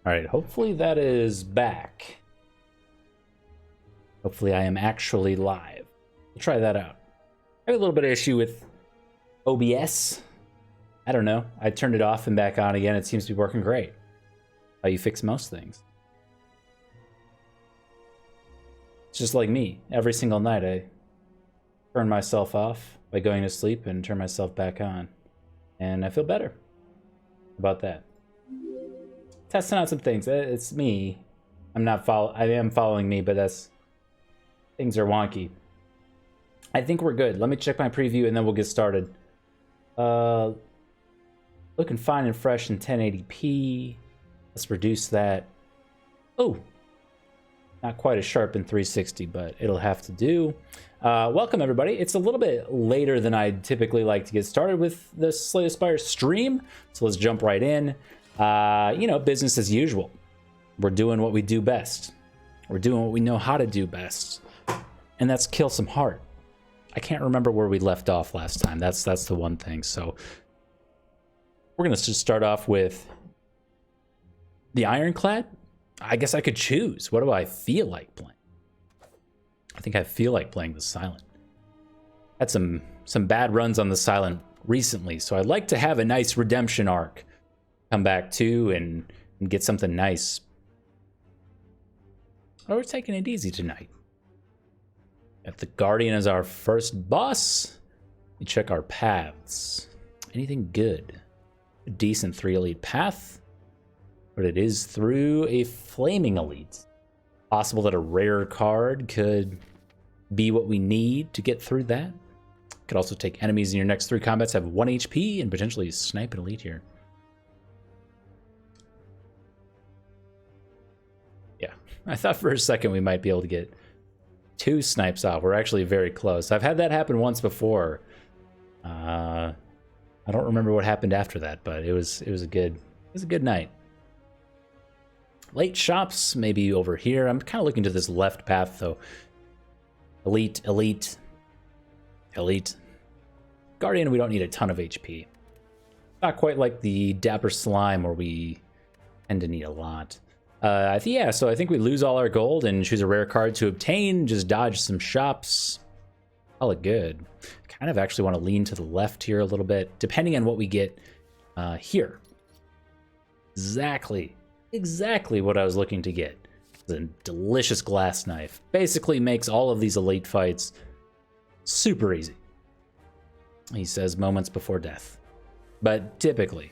All right, hopefully that is back. Hopefully I am actually live. We'll try that out. I have a little bit of issue with OBS. I don't know. I turned it off and back on again. It seems to be working great. How you fix most things. It's just like me. Every single night I turn myself off by going to sleep and turn myself back on. And I feel better about that. Testing out some things. It's me. I am following me, but things are wonky. I think we're good. Let me check my preview and then we'll get started. Looking fine and fresh in 1080p. Let's reduce that. Oh, not quite as sharp in 360, but it'll have to do. Welcome everybody. It's a little bit later than I'd typically like to get started with the Slay the Spire stream, so let's jump right in. Business as usual. We're doing what we do best. We're doing what we know how to do best, and that's kill some heart. I can't remember where we left off last time. That's the one thing. So we're gonna just start off with the Ironclad. I guess I could choose. What do I feel like playing? I think I feel like playing the Silent. Had some bad runs on the Silent recently, so I'd like to have a nice redemption arc. Come back to and get something nice. Oh, we're taking it easy tonight. If the Guardian is our first boss, we check our paths. Anything good? A decent 3 elite path, but it is through a flaming elite. Possible that a rare card could be what we need to get through that. Could also take enemies in your next 3 combats, have 1 HP, and potentially snipe an elite here. Yeah, I thought for a second we might be able to get 2 snipes off. We're actually very close. I've had that happen once before. I don't remember what happened after that, but it was a good night. Late shops maybe over here. I'm kind of looking to this left path though. Elite. Guardian, we don't need a ton of HP. Not quite like the Dapper Slime where we tend to need a lot. Yeah, so I think we lose all our gold and choose a rare card to obtain, just dodge some shops. Call it good. Kind of actually want to lean to the left here a little bit, depending on what we get here. Exactly what I was looking to get. It's a delicious glass knife. Basically makes all of these elite fights super easy. He says moments before death. But typically.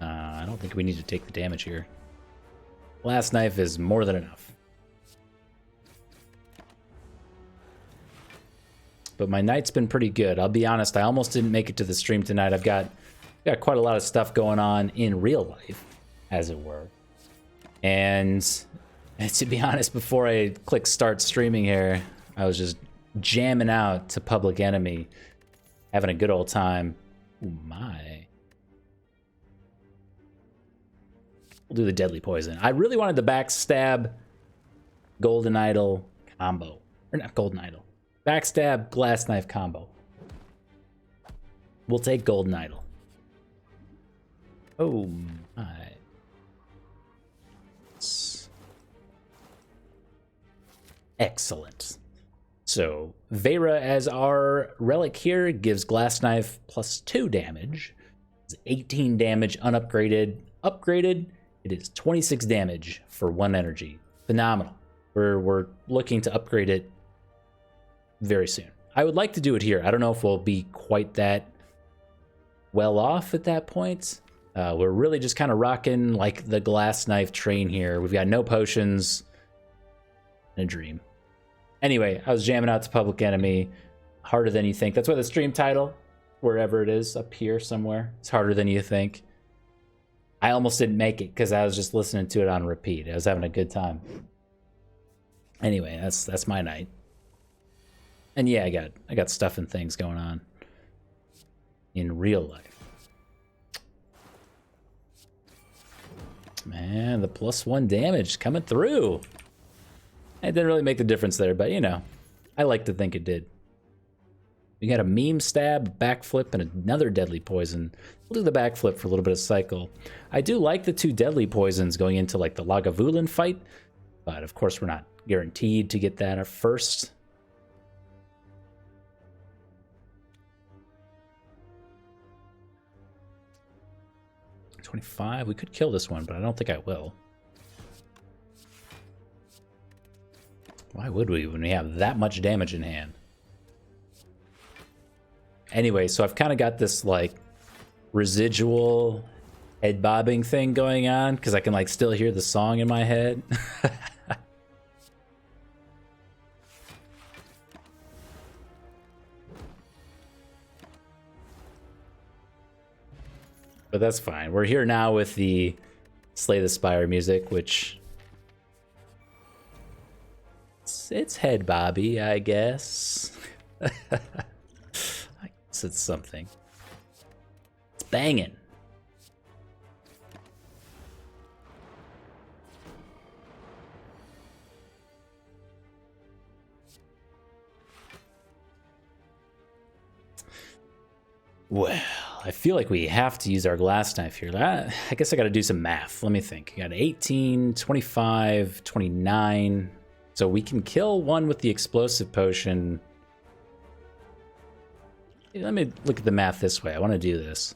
I don't think we need to take the damage here. Glass knife is more than enough. But my night's been pretty good. I'll be honest, I almost didn't make it to the stream tonight. I've got quite a lot of stuff going on in real life, as it were. And to be honest, before I click start streaming here, I was just jamming out to Public Enemy, having a good old time. Oh my. We'll do the Deadly Poison. I really wanted the Backstab Golden Idol combo. Or not Golden Idol. Backstab Glass Knife combo. We'll take Golden Idol. Oh my. Excellent. So Vera as our relic here gives Glass Knife +2 damage. It's 18 damage unupgraded. Upgraded, it is 26 damage for 1 energy. Phenomenal. We're looking to upgrade it very soon. I would like to do it here. I don't know if we'll be quite that well off at that point. We're really just kind of rocking like the Glass Knife train here. We've got no potions and a dream. Anyway, I was jamming out to Public Enemy. Harder than you think. That's why the stream title, wherever it is, up here somewhere, it's harder than you think. I almost didn't make it because I was just listening to it on repeat. I was having a good time. Anyway, that's my night. And yeah, I got stuff and things going on in real life. Man, the +1 damage coming through. It didn't really make the difference there, but you know, I like to think it did. We got a meme stab, backflip, and another deadly poison. We'll do the backflip for a little bit of cycle. I do like the 2 deadly poisons going into like the Lagavulin fight, but of course we're not guaranteed to get that at first. $25. We could kill this one, but I don't think I will. Why would we when we have that much damage in hand? Anyway, so I've kind of got this like residual head bobbing thing going on because I can like still hear the song in my head. But that's fine. We're here now with the Slay the Spire music, which it's head bobby, I guess. I guess it's something. It's banging. Well, I feel like we have to use our glass knife here. I guess I got to do some math. Let me think. You got 18, 25, 29. So we can kill one with the explosive potion. Let me look at the math this way. I want to do this.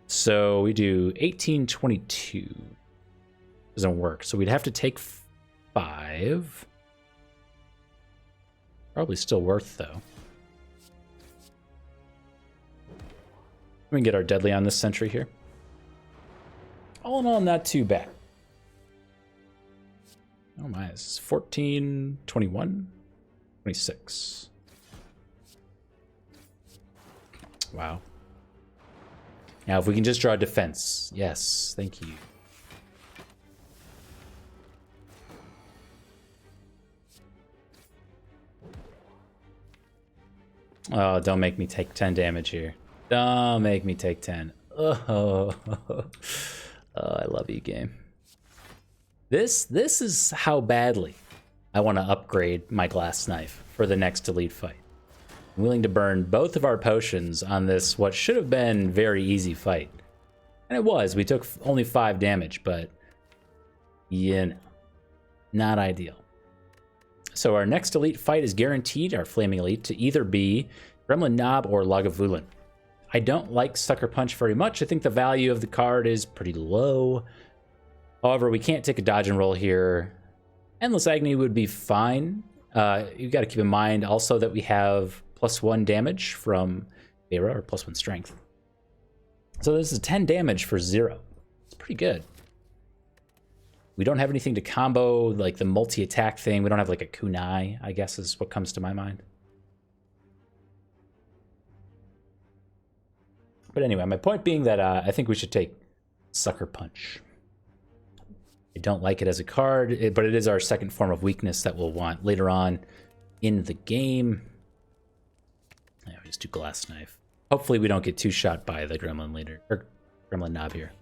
So we do 18, 22. Doesn't work. So we'd have to take 5. Probably still worth, though. We can get our deadly on this sentry here. All in all, not too bad. Oh my, this is 14, 21, 26. Wow. Now, if we can just draw defense. Yes, thank you. Oh, don't make me take 10 damage here. Don't make me take 10. Oh, I love you, game. This is how badly I want to upgrade my glass knife for the next elite fight. I'm willing to burn both of our potions on this, what should have been very easy fight. And it was. We took only 5 damage, but you know, not ideal. So our next elite fight is guaranteed, our Flaming Elite, to either be Gremlin Knob or Lagavulin. I don't like Sucker Punch very much. I think the value of the card is pretty low. However, we can't take a dodge and roll here. Endless Agony would be fine. You've got to keep in mind also that we have +1 damage from Vera, or +1 strength. So this is 10 damage for 0. It's pretty good. We don't have anything to combo, like the multi-attack thing. We don't have like a kunai, I guess is what comes to my mind. But anyway, my point being that I think we should take Sucker Punch. I don't like it as a card, but it is our second form of weakness that we'll want later on in the game. Yeah, we just do Glass Knife. Hopefully we don't get 2-shot by the Gremlin Leader, or Gremlin Knob here.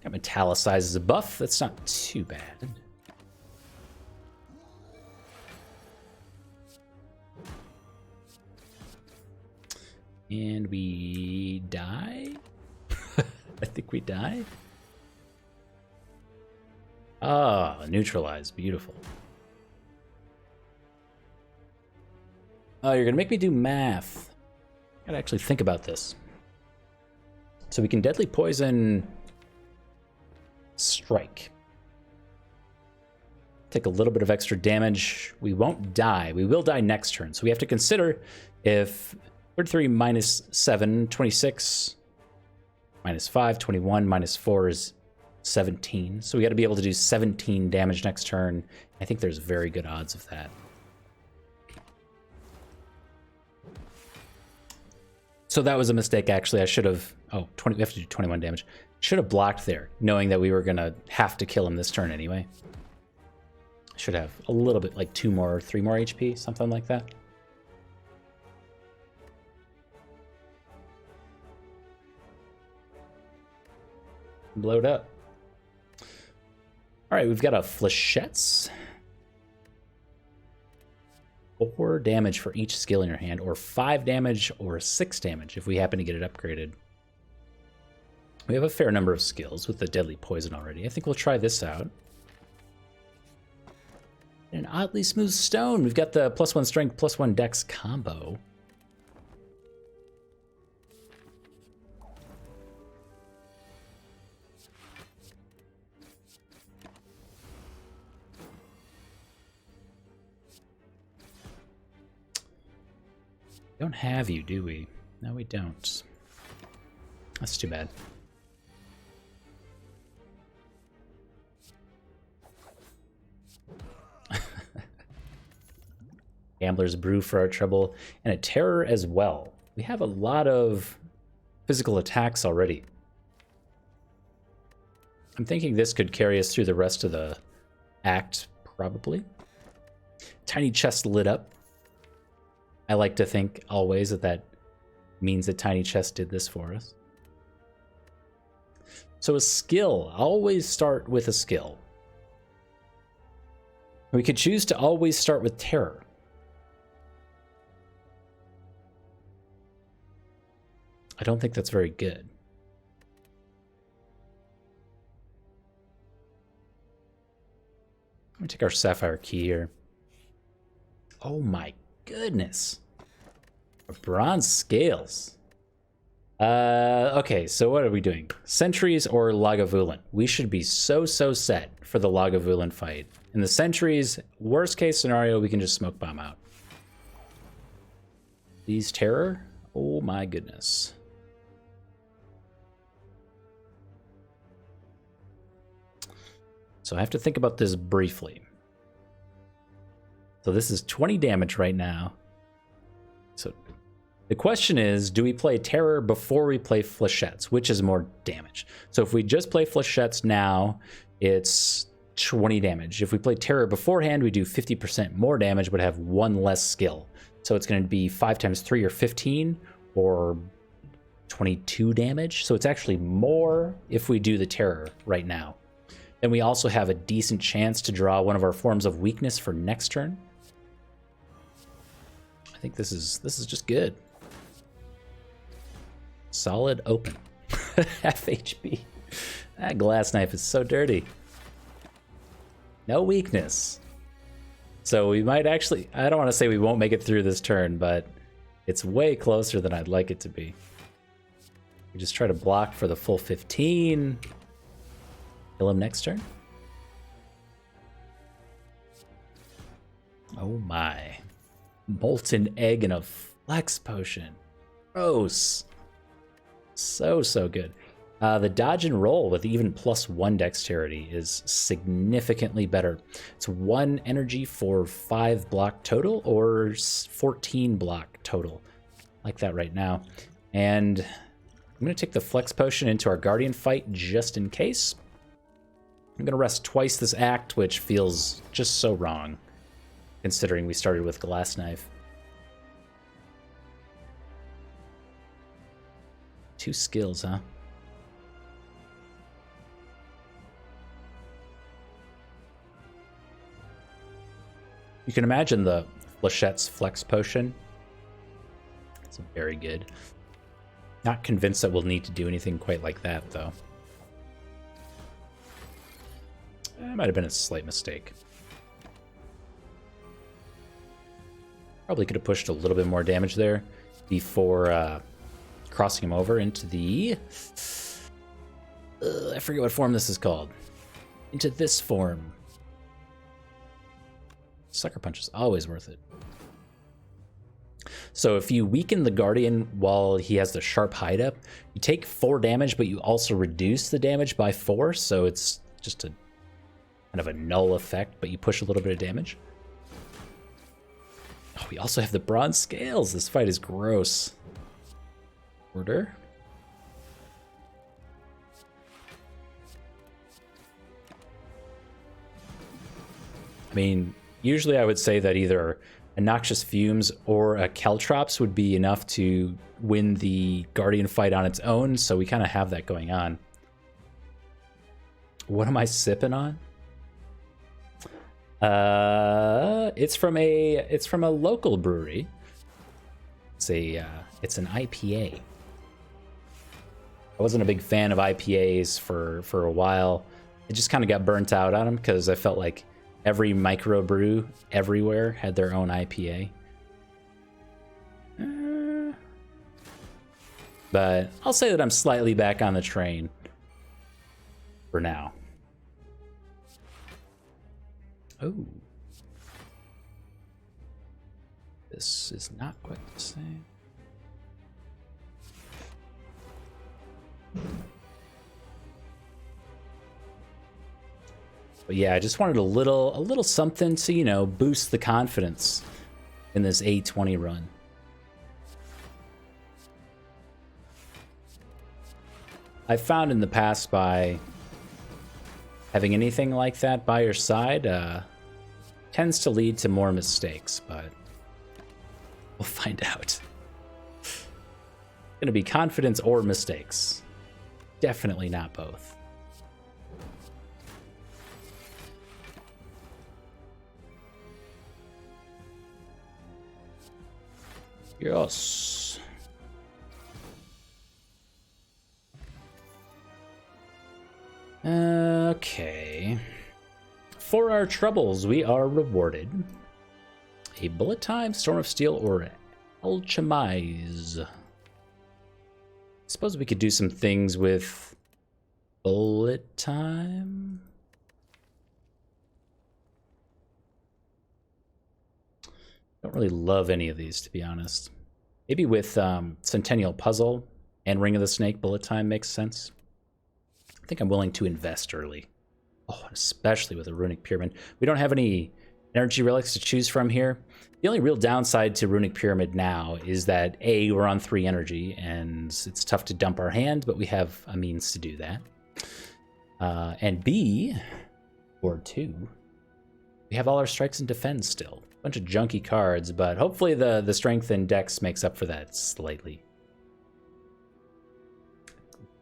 Got Metallicize as a buff. That's not too bad. And we die? I think we die. Ah, neutralize. Beautiful. Oh, you're going to make me do math. I gotta actually think about this. So we can Deadly Poison Strike. Take a little bit of extra damage. We won't die. We will die next turn. So we have to consider if 33 minus 7, 26, minus 5, 21, minus 4 is 17. So we got to be able to do 17 damage next turn. I think there's very good odds of that. So that was a mistake, actually. I should have... Oh, we have to do 21 damage. Should have blocked there, knowing that we were going to have to kill him this turn anyway. Should have a little bit, like 2 more, 3 more HP, something like that. Blowed up. All right, we've got a Flechettes. 4 damage for each skill in your hand, or 5 damage or 6 damage if we happen to get it upgraded. We have a fair number of skills with the deadly poison already. I think we'll try this out. An oddly smooth stone. We've got the +1 strength, +1 dex combo. Don't have you, do we? No, we don't. That's too bad. Gambler's Brew for our trouble, and a Terror as well. We have a lot of physical attacks already. I'm thinking this could carry us through the rest of the act, probably. Tiny chest lit up. I like to think always that that means that Tiny Chest did this for us. So a skill, always start with a skill. We could choose to always start with Terror. I don't think that's very good. Let me take our Sapphire Key here. Oh my goodness. Bronze Scales. Okay, so what are we doing? Sentries or Lagavulin? We should be so set for the Lagavulin fight. In the Sentries, worst case scenario, we can just smoke bomb out. These Terror? Oh my goodness. So I have to think about this briefly. So this is 20 damage right now. So the question is, do we play Terror before we play Flechettes? Which is more damage? So if we just play Flechettes now, it's 20 damage. If we play Terror beforehand, we do 50% more damage, but have 1 less skill. So it's going to be 5 times 3 or 15 or 22 damage. So it's actually more if we do the Terror right now. Then we also have a decent chance to draw one of our forms of weakness for next turn. I think this is just good. Solid open. Half HP. That glass knife is so dirty. No weakness. So we might actually, I don't want to say we won't make it through this turn, but it's way closer than I'd like it to be. We just try to block for the full 15. Kill him next turn. Oh my. Molten egg and a flex potion. Gross. So good. The dodge and roll with even +1 dexterity is significantly better. It's 1 energy for 5 block total or 14 block total. Like that right now. And I'm going to take the flex potion into our guardian fight just in case. I'm going to rest twice this act, which feels just so wrong, considering we started with glass knife. 2 skills, huh? You can imagine the Flechette's flex potion. It's very good. Not convinced that we'll need to do anything quite like that, though. It might have been a slight mistake. Probably could have pushed a little bit more damage there before crossing him over into the... I forget what form this is called. Into this form. Sucker Punch is always worth it. So if you weaken the Guardian while he has the sharp hide up, you take 4 damage, but you also reduce the damage by 4, so it's just a kind of a null effect, but you push a little bit of damage. Oh, we also have the bronze scales. This fight is gross. Order. I mean, usually I would say that either a Noxious Fumes or a Caltrops would be enough to win the Guardian fight on its own, so we kind of have that going on. What am I sipping on? It's from a local brewery. It's an IPA. I wasn't a big fan of IPAs for a while. I just kind of got burnt out on them because I felt like every microbrew everywhere had their own IPA. But I'll say that I'm slightly back on the train for now. Oh. This is not quite the same. But yeah, I just wanted a little something to, you know, boost the confidence in this A20 run. I've found in the past by having anything like that by your side tends to lead to more mistakes, but we'll find out. It's gonna be confidence or mistakes. Definitely not both. Yes. Okay. For our troubles, we are rewarded a bullet time, storm of steel, or alchemize. Suppose we could do some things with bullet time. Don't really love any of these, to be honest. Maybe with Centennial Puzzle and Ring of the Snake, bullet time makes sense. I think I'm willing to invest early. Oh, especially with a Runic Pyramid. We don't have any energy relics to choose from here. The only real downside to Runic Pyramid now is that A, we're on 3 energy, and it's tough to dump our hand, but we have a means to do that. And B, or 2, we have all our strikes and defense still. A bunch of junky cards, but hopefully the strength and dex makes up for that slightly.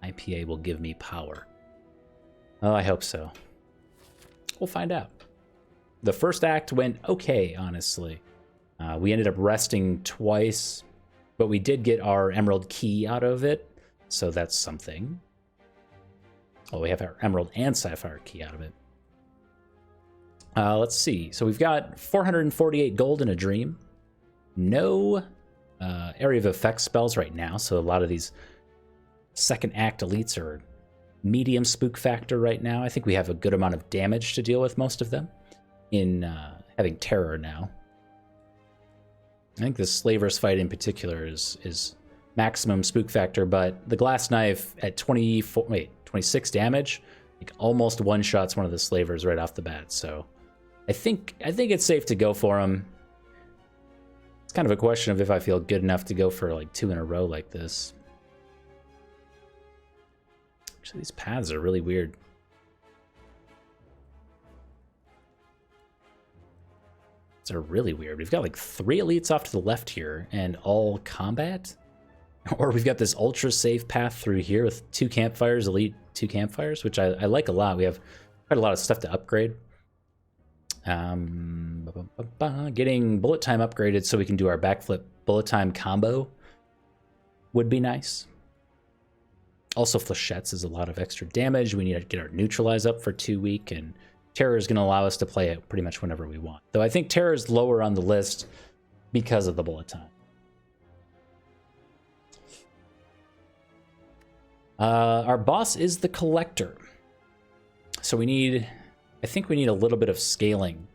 IPA will give me power. Oh, I hope so. We'll find out. The first act went okay, honestly. We ended up resting twice, but we did get our emerald key out of it, so that's something. Oh, we have our emerald and sapphire key out of it. Let's see. So we've got 448 gold in a dream. No area of effect spells right now, so a lot of these second act elites are medium spook factor right now. I think we have a good amount of damage to deal with most of them in having terror now. I think the Slaver's fight in particular is maximum spook factor, but the glass knife at 26 damage, like almost one-shots one of the Slavers right off the bat. So I think it's safe to go for him. It's kind of a question of if I feel good enough to go for like 2 in a row like this. Actually, these paths are really weird. These are really weird. We've got like 3 elites off to the left here and all combat. Or we've got this ultra safe path through here with 2 campfires, elite 2 campfires, which I like a lot. We have quite a lot of stuff to upgrade. Getting bullet time upgraded so we can do our backflip bullet time combo would be nice. Also, flechettes is a lot of extra damage. We need to get our neutralize up for 2 week, and terror is going to allow us to play it pretty much whenever we want. Though I think terror is lower on the list because of the bullet time. Our boss is the collector. So I think we need a little bit of scaling.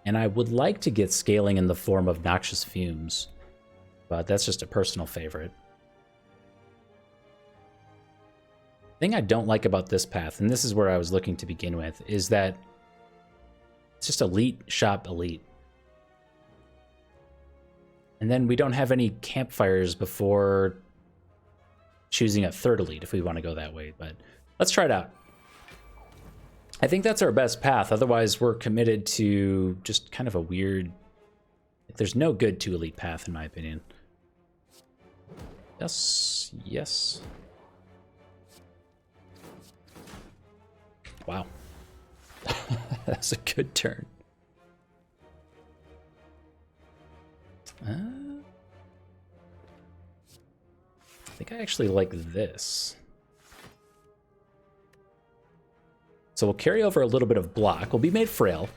And I would like to get scaling in the form of noxious fumes, but that's just a personal favorite. The thing I don't like about this path, and this is where I was looking to begin with, is that it's just elite shop elite. And then we don't have any campfires before choosing a 3rd elite if we want to go that way, but let's try it out. I think that's our best path. Otherwise, we're committed to just kind of a weird... There's no good 2 elite path, in my opinion. Yes, yes. Wow. That's a good turn. actually like this. So we'll carry over a little bit of block. We'll be made frail.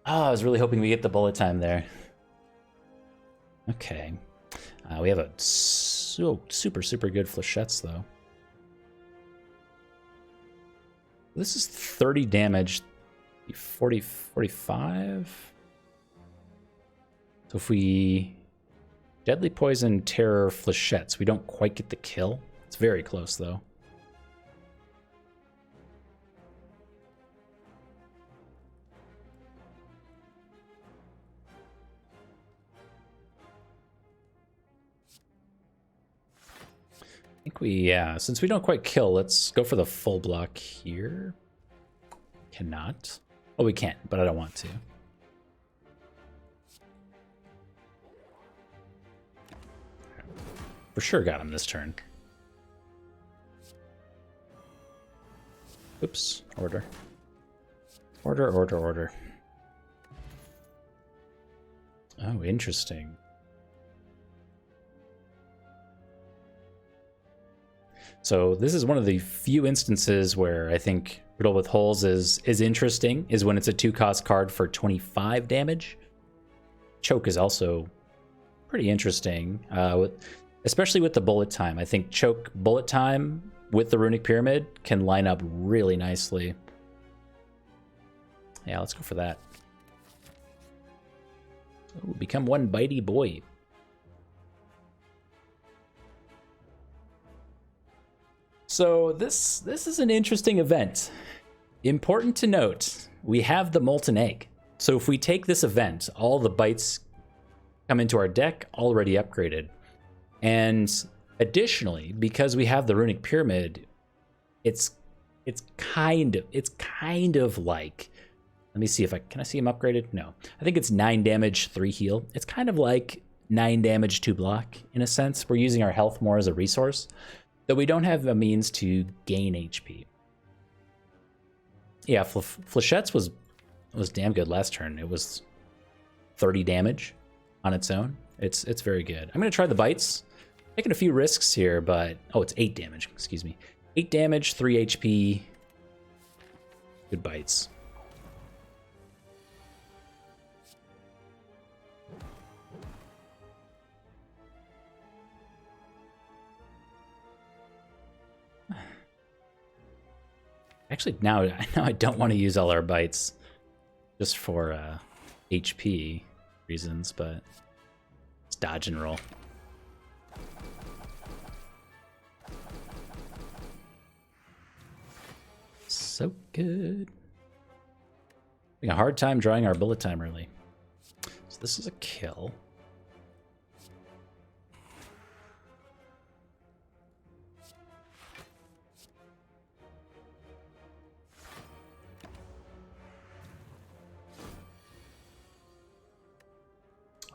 Oh, I was really hoping we get the bullet time there. Okay. We have a super good flechettes, though. This is 30 damage, 40, 45. So if we deadly poison, terror, flechettes, we don't quite get the kill. It's very close, though. I think yeah, since we don't quite kill, let's go for the full block here. Cannot. Oh, we can, but I don't want to. For sure got him this turn. Oops, order. Order. Oh, interesting. So this is one of the few instances where I think Riddle with Holes is interesting, is when it's a 2-cost card for 25 damage. Choke is also pretty interesting, especially with the bullet time. I think Choke bullet time with the Runic Pyramid can line up really nicely. Yeah, let's go for that. Ooh, become one bitey boy. So this is an interesting event. Important to note, we have the Molten Egg. So if we take this event, all the bites come into our deck already upgraded. And additionally, because we have the Runic Pyramid, it's kind of like, let me see if can I see him upgraded? No. I think it's 9 damage, 3 heal. It's kind of like 9 damage, 2 block in a sense. We're using our health more as a resource, though we don't have a means to gain HP. Yeah, Flechettes was damn good last turn. It was 30 damage on its own. It's very good. I'm gonna try the bites. Taking a few risks here, but oh, it's 8 damage. Excuse me, 8 damage, 3 HP. Good bites. Actually, now I don't want to use all our bites just for HP reasons, but let's dodge and roll. So good. Having a hard time drawing our bullet time early. So this is a kill.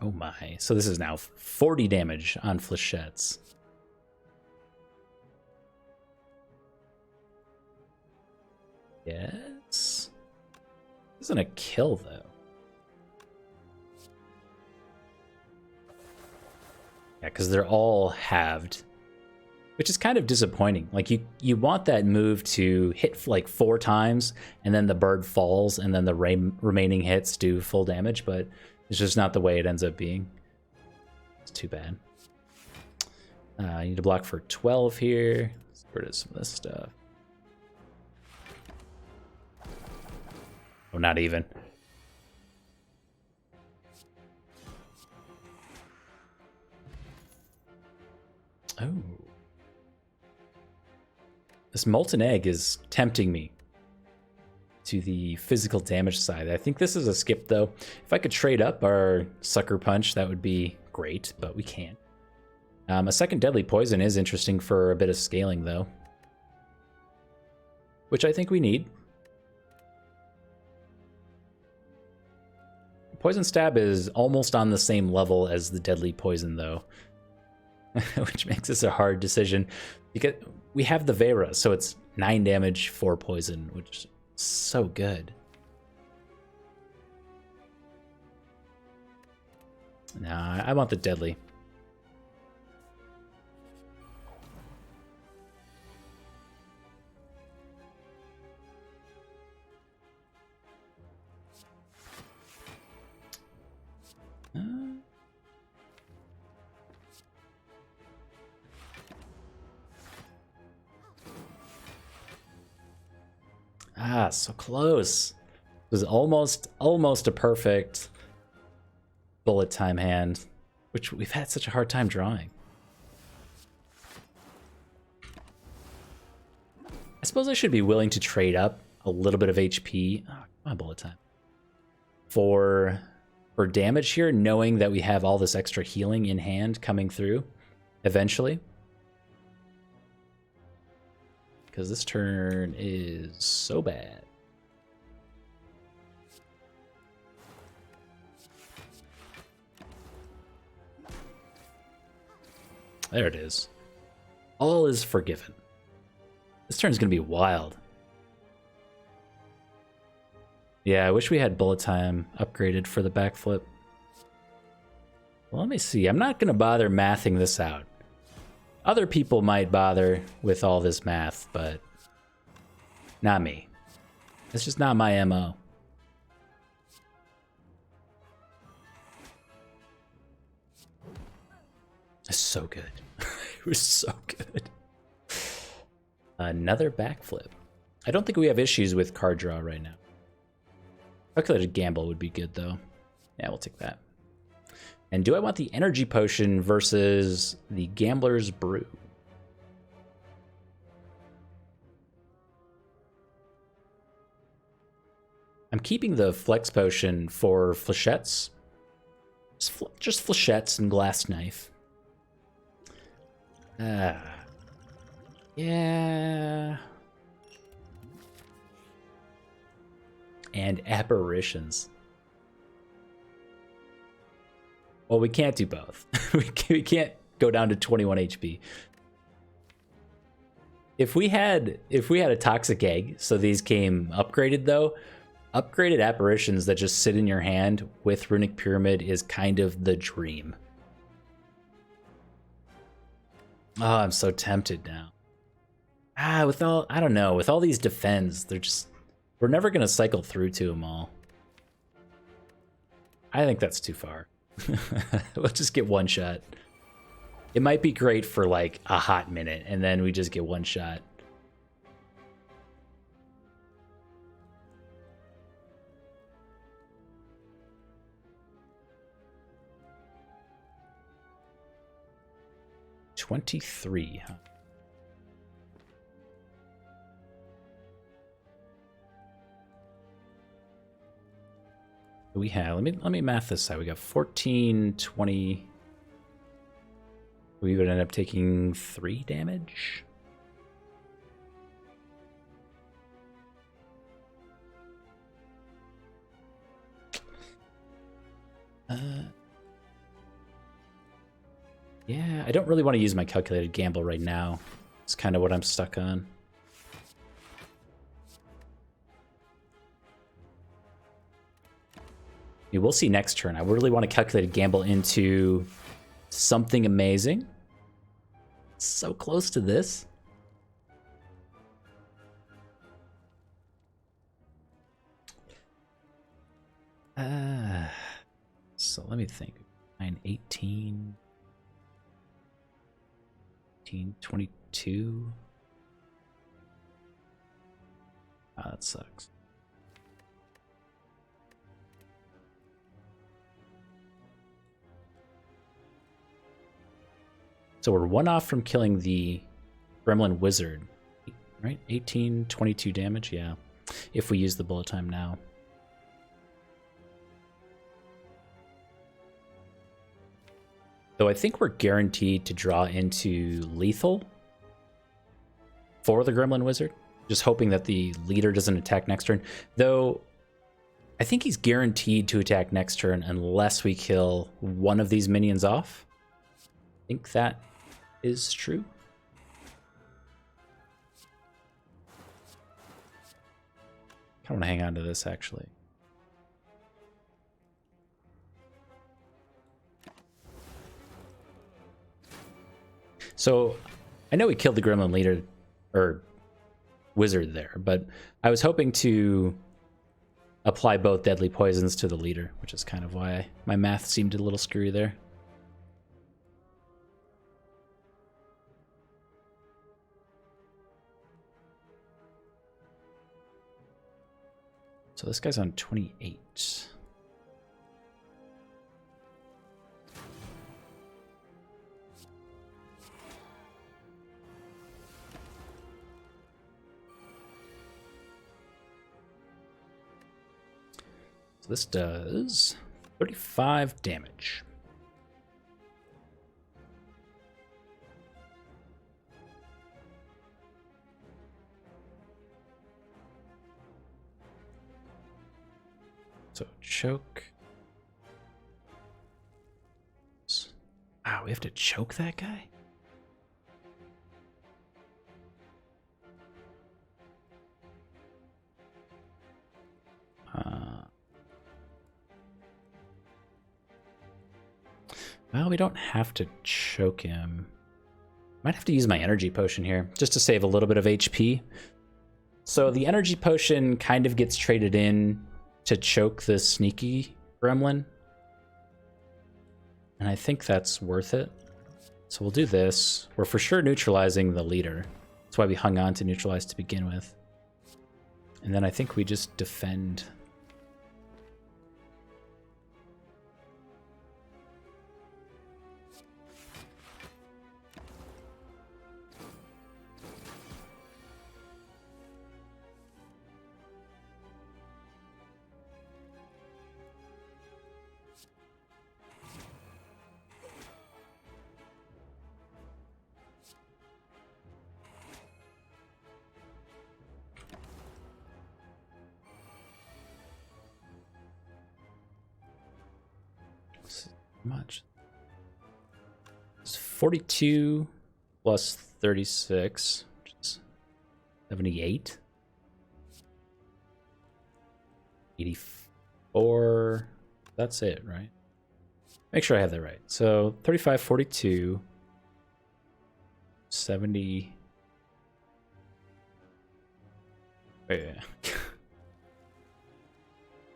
Oh my. So this is now 40 damage on Flechettes. Yes. This isn't a kill, though. Yeah, because they're all halved, which is kind of disappointing. Like, you want that move to hit like 4 times, and then the bird falls, and then the remaining hits do full damage, but it's just not the way it ends up being. It's too bad. I need to block for 12 here. Let's get rid of some of this stuff. Oh, not even. Oh. This Molten Egg is tempting me to the physical damage side. I think this is a skip, though. If I could trade up our Sucker Punch, that would be great, but we can't. A second Deadly Poison is interesting for a bit of scaling, though, which I think we need. Poison Stab is almost on the same level as the Deadly Poison, though, which makes this a hard decision because we have the Vera, so it's 9 damage, 4 poison, which is so good. Nah, I want the Deadly. Ah, so close. It was almost a perfect bullet time hand, which we've had such a hard time drawing. I suppose I should be willing to trade up a little bit of HP. Oh, come on, bullet time. For damage here, knowing that we have all this extra healing in hand coming through eventually. Because this turn is so bad. There it is. All is forgiven. This turn's gonna be wild. Yeah, I wish we had bullet time upgraded for the backflip. Well, let me see. I'm not gonna bother mathing this out. Other people might bother with all this math, but not me. It's just not my MO. It's so good. It was so good. Another backflip. I don't think we have issues with card draw right now. Calculated gamble would be good, though. Yeah, we'll take that. And do I want the energy potion versus the gambler's brew? I'm keeping the flex potion for flechettes. Just flechettes and glass knife. Yeah. And apparitions. Well, we can't do both. we can't go down to 21 HP. If we had a toxic egg, so these came upgraded though, upgraded apparitions that just sit in your hand with Runic Pyramid is kind of the dream. Oh, I'm so tempted now. With all these defends, we're never gonna cycle through to them all. I think that's too far. Let's just get one shot. It might be great for like a hot minute, and then we just get one shot. $23, huh? We have, let me math this out. We got 14, 20. We would end up taking 3 damage. Yeah, I don't really want to use my calculated gamble right now. It's kind of what I'm stuck on. We'll see next turn. I really want to calculate a gamble into something amazing. So close to this. So let me think. 9, 18, 22. That sucks. So we're 1 off from killing the Gremlin Wizard, right? 18, 22 damage, yeah. If we use the bullet time now. Though I think we're guaranteed to draw into lethal for the Gremlin Wizard. Just hoping that the leader doesn't attack next turn. Though, I think he's guaranteed to attack next turn unless we kill one of these minions off. I think that is true. I want to hang on to this, actually. So, I know we killed the Gremlin leader, or wizard there, but I was hoping to apply both deadly poisons to the leader, which is kind of why my math seemed a little screwy there. So this guy's on 28. So this does 35 damage. So choke. Wow, we have to choke that guy? Well, we don't have to choke him. Might have to use my energy potion here, just to save a little bit of HP. So the energy potion kind of gets traded in to choke the sneaky gremlin. And I think that's worth it. So we'll do this. We're for sure neutralizing the leader. That's why we hung on to neutralize to begin with. And then I think we just defend. Much. It's 42 plus 36, which is 78. 84. That's it, right? Make sure I have that right. So 35, 42, 70. Wait,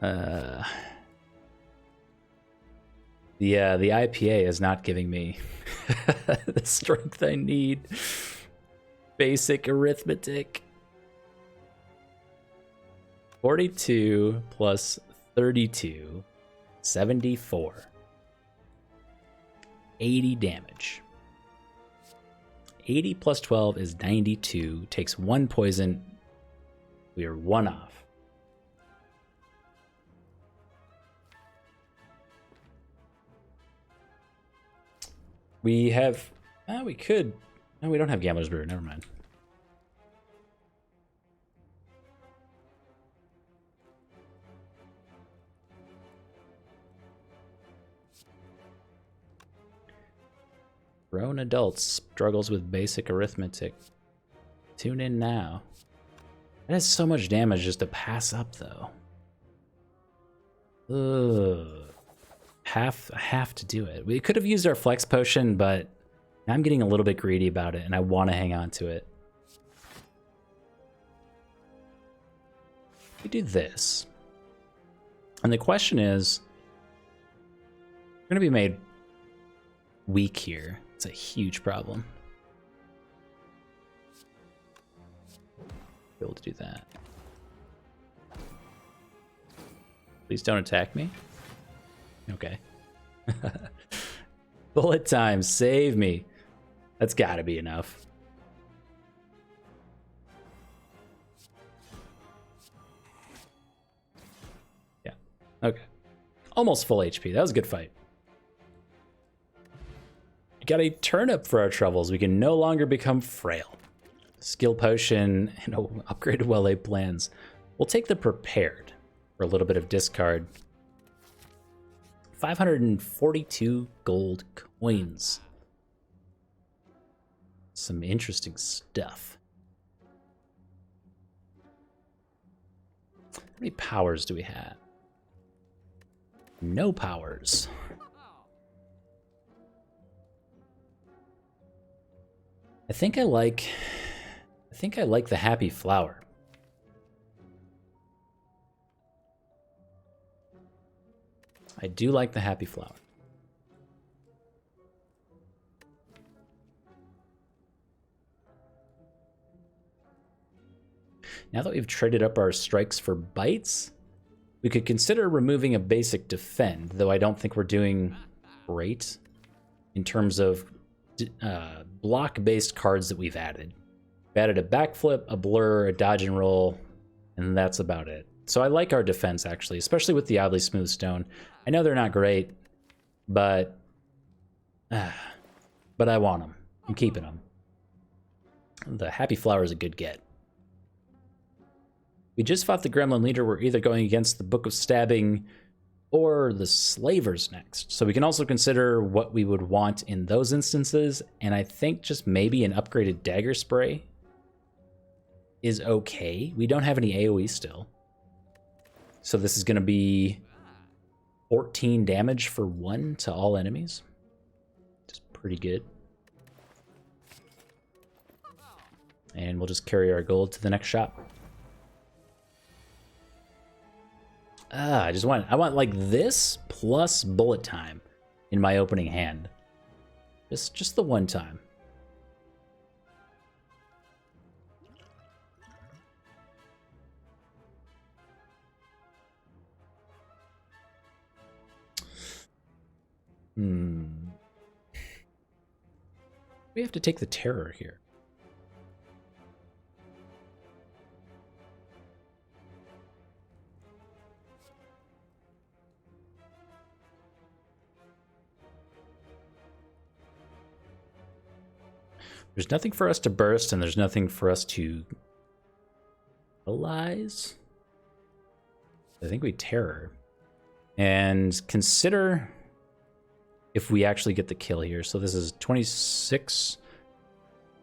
yeah. The IPA is not giving me the strength I need. Basic arithmetic. 42 plus 32, 74. 80 damage. 80 plus 12 is 92. Takes 1 poison. We are 1 off. We have, we could, no, we don't have Gambler's Brew, never mind. Grown adult struggles with basic arithmetic. Tune in now. That is so much damage just to pass up, though. Ugh. Have to do it. We could have used our flex potion, but I'm getting a little bit greedy about it, and I want to hang on to it. We do this. And the question is, we're going to be made weak here. It's a huge problem. Be able to do that. Please don't attack me. Okay. Bullet time, save me. That's gotta be enough. Yeah, okay. Almost full HP, that was a good fight. We got a turnip for our troubles. We can no longer become frail. Skill potion and upgraded well-laid plans. We'll take the prepared for a little bit of discard. 542 gold coins. Some interesting stuff. How many powers do we have? No powers. I think I like the happy flower. I do like the happy flower. Now that we've traded up our strikes for bites, We could consider removing a basic defend, though I don't think we're doing great in terms of block-based cards that we've added. We've added a backflip, a blur, a dodge and roll, and that's about it. So I like our defense, actually, especially with the oddly smooth stone. I know they're not great, but I want them. I'm keeping them. The Happy Flower is a good get. We just fought the Gremlin Leader. We're either going against the Book of Stabbing or the Slavers next. So we can also consider what we would want in those instances. And I think just maybe an upgraded Dagger Spray is okay. We don't have any AoE still. So this is going to be 14 damage for 1 to all enemies. Which is pretty good. And we'll just carry our gold to the next shop. I want like this plus bullet time in my opening hand. Just the one time. We have to take the terror here. There's nothing for us to burst, and there's nothing for us to realize. I think we terror. And consider if we actually get the kill here. So this is 26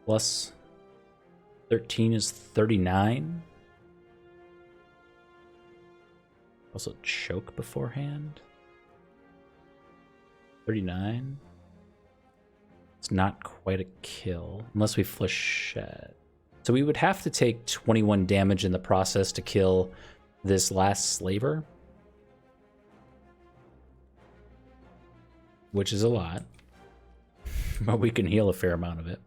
plus 13 is 39. Also choke beforehand. 39. It's not quite a kill, unless we Flechette. So we would have to take 21 damage in the process to kill this last slaver. Which is a lot. But we can heal a fair amount of it.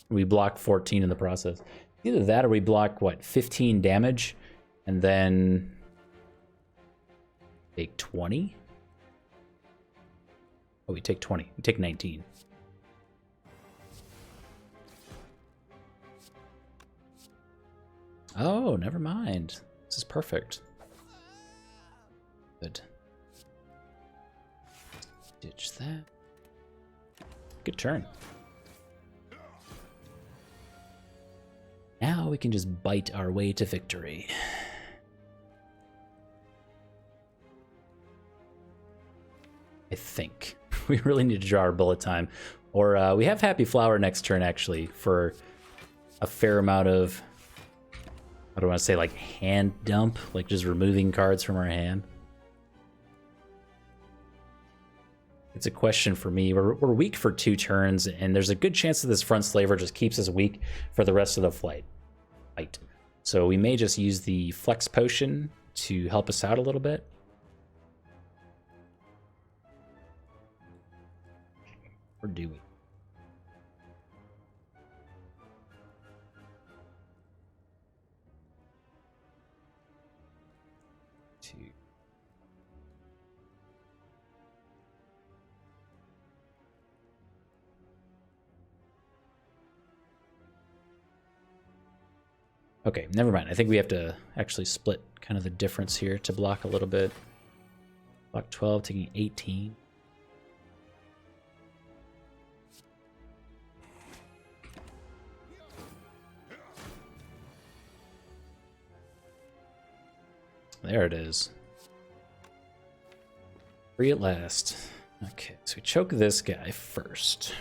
We block 14 in the process. Either that or we block, what, 15 damage? And then take 20? Oh, we take 20. We take 19. Oh, never mind. This is perfect. Good. Ditch that. Good turn. Now we can just bite our way to victory. I think. We really need to draw our bullet time. Or we have Happy Flower next turn, actually, for a fair amount of... I don't want to say like hand dump, like just removing cards from our hand. It's a question for me. We're weak for 2 turns, and there's a good chance that this front slaver just keeps us weak for the rest of the fight. So we may just use the flex potion to help us out a little bit. Or do we? Okay, never mind. I think we have to actually split kind of the difference here to block a little bit. Block 12, taking 18. There it is. Free at last. Okay, so we choke this guy first.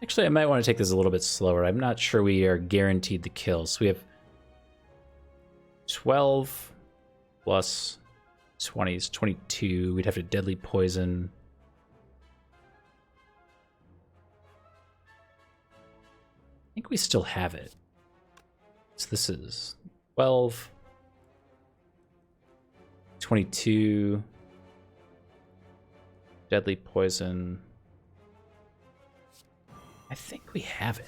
Actually, I might want to take this a little bit slower. I'm not sure we are guaranteed the kill. So we have 12 plus 20 is 22. We'd have to deadly poison. I think we still have it. So this is 12, 22, deadly poison. I think we have it.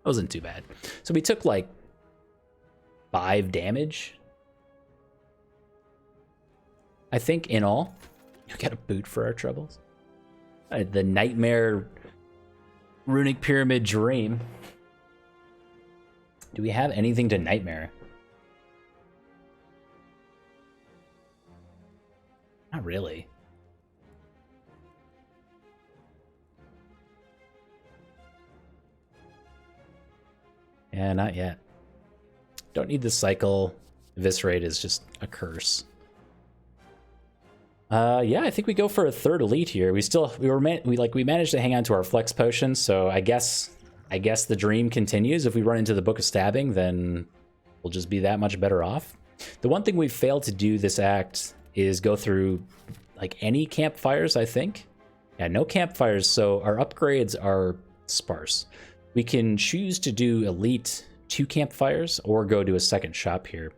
wasn't too bad. So we took like 5 damage, I think, in all. We got a boot for our troubles. The Nightmare Runic Pyramid Dream. Do we have anything to Nightmare? Not really. Yeah, not yet. Don't need the cycle. Eviscerate is just a curse. Yeah, I think we go for a third elite here. We managed to hang on to our flex potions, so I guess the dream continues. If we run into the Book of Stabbing, then we'll just be that much better off. The one thing we've failed to do this act is go through like any campfires, I think. Yeah, no campfires, so our upgrades are sparse. We can choose to do elite 2 campfires or go to a second shop here.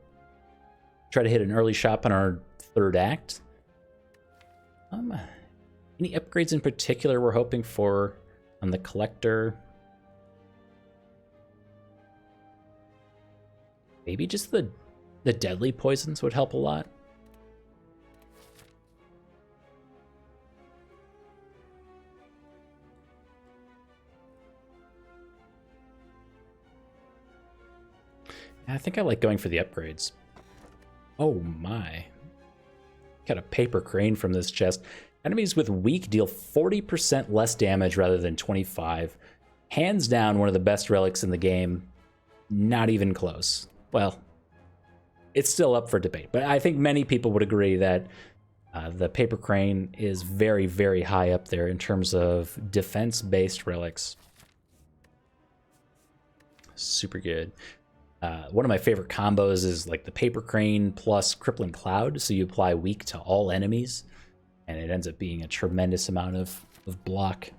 Try to hit an early shop on our third act. Any upgrades in particular we're hoping for on the collector? Maybe just the deadly poisons would help a lot. I think I like going for the upgrades. Oh my. Got a paper crane from this chest. Enemies with weak deal 40% less damage rather than 25. Hands down, one of the best relics in the game. Not even close. Well, it's still up for debate, but I think many people would agree that the paper crane is very, very high up there in terms of defense-based relics. Super good. One of my favorite combos is like the paper crane plus crippling cloud, so you apply weak to all enemies, and it ends up being a tremendous amount of block.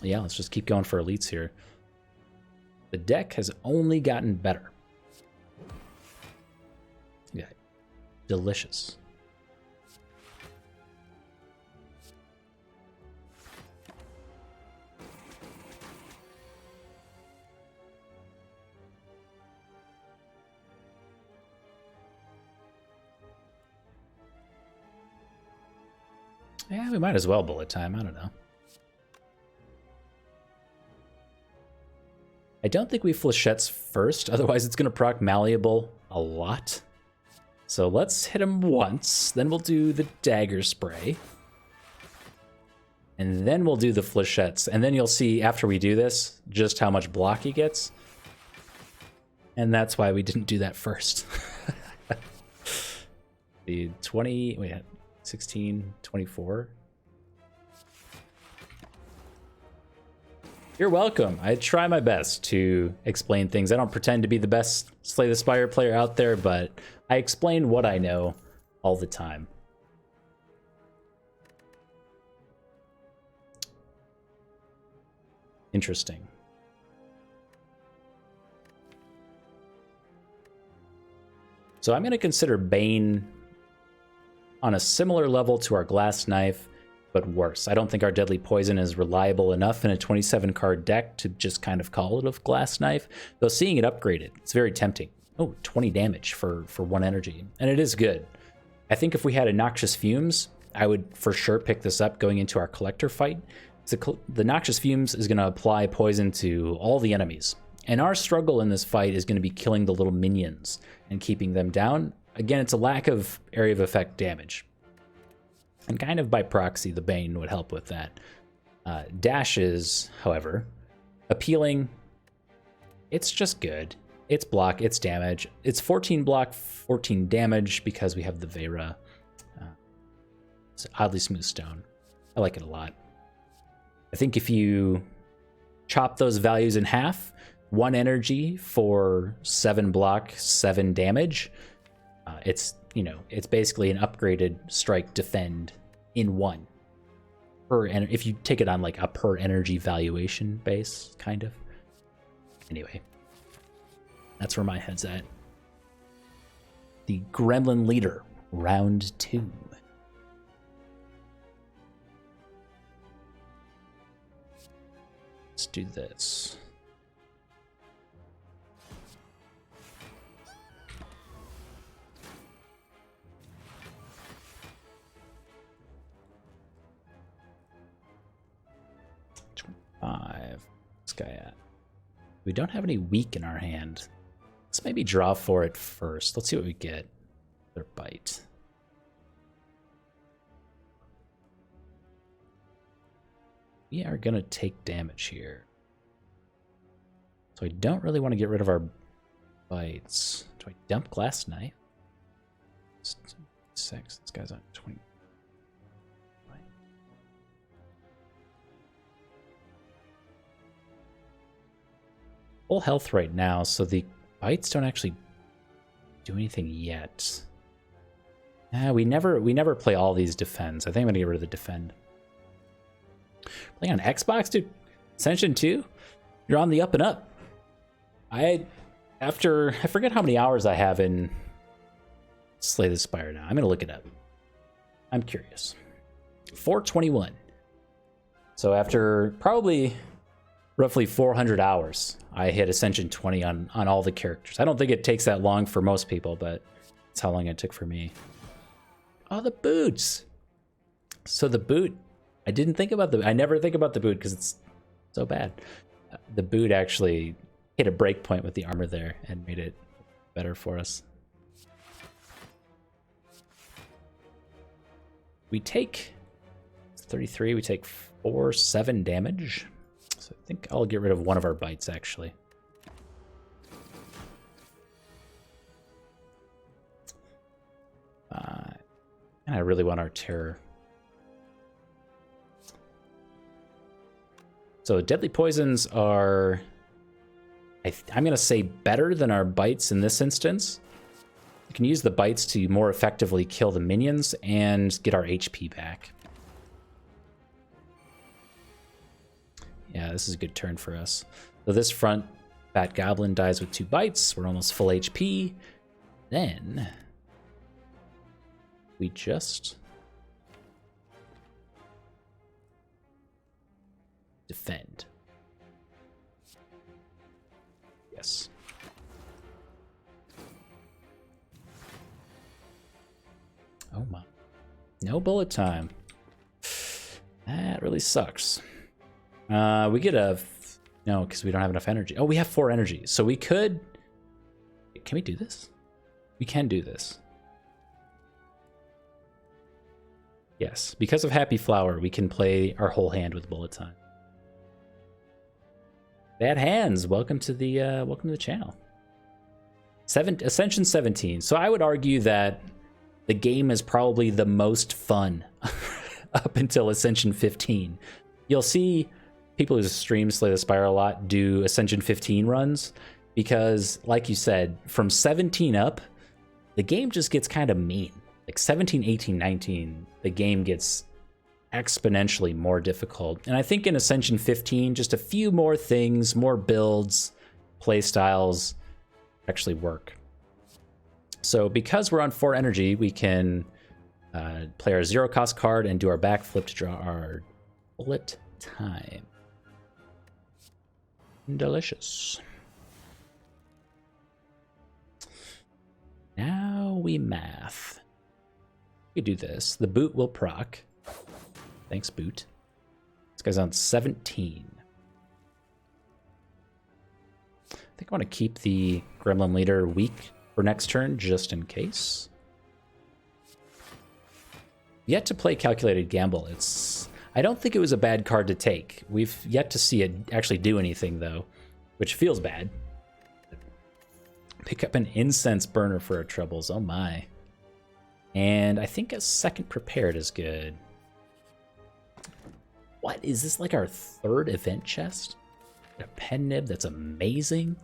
Yeah, let's just keep going for elites here. The deck has only gotten better. Yeah, delicious. Yeah, we might as well bullet time. I don't know. I don't think we flechettes first, otherwise it's going to proc malleable a lot. So let's hit him once, then we'll do the dagger spray. And then we'll do the flechettes, and then you'll see after we do this just how much block he gets. And that's why we didn't do that first. The 20, wait, 16, 24. You're welcome. I try my best to explain things. I don't pretend to be the best Slay the Spire player out there, but I explain what I know all the time. Interesting. So I'm going to consider Bane on a similar level to our Glass Knife, but worse. I don't think our Deadly Poison is reliable enough in a 27-card deck to just kind of call it a Glass Knife, though seeing it upgraded, it's very tempting. Oh, 20 damage for 1 energy, and it is good. I think if we had a Noxious Fumes, I would for sure pick this up going into our Collector fight. The Noxious Fumes is going to apply poison to all the enemies, and our struggle in this fight is going to be killing the little minions and keeping them down. Again, it's a lack of area of effect damage. And kind of by proxy, the Bane would help with that. Dash is, however, appealing. It's just good. It's block, it's damage. It's 14 block, 14 damage because we have the Vera. It's oddly smooth stone. I like it a lot. I think if you chop those values in half, 1 energy for 7 block, 7 damage, it's, you know, it's basically an upgraded strike defend in 1 per, and if you take it on like a per energy valuation base, kind of. Anyway, that's where my head's at. The Gremlin Leader, round 2. let's do this. This guy at. We don't have any weak in our hand. Let's maybe draw for it first. Let's see what we get. Their bite. We are gonna take damage here. So I don't really want to get rid of our bites. Do I dump glass knife? 6. This guy's on 20. Full health right now, so the bites don't actually do anything yet. We never play all these defends. I think I'm gonna get rid of the defend. Playing on Xbox, dude. Ascension 2, you're on the up and up. I forget how many hours I have in Slay the Spire now. I'm gonna look it up. I'm curious. 421. So after probably roughly 400 hours, I hit Ascension 20 on all the characters. I don't think it takes that long for most people, but it's how long it took for me. Oh, the boots. So the boot, I never think about the boot because it's so bad. The boot actually hit a break point with the armor there and made it better for us. We take 33, we take 7 damage. So I think I'll get rid of one of our bites, actually. And I really want our terror. So deadly poisons are, I'm going to say, better than our bites in this instance. We can use the bites to more effectively kill the minions and get our HP back. Yeah, this is a good turn for us. So this front Bat Goblin dies with 2 bites. We're almost full HP. Then we just defend. Yes. Oh my. No bullet time. That really sucks. We get no, because we don't have enough energy. Oh, we have 4 energy. So we could... Can we do this? We can do this. Yes, because of Happy Flower, we can play our whole hand with bullet time. Bad hands. Welcome to the channel. Ascension 17. So I would argue that the game is probably the most fun up until Ascension 15. You'll see people who stream Slay the Spire a lot do Ascension 15 runs because, like you said, from 17 up, the game just gets kind of mean. Like 17, 18, 19, the game gets exponentially more difficult. And I think in Ascension 15, just a few more things, more builds, play styles actually work. So because we're on 4 energy, we can play our 0-cost card and do our backflip to draw our bullet time. Delicious. Now we math. We do this. The boot will proc. Thanks, boot. This guy's on 17. I think I want to keep the Gremlin Leader weak for next turn, just in case. Yet to play Calculated Gamble. I don't think it was a bad card to take. We've yet to see it actually do anything, though, which feels bad. Pick up an Incense Burner for our troubles. Oh my. And I think a second Prepared is good. What? Is this like our 3rd event chest? A pen nib that's amazing.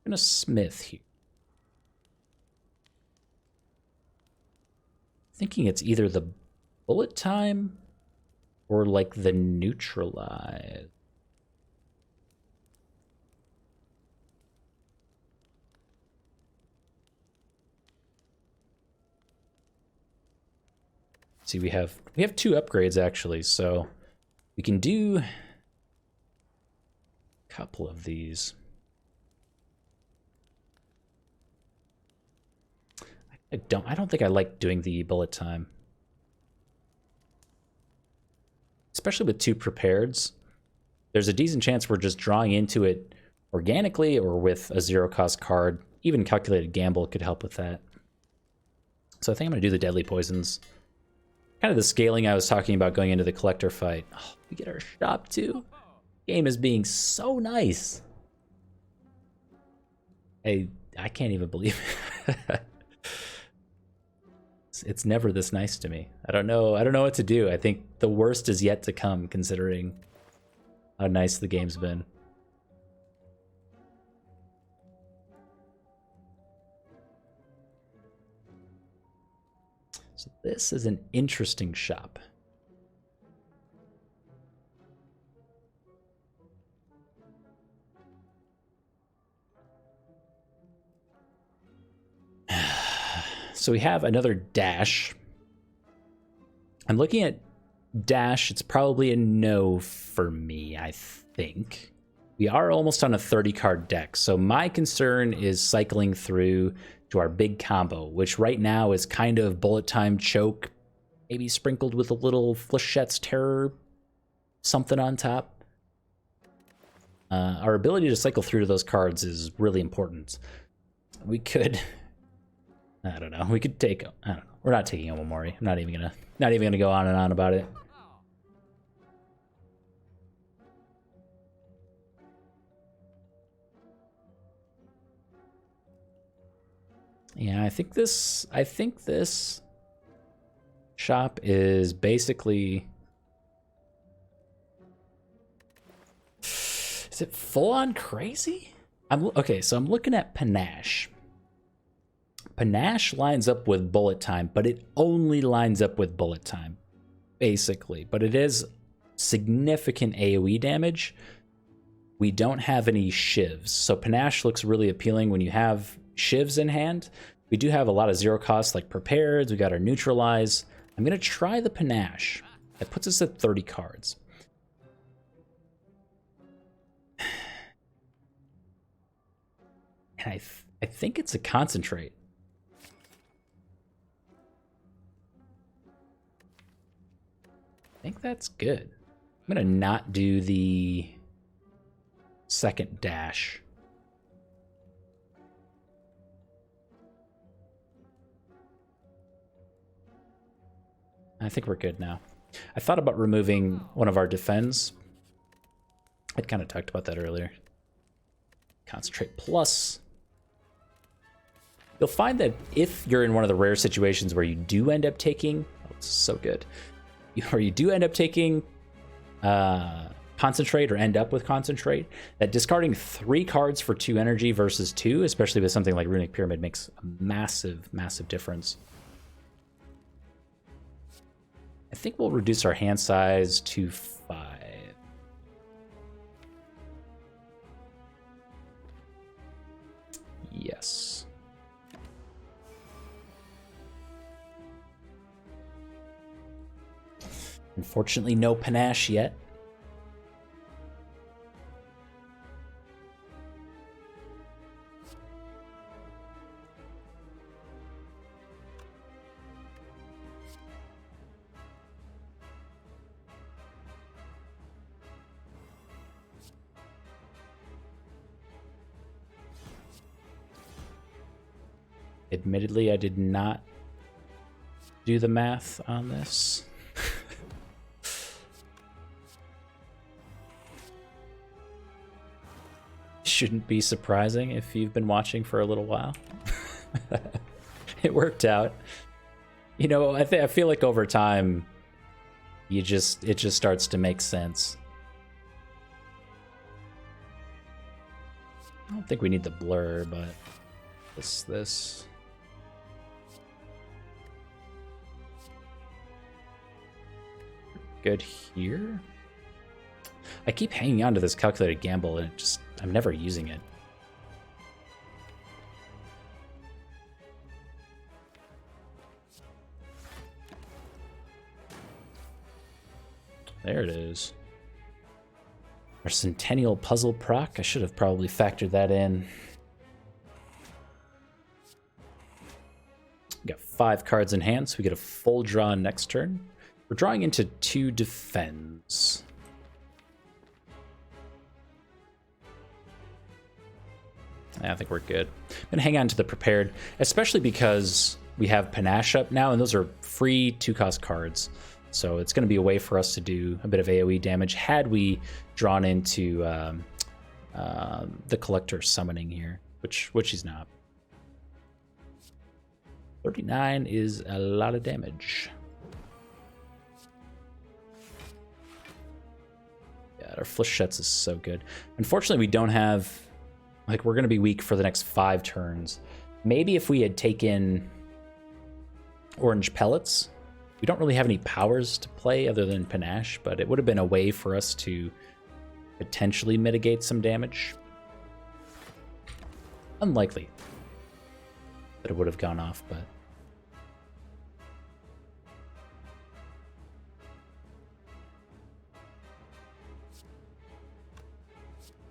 I'm gonna smith here. Thinking it's either the bullet time or like the neutralize. see, we have 2 upgrades actually, so we can do a couple of these. I don't think I like doing the bullet time. Especially with 2 prepareds. There's a decent chance we're just drawing into it organically or with a 0-cost card. Even calculated gamble could help with that. So I think I'm going to do the deadly poisons. Kind of the scaling I was talking about going into the collector fight. Oh, we get our shop too. Game is being so nice. I can't even believe it. It's never this nice to me. I don't know what to do. I think the worst is yet to come, considering how nice the game's been. So this is an interesting shop. So we have another dash. I'm looking at dash. It's probably a no for me, I think. We are almost on a 30-card deck, so my concern is cycling through to our big combo, which right now is kind of bullet time choke, maybe sprinkled with a little Flechette's Terror something on top. Our ability to cycle through to those cards is really important. We could... I don't know. We could take... I don't know. We're not taking Omamori. I'm not even gonna go on and on about it. Yeah, I think this shop is basically... Is it full-on crazy? Okay, so I'm looking at Panache. Panache lines up with bullet time, but it only lines up with bullet time, basically. But it is significant AoE damage. We don't have any shivs, so Panache looks really appealing when you have shivs in hand. We do have a lot of 0-cost, like Prepareds. We got our Neutralize. I'm going to try the Panache. That puts us at 30 cards. And I think it's a Concentrate. I think that's good. I'm going to not do the second dash. I think we're good now. I thought about removing one of our defends. I'd kind of talked about that earlier. Concentrate plus. You'll find that if you're in one of the rare situations where you do end up taking... Oh, it's so good. Or you do end up taking Concentrate or end up with Concentrate, that discarding 3 cards for 2 energy versus 2, especially with something like Runic Pyramid, makes a massive, massive difference. I think we'll reduce our hand size to 5. Yes. Unfortunately, no Panache yet. Admittedly, I did not do the math on this. Shouldn't be surprising if you've been watching for a little while. It worked out. You know, I feel like over time, it just starts to make sense. I don't think we need the blur, but this. Good here. I keep hanging on to this calculated gamble and I'm never using it. There it is. Our Centennial Puzzle proc. I should have probably factored that in. We got 5 cards in hand, so we get a full draw next turn. We're drawing into 2 defends. I think we're good. I'm gonna hang on to the prepared, especially because we have Panache up now, and those are free 2-cost cards. So it's gonna be a way for us to do a bit of AoE damage had we drawn into the Collector summoning here, which he's not. 39 is a lot of damage. Yeah, our Flechettes is so good. Unfortunately, we don't have... Like, we're going to be weak for the next 5 turns. Maybe if we had taken Orange Pellets. We don't really have any powers to play other than Panache, but it would have been a way for us to potentially mitigate some damage. Unlikely that it would have gone off, but...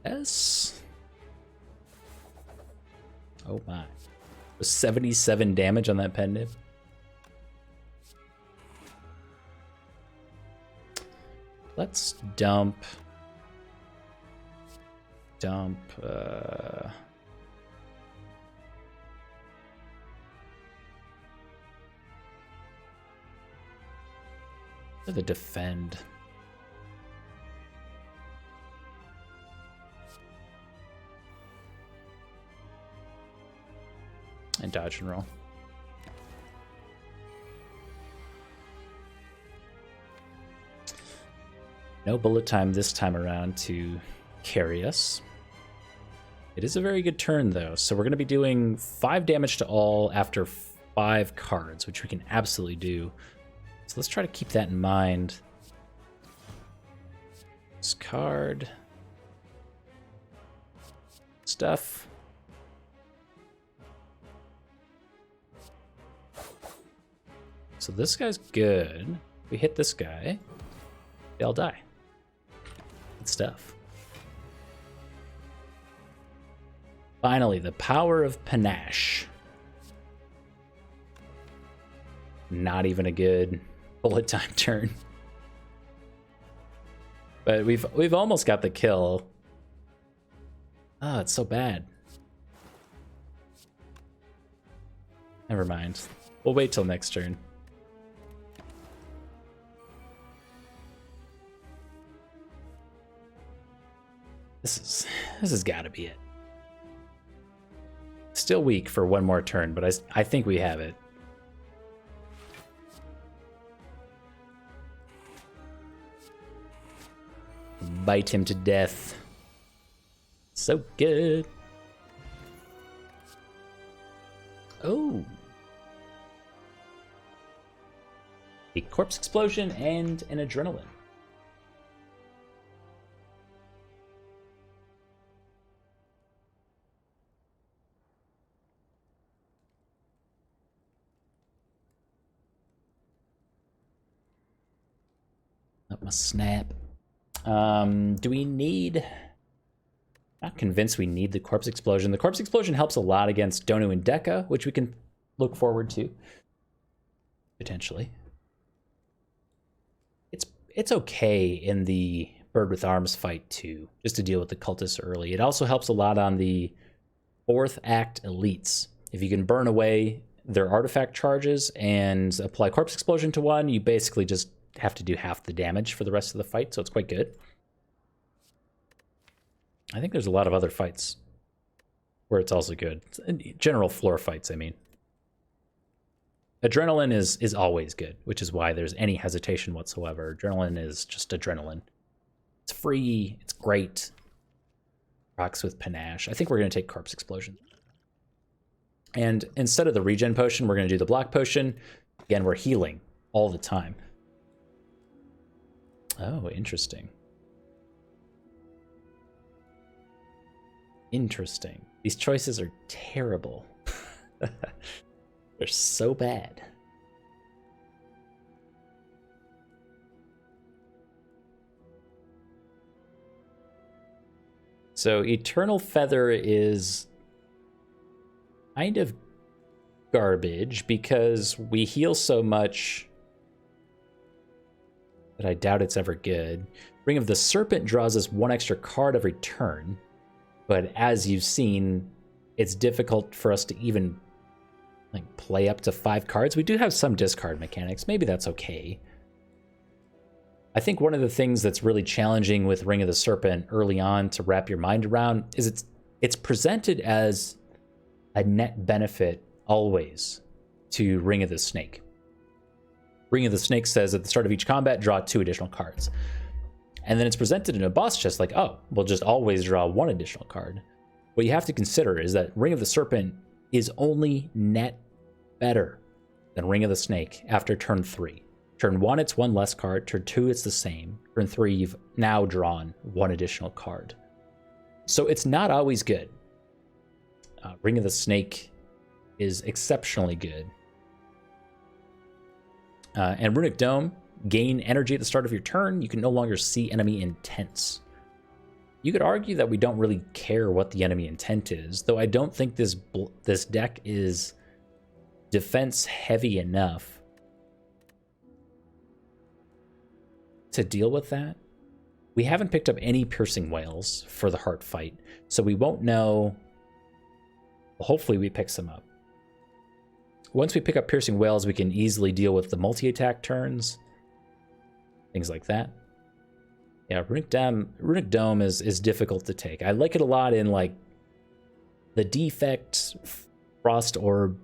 Yes. Oh my. 77 damage on that pen nib. Let's dump. The defend. And dodge and roll. No bullet time this time around to carry us. It is a very good turn though, so we're going to be doing 5 damage to all after 5 cards, which we can absolutely do. So let's try to keep that in mind. This card. Stuff. So this guy's good. We hit this guy, they all die. Good stuff. Finally, the power of Panache. Not even a good bullet time turn. But we've almost got the kill. Oh, it's so bad. Never mind. We'll wait till next turn. This has got to be it. Still weak for one more turn, but I think we have it. Bite him to death. So good. Oh. A corpse explosion and an adrenaline. Up my snap. Do we need... Not convinced we need the corpse explosion. The corpse explosion helps a lot against Donu and Deka, which we can look forward to. Potentially. It's okay in the Bird with Arms fight too, just to deal with the cultists early. It also helps a lot on the 4th act elites. If you can burn away their artifact charges and apply corpse explosion to one, you basically just have to do half the damage for the rest of the fight, so it's quite good. I think there's a lot of other fights where it's also good. General floor fights, I mean. Adrenaline is always good, which is why there's any hesitation whatsoever. Adrenaline is just adrenaline. It's free, it's great. Rocks with Panache. I think we're going to take Corpse Explosion. And instead of the regen potion, we're going to do the block potion. Again, we're healing all the time. Oh, interesting. Interesting. These choices are terrible. They're so bad. So Eternal Feather is kind of garbage because we heal so much that I doubt it's ever good. Ring of the Serpent draws us 1 extra card every turn, but as you've seen, it's difficult for us to even like play up to 5 cards. We do have some discard mechanics. Maybe that's okay. I think one of the things that's really challenging with Ring of the Serpent early on to wrap your mind around is it's presented as a net benefit always to Ring of the Snake. Ring of the Snake says at the start of each combat, draw 2 additional cards. And then it's presented in a boss chest like, oh, we'll just always draw 1 additional card. What you have to consider is that Ring of the Serpent is only net better than Ring of the Snake after turn 3. Turn 1, it's 1 less card. Turn 2, it's the same. Turn 3, you've now drawn 1 additional card. So it's not always good. Ring of the Snake is exceptionally good. And Runic Dome, gain energy at the start of your turn. You can no longer see enemy intents. You could argue that we don't really care what the enemy intent is, though I don't think this deck is defense heavy enough to deal with that. We haven't picked up any Piercing Wails for the Heart fight, so we won't know. Well, hopefully we pick some up. Once we pick up Piercing Wails, we can easily deal with the multi-attack turns, things like that. Yeah, Runic Dome is difficult to take. I like it a lot in like the Defect, Frost Orb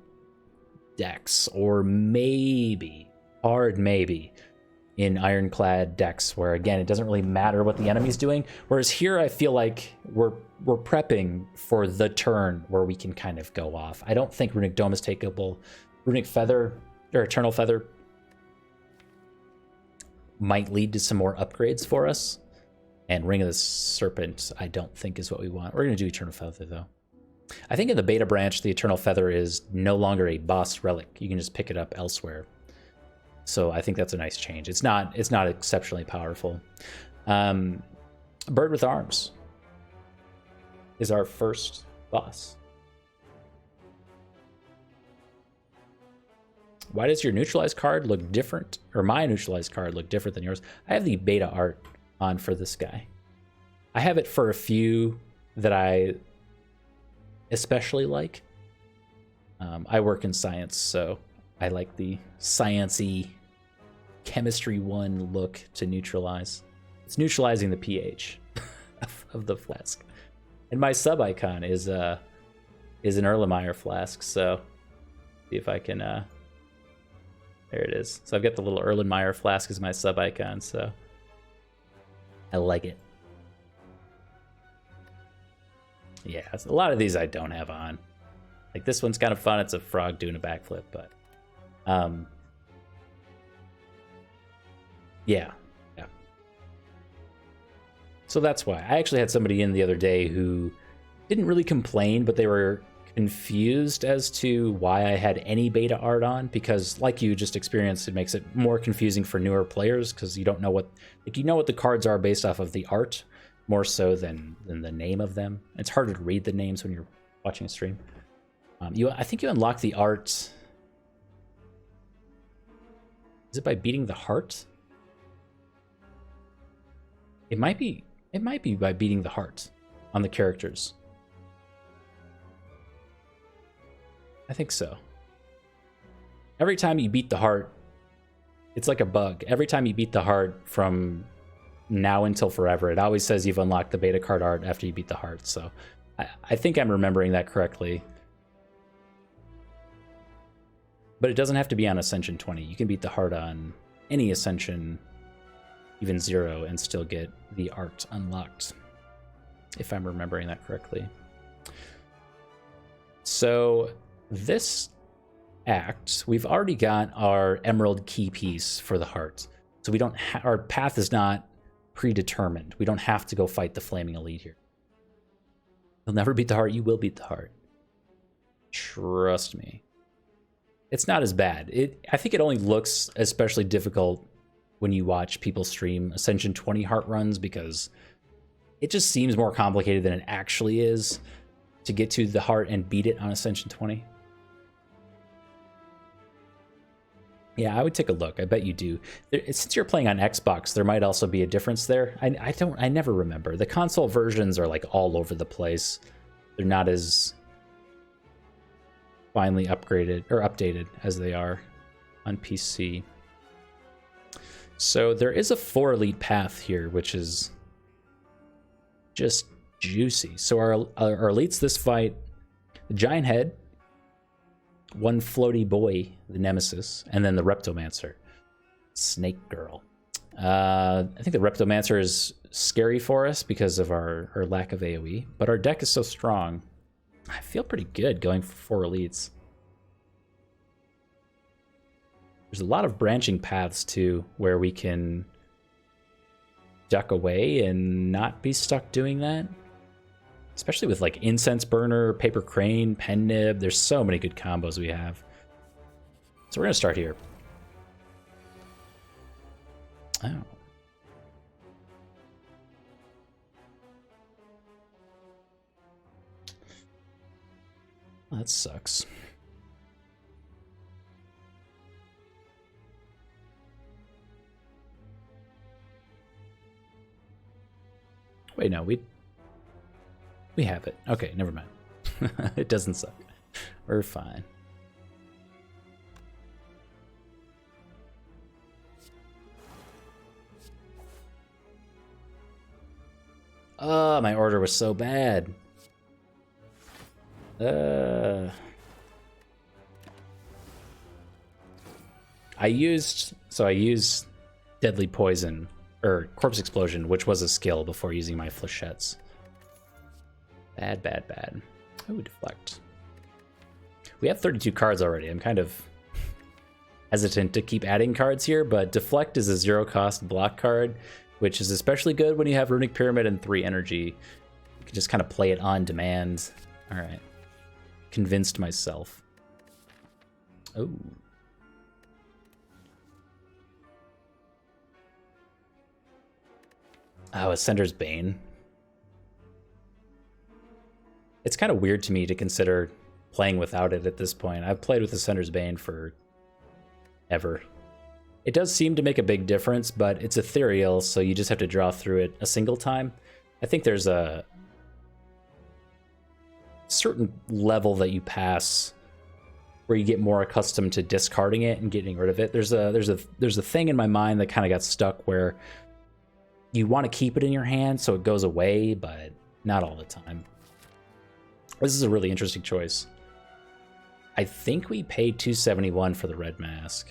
decks, or maybe, hard maybe, in Ironclad decks, where again, it doesn't really matter what the enemy's doing. Whereas here, I feel like we're prepping for the turn where we can kind of go off. I don't think Runic Dome is takeable. Runic Feather, or Eternal Feather, might lead to some more upgrades for us. And Ring of the Serpent, I don't think is what we want. We're going to do Eternal Feather, though. I think in the beta branch, the Eternal Feather is no longer a boss relic. You can just pick it up elsewhere. So I think that's a nice change. It's not exceptionally powerful. Bird with Arms is our first boss. Why does your neutralized card look different, or my neutralized card look different than yours? I have the beta art on for this guy. I have it for a few that I especially like. I work in science, so I like the sciencey chemistry 1 look to neutralize. It's neutralizing the pH of the flask. And my sub icon is an Erlenmeyer flask, so see if I can there it is. So I've got the little Erlenmeyer flask as my sub icon, so I like it. Yeah, a lot of these I don't have on. Like this one's kind of fun. It's a frog doing a backflip, but yeah. So that's why. I actually had somebody in the other day who didn't really complain, but they were confused as to why I had any beta art on, because like you just experienced, it makes it more confusing for newer players because you don't know what, like, you know what the cards are based off of the art more so than the name of them. It's harder to read the names when you're watching a stream. I think you unlock the art. Is it by beating the heart? It might be by beating the heart on the characters. I think so. Every time you beat the heart, it's like a bug. Every time you beat the heart from now until forever, it always says you've unlocked the beta card art after you beat the heart. So I think I'm remembering that correctly. But it doesn't have to be on Ascension 20. You can beat the heart on any Ascension, even 0, and still get the art unlocked, if I'm remembering that correctly. So this act, we've already got our Emerald key piece for the heart. So we don't our path is not predetermined. We don't have to go fight the Flaming Elite here. You'll never beat the heart. You will beat the heart. Trust me. It's not as bad. I think it only looks especially difficult when you watch people stream Ascension 20 heart runs, because it just seems more complicated than it actually is to get to the heart and beat it on Ascension 20. Yeah, I would take a look. I bet you do. Since you're playing on Xbox, there might also be a difference there. I never remember. The console versions are like all over the place. They're not as finely upgraded or updated as they are on PC. So there is a 4 elite path here, which is just juicy. So our elites this fight: the Giant Head, one floaty boy, the Nemesis, and then the Reptomancer, Snake Girl. I think the Reptomancer is scary for us because of our lack of AoE, but our deck is so strong. I feel pretty good going for 4 elites. There's a lot of branching paths too, where we can duck away and not be stuck doing that. Especially with like Incense Burner, Paper Crane, Pen Nib. There's so many good combos we have. So we're gonna start here. Oh. Well, that sucks. Wait, no, we have it. Okay, never mind. It doesn't suck. We're fine. Oh, my order was so bad. I used Deadly Poison, or Corpse Explosion, which was a skill before using my flechettes. Bad, bad, bad. Oh, deflect. We have 32 cards already. I'm kind of hesitant to keep adding cards here, but deflect is a 0-cost block card, which is especially good when you have Runic Pyramid and 3 energy. You can just kind of play it on demand. All right. Convinced myself. Oh. Oh, Ascender's Bane. It's kind of weird to me to consider playing without it at this point. I've played with Ascender's Bane for ever. It does seem to make a big difference, but it's ethereal, so you just have to draw through it a single time. I think there's a certain level that you pass where you get more accustomed to discarding it and getting rid of it. There's a thing in my mind that kind of got stuck where you want to keep it in your hand so it goes away, but not all the time. This is a really interesting choice. I think we paid $271 for the red mask.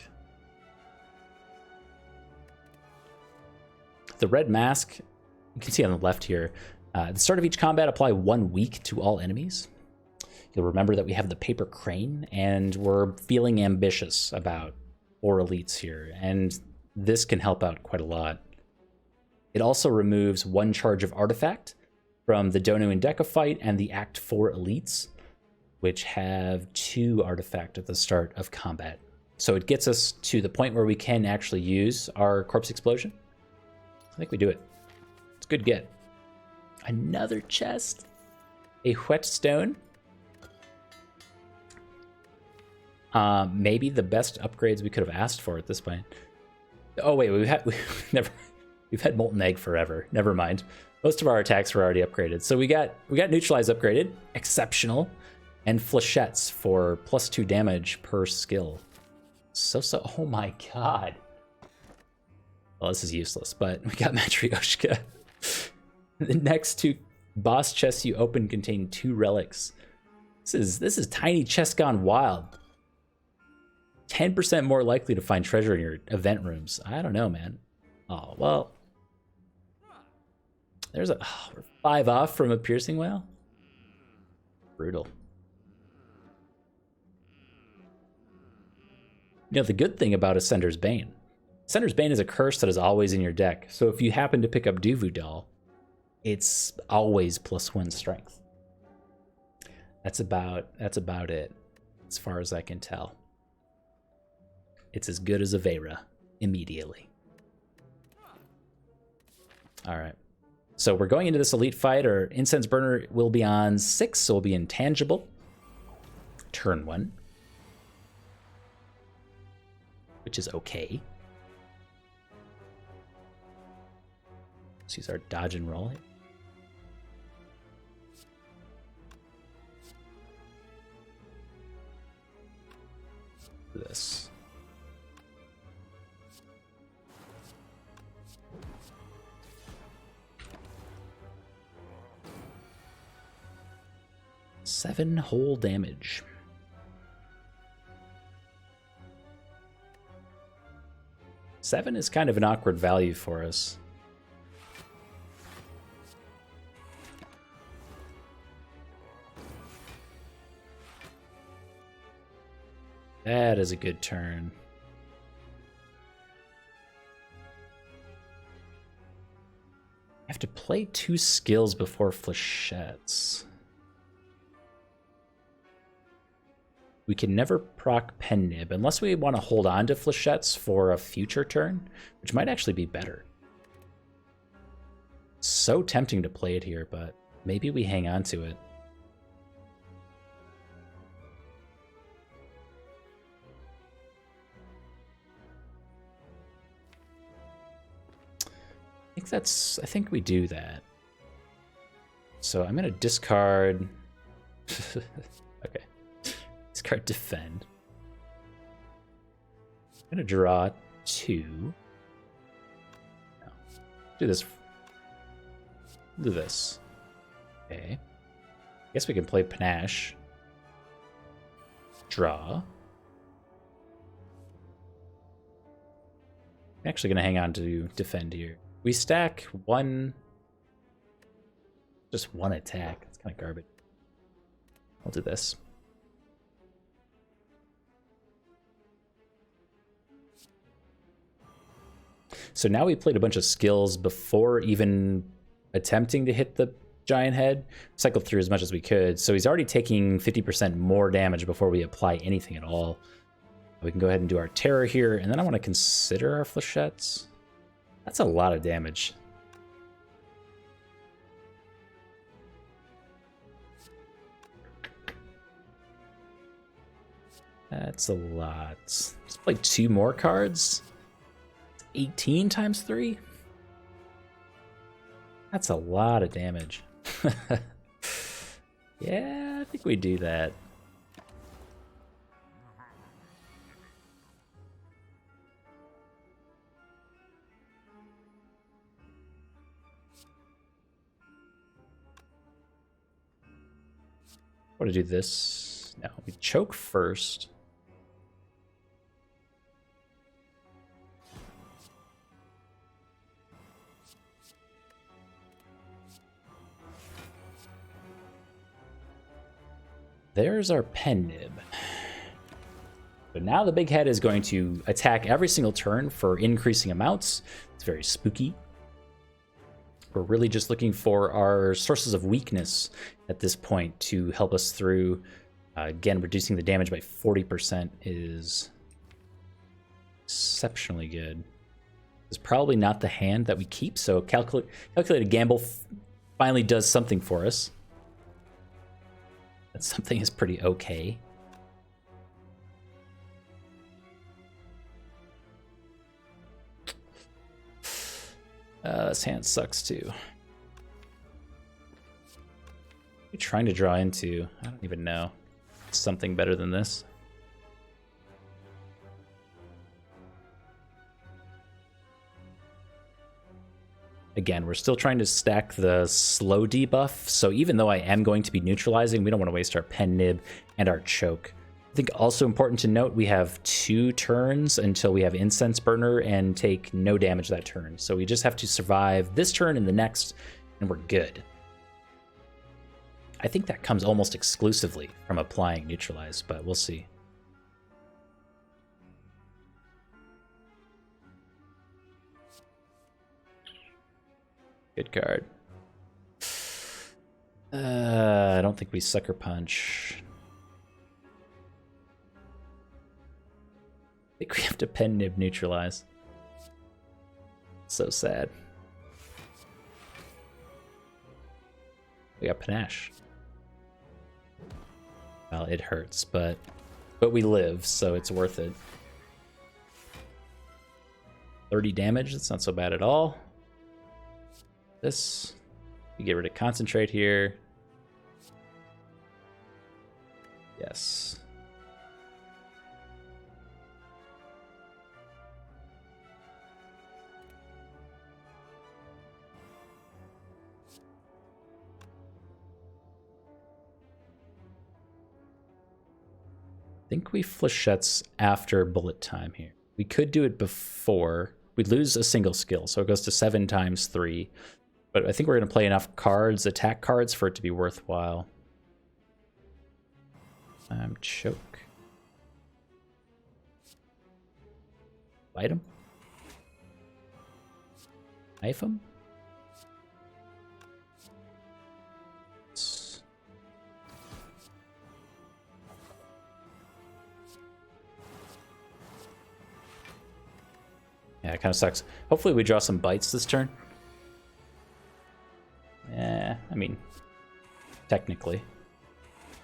The red mask, you can see on the left here, at the start of each combat, apply 1 week to all enemies. You'll remember that we have the Paper Crane, and we're feeling ambitious about 4 elites here, and this can help out quite a lot. It also removes 1 charge of artifact from the Donu and Deca fight and the Act 4 elites, which have 2 artifact at the start of combat. So it gets us to the point where we can actually use our Corpse Explosion. I think we do it. It's a good get. Another chest. A whetstone. Maybe the best upgrades we could have asked for at this point. Oh wait, we've had Molten Egg forever. Never mind. Most of our attacks were already upgraded. So we got Neutralize upgraded, exceptional, and Flechettes for +2 damage per skill. So, oh my god. Well, this is useless, but we got Matryoshka. The next 2 boss chests you open contain 2 relics. This is tiny chest gone wild. 10% more likely to find treasure in your event rooms. I don't know, man. Oh, well. We're 5 off from a piercing whale? Brutal. You know, the good thing about Ascender's Bane. Ascender's Bane is a curse that is always in your deck. So if you happen to pick up Duvu Doll, it's always +1 strength. That's about it, as far as I can tell. It's as good as a Vera immediately. All right. So we're going into this elite fight. Our Incense Burner will be on 6, so we'll be intangible. Turn 1. Which is okay. Let's use our dodge and roll. Do this. Seven whole damage. Seven is kind of an awkward value for us. That is a good turn. I have to play 2 skills before flechettes. We can never proc Pen Nib unless we want to hold on to flechettes for a future turn, which might actually be better. So tempting to play it here, but maybe we hang on to it. I think we do that. So I'm gonna discard. Okay. Discard defend. I'm gonna draw 2. No. Do this. Do this. Okay. I guess we can play Panache. Draw. I'm actually gonna hang on to defend here. We stack just one attack. That's kind of garbage. I'll do this. So now we played a bunch of skills before even attempting to hit the giant head. Cycled through as much as we could. So he's already taking 50% more damage before we apply anything at all. We can go ahead and do our terror here, and then I want to consider our flechettes. That's a lot of damage. That's a lot. Let's play 2 more cards. 18 times 3? That's a lot of damage. Yeah, I think we do that. I want to do this. No, we choke first. There's our Pen Nib. But now the big head is going to attack every single turn for increasing amounts. It's very spooky. We're really just looking for our sources of weakness at this point to help us through. Again, reducing the damage by 40% is exceptionally good. It's probably not the hand that we keep, so Calculated Gamble finally does something for us. That something is pretty okay. This hand sucks too. What are you trying to draw into? I don't even know. Something better than this. Again, we're still trying to stack the slow debuff, so even though I am going to be neutralizing, we don't want to waste our Pen Nib and our choke. I think also important to note, we have 2 turns until we have Incense Burner and take no damage that turn. So we just have to survive this turn and the next, and we're good. I think that comes almost exclusively from applying Neutralize, but we'll see. Good card. I don't think we Sucker Punch. I think we have to Pen Nib Neutralize. So sad. We got panache. Well, it hurts, but we live, so it's worth it. 30 damage, that's not so bad at all. This, we get rid of concentrate here. Yes. I think we flechettes after bullet time here. We could do it before. We'd lose a single skill, so it goes to 7 times 3. But I think we're going to play enough cards, attack cards, for it to be worthwhile. Choke. Bite him. Knife him. Yeah, it kind of sucks. Hopefully we draw some bites this turn. Yeah, I mean, technically.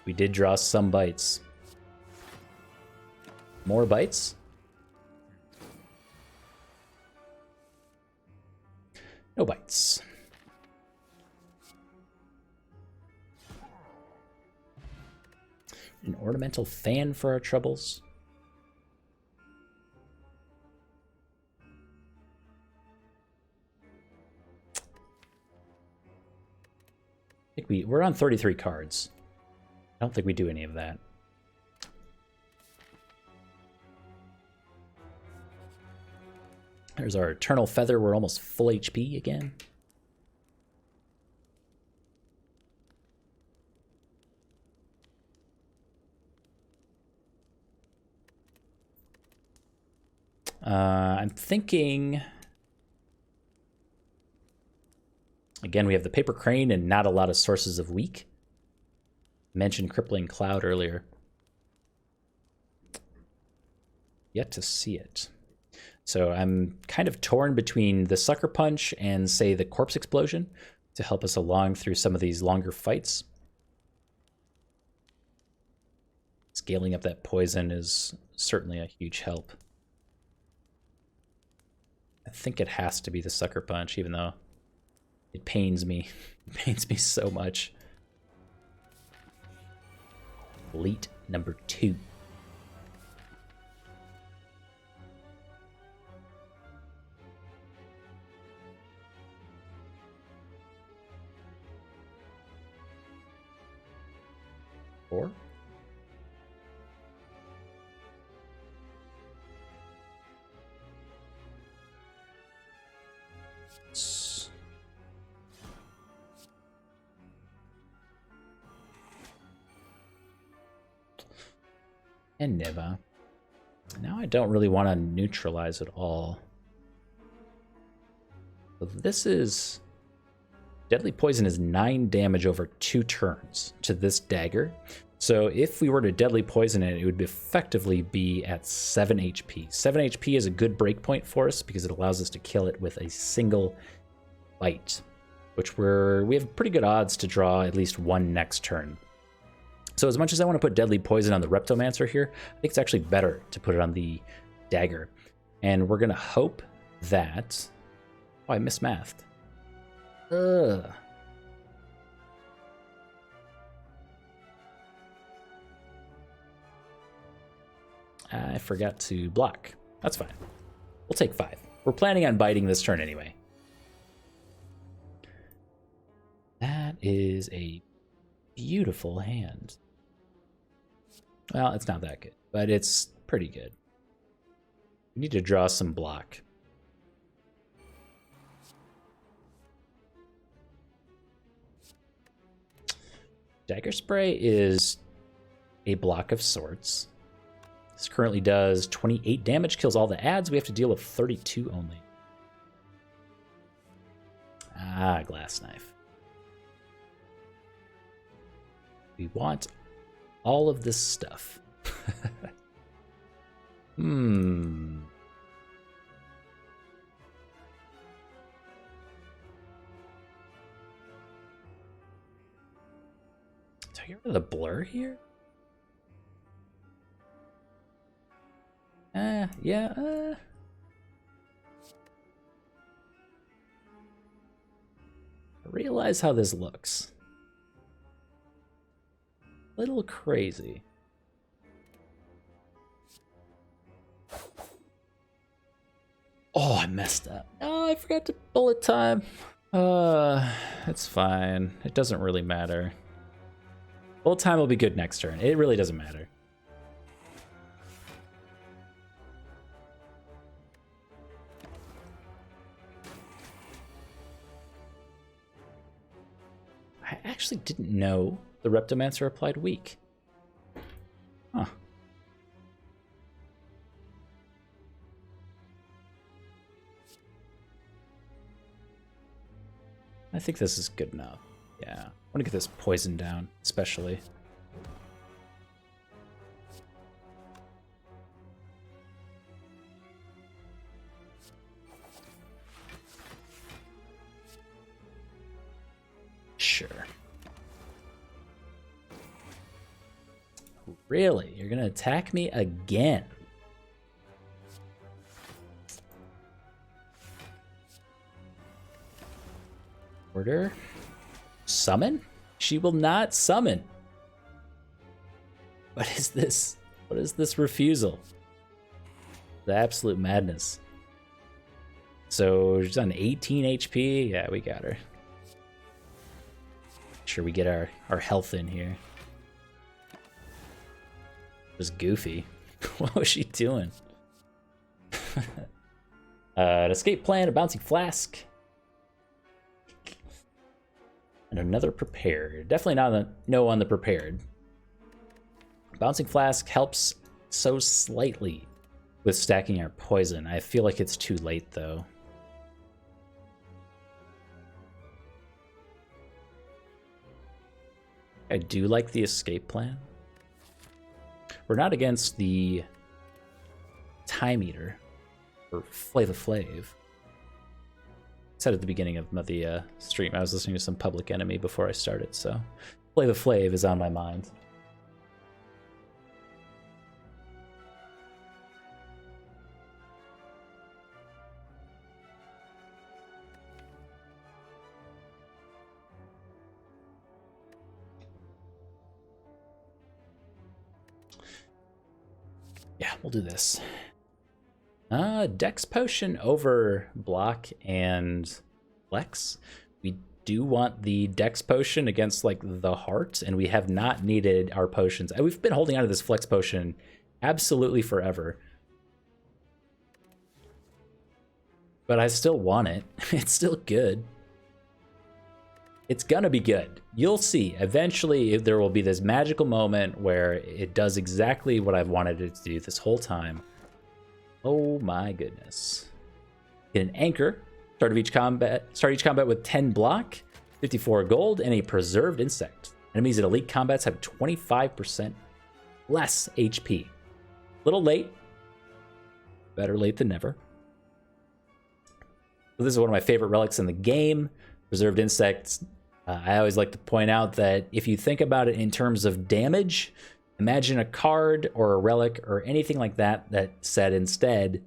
We did draw some bites. More bites? No bites. An ornamental fan for our troubles. I think we're on 33 cards. I don't think we do any of that. There's our Eternal Feather. We're almost full HP again. I'm thinking... Again, we have the Paper Crane and not a lot of sources of weak. Mentioned Crippling Cloud earlier. Yet to see it. So I'm kind of torn between the Sucker Punch and, say, the Corpse Explosion to help us along through some of these longer fights. Scaling up that poison is certainly a huge help. I think it has to be the Sucker Punch, even though it pains me. It pains me so much. Elite number 2. Four. And Niva. Now I don't really want to neutralize at all. So this is... Deadly Poison is 9 damage over 2 turns to this dagger. So if we were to Deadly Poison it, it would effectively be at 7 HP. 7 HP is a good breakpoint for us because it allows us to kill it with a single bite, which we have pretty good odds to draw at least one next turn. So as much as I want to put Deadly Poison on the Reptomancer here, I think it's actually better to put it on the dagger. And we're going to hope that... Oh, I mismathed. Ugh. I forgot to block. That's fine. We'll take 5. We're planning on biting this turn anyway. That is a beautiful hand. Well, it's not that good, but it's pretty good. We need to draw some block. Dagger Spray is a block of sorts. This currently does 28 damage, kills all the adds. We have to deal with 32 only. Ah, Glass Knife. We want all of this stuff. I get rid of the blur here? Yeah, I realize how this looks. Little crazy. Oh, I messed up. Oh, I forgot to bullet time. It's fine. It doesn't really matter. Bullet time will be good next turn. It really doesn't matter. I actually didn't know the Reptomancer applied weak. Huh. I think this is good enough. Yeah. I want to get this poison down, especially. Sure. Really? You're gonna attack me again? Order. Summon? She will not summon. What is this? What is this refusal? The absolute madness. So she's on 18 HP. Yeah, we got her. Make sure we get our health in here. It was goofy. What was she doing? An escape plan, a bouncing flask. And another prepared. Definitely not no on the prepared. Bouncing flask helps so slightly with stacking our poison. I feel like it's too late though. I do like the escape plan. We're not against the Time Eater or Flava Flav. I said at the beginning of the stream, I was listening to some Public Enemy before I started, so Flava Flav is on my mind. Yeah, we'll do this. Dex potion over block and flex. We do want the Dex potion against like the heart, and we have not needed our potions. We've been holding on to this flex potion absolutely forever. But I still want it. It's still good. It's gonna be good. You'll see. Eventually, there will be this magical moment where it does exactly what I've wanted it to do this whole time. Oh my goodness. Get an anchor. Start each combat with 10 block, 54 gold, and a preserved insect. Enemies in elite combats have 25% less HP. Little late. Better late than never. So this is one of my favorite relics in the game. Preserved insects. I always like to point out that if you think about it in terms of damage, imagine a card or a relic or anything like that that said instead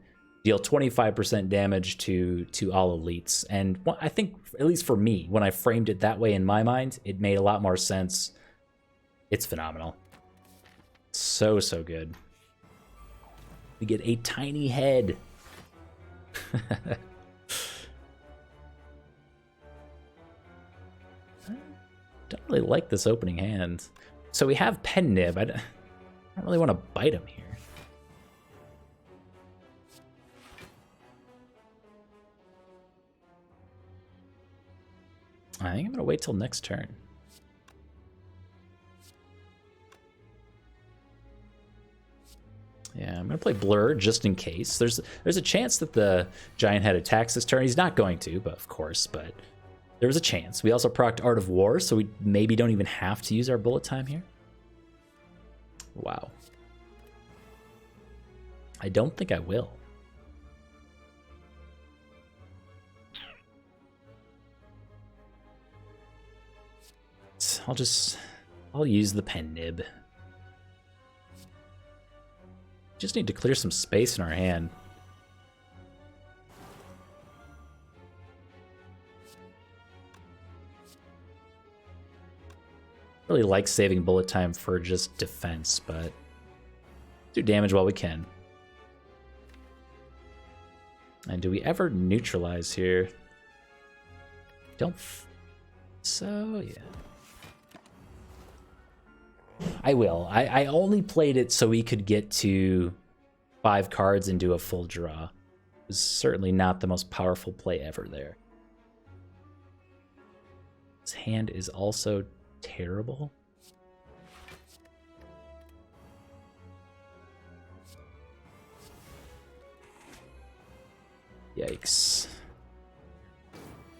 deal 25% damage to all elites. And I think, at least for me, when I framed it that way in my mind, it made a lot more sense. It's phenomenal. So, so good. We get a tiny head. Don't really like this opening hand. So we have Pen Nib. I don't really want to bite him here. I think I'm gonna wait till next turn. Yeah, I'm gonna play Blur just in case. There's a chance that the Giant Head attacks this turn. He's not going to, but of course, but there was a chance. We also procced Art of War, so we maybe don't even have to use our bullet time here. Wow. I don't think I will. I'll just I'll use the pen nib. Just need to clear some space in our hand. Really like saving bullet time for just defense, but do damage while we can. And do we ever neutralize here? So, yeah. I will. I only played it so we could get to 5 cards and do a full draw. It was certainly not the most powerful play ever there. This hand is also terrible. Yikes.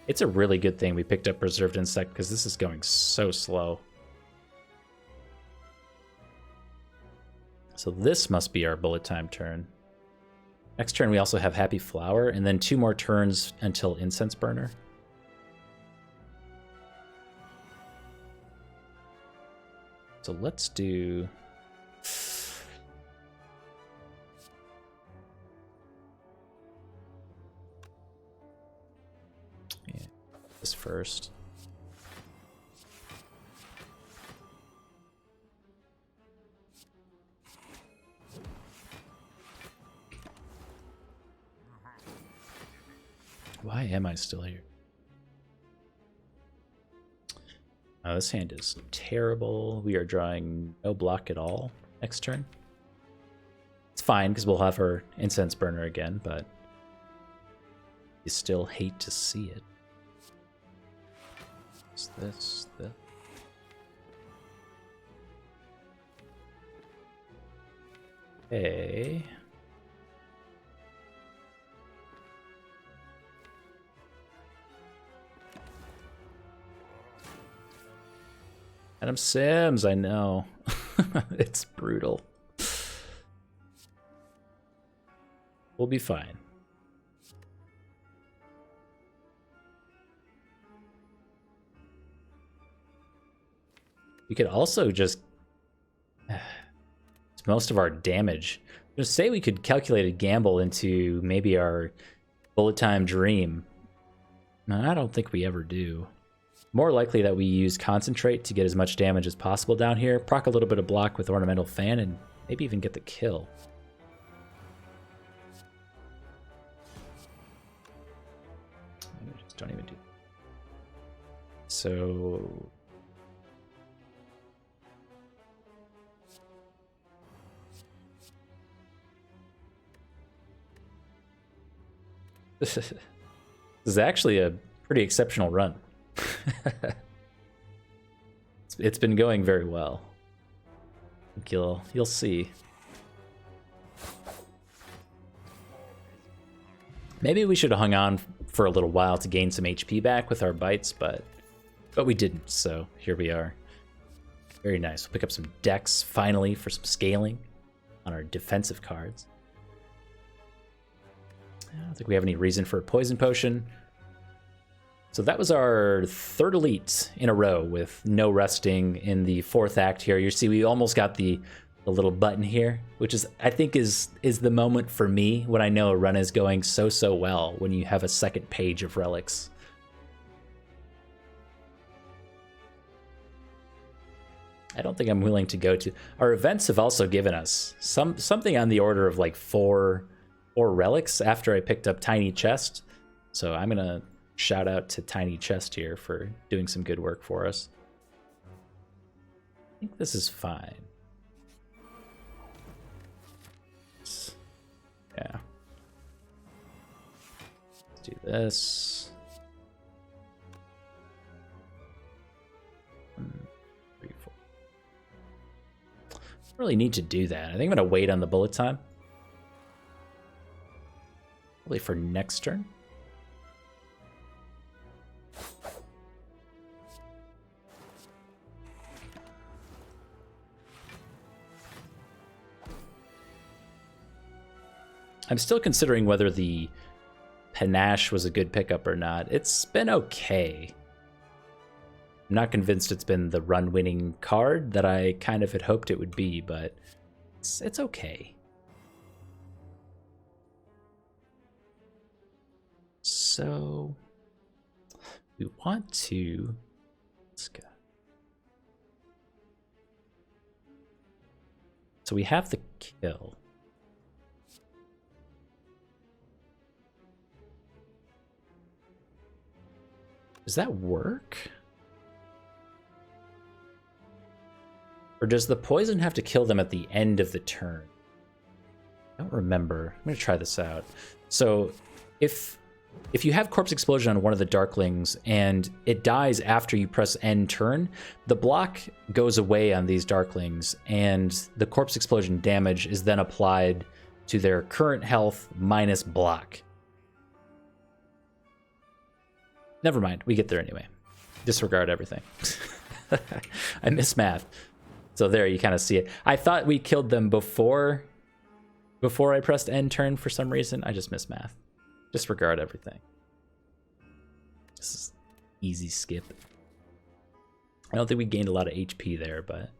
It's a really good thing we picked up Preserved Insect because this is going so slow. So this must be our bullet time turn. Next turn we also have Happy Flower, and then 2 more turns until Incense Burner. So let's do... yeah, this first. Why am I still here? Oh, this hand is terrible. We are drawing no block at all next turn. It's fine because we'll have our Incense Burner again, but you still hate to see it. What's this? Okay. Adam Sims, I know. It's brutal. We'll be fine. We could also just... it's most of our damage. Just say we could calculate a gamble into maybe our bullet time dream. No, I don't think we ever do. More likely that we use Concentrate to get as much damage as possible down here, proc a little bit of block with Ornamental Fan, and maybe even get the kill. Just don't even do that. So... this is actually a pretty exceptional run. It's been going very well. I think you'll see. Maybe we should have hung on for a little while to gain some HP back with our bites, but we didn't, so here we are. Very nice. We'll pick up some decks finally for some scaling on our defensive cards. I don't think we have any reason for a Poison Potion. So that was our 3rd elite in a row with no resting in the 4th act here. You see we almost got the little button here, which is I think is the moment for me when I know a run is going so well, when you have a 2nd page of relics. I don't think I'm willing to go to. Our events have also given us something on the order of like 4 relics after I picked up Tiny Chest. So I'm gonna shout out to Tiny Chest here for doing some good work for us. I think this is fine. Yeah. Let's do this. 1, 3, 4. Don't really need to do that. I think I'm gonna wait on the bullet time. Probably for next turn. I'm still considering whether the Panache was a good pickup or not. It's been okay. I'm not convinced it's been the run-winning card that I kind of had hoped it would be, but it's okay. So we want to, let's go. So we have the kill. Does that work? Or does the poison have to kill them at the end of the turn? I don't remember. I'm gonna try this out. So if you have Corpse Explosion on one of the Darklings and it dies after you press end turn, the block goes away on these Darklings and the Corpse Explosion damage is then applied to their current health minus block. Never mind, we get there anyway. Disregard everything. I miss math. So there, you kind of see it. I thought we killed them before I pressed end turn for some reason. I just miss math. Disregard everything. This is easy skip. I don't think we gained a lot of HP there, but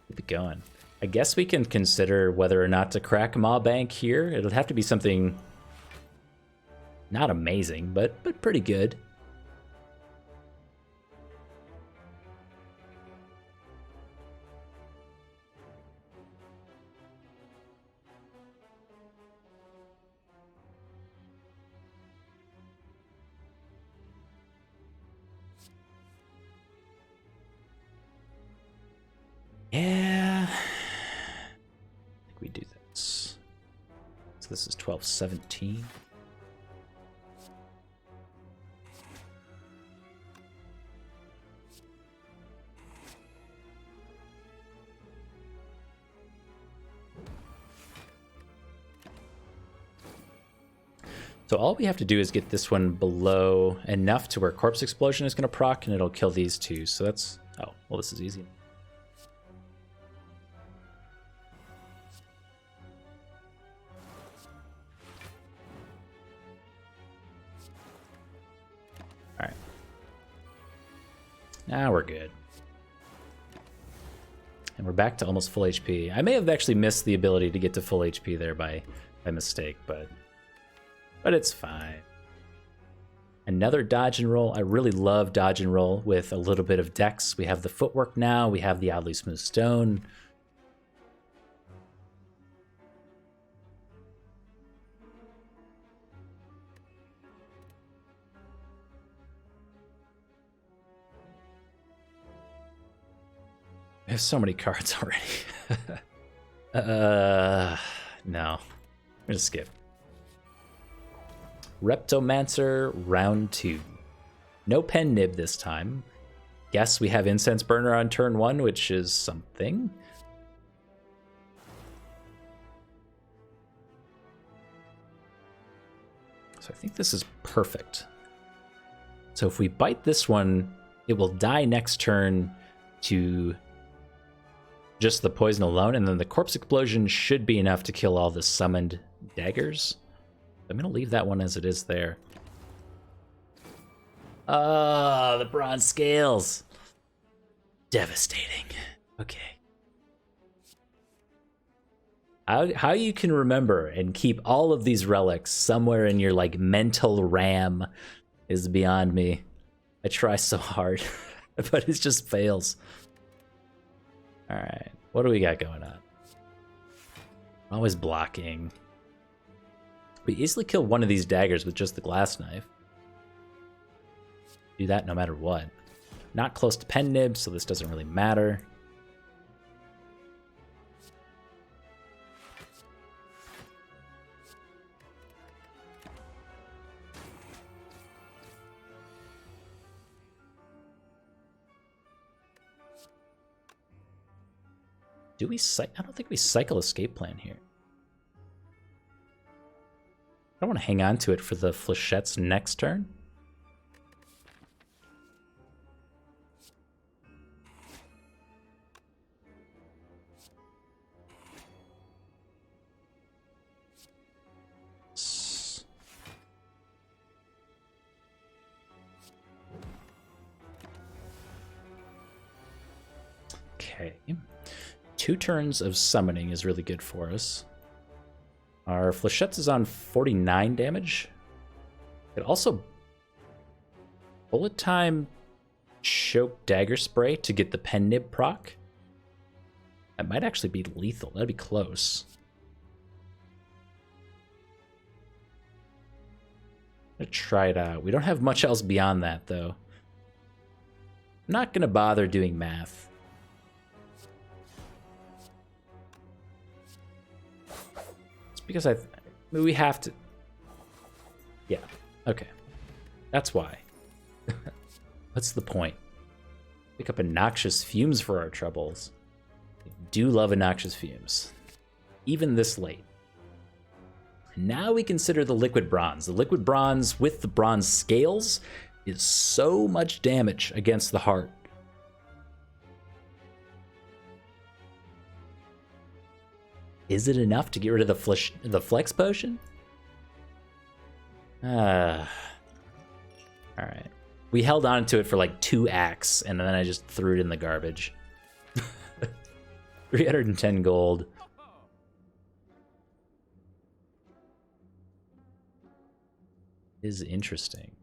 keep it going. I guess we can consider whether or not to crack Maw Bank here. It'll have to be something not amazing, but pretty good. Yeah, I think we do this. So this is 12-17. So all we have to do is get this one below enough to where Corpse Explosion is going to proc, and it'll kill these two. So that's, oh, well, this is easy. Now we're good. And we're back to almost full HP. I may have actually missed the ability to get to full HP there by mistake, but it's fine. Another dodge and roll. I really love dodge and roll with a little bit of dex. We have the footwork now. We have the oddly smooth stone. I have so many cards already. No. I'm gonna skip. Reptomancer, round 2. No pen nib this time. Guess we have Incense Burner on turn 1, which is something. So I think this is perfect. So if we bite this one, it will die next turn to just the poison alone, and then the Corpse Explosion should be enough to kill all the summoned daggers. I'm going to leave that one as it is there. Ah, the bronze scales. Devastating. Okay. How you can remember and keep all of these relics somewhere in your like mental RAM is beyond me. I try so hard, but it just fails. All right, what do we got going on? Always blocking. We easily kill one of these daggers with just the glass knife. Do that no matter what. Not close to pen nib, so this doesn't really matter. Do we I don't think we cycle escape plan here. I don't want to hang on to it for the flechettes next turn. Okay. 2 turns of summoning is really good for us. Our Flechettes is on 49 damage. It also bullet time choke dagger spray to get the pen nib proc. That might actually be lethal. That'd be close. I'm gonna try it out. We don't have much else beyond that though. I'm not gonna bother doing math. Because we have to. Yeah, okay. That's why. What's the point? Pick up noxious fumes for our troubles. I do love noxious fumes. Even this late. Now we consider the liquid bronze. The liquid bronze with the bronze scales is so much damage against the heart. Is it enough to get rid of the flex potion? Alright. We held on to it for like 2 acts, and then I just threw it in the garbage. 310 gold. Is interesting.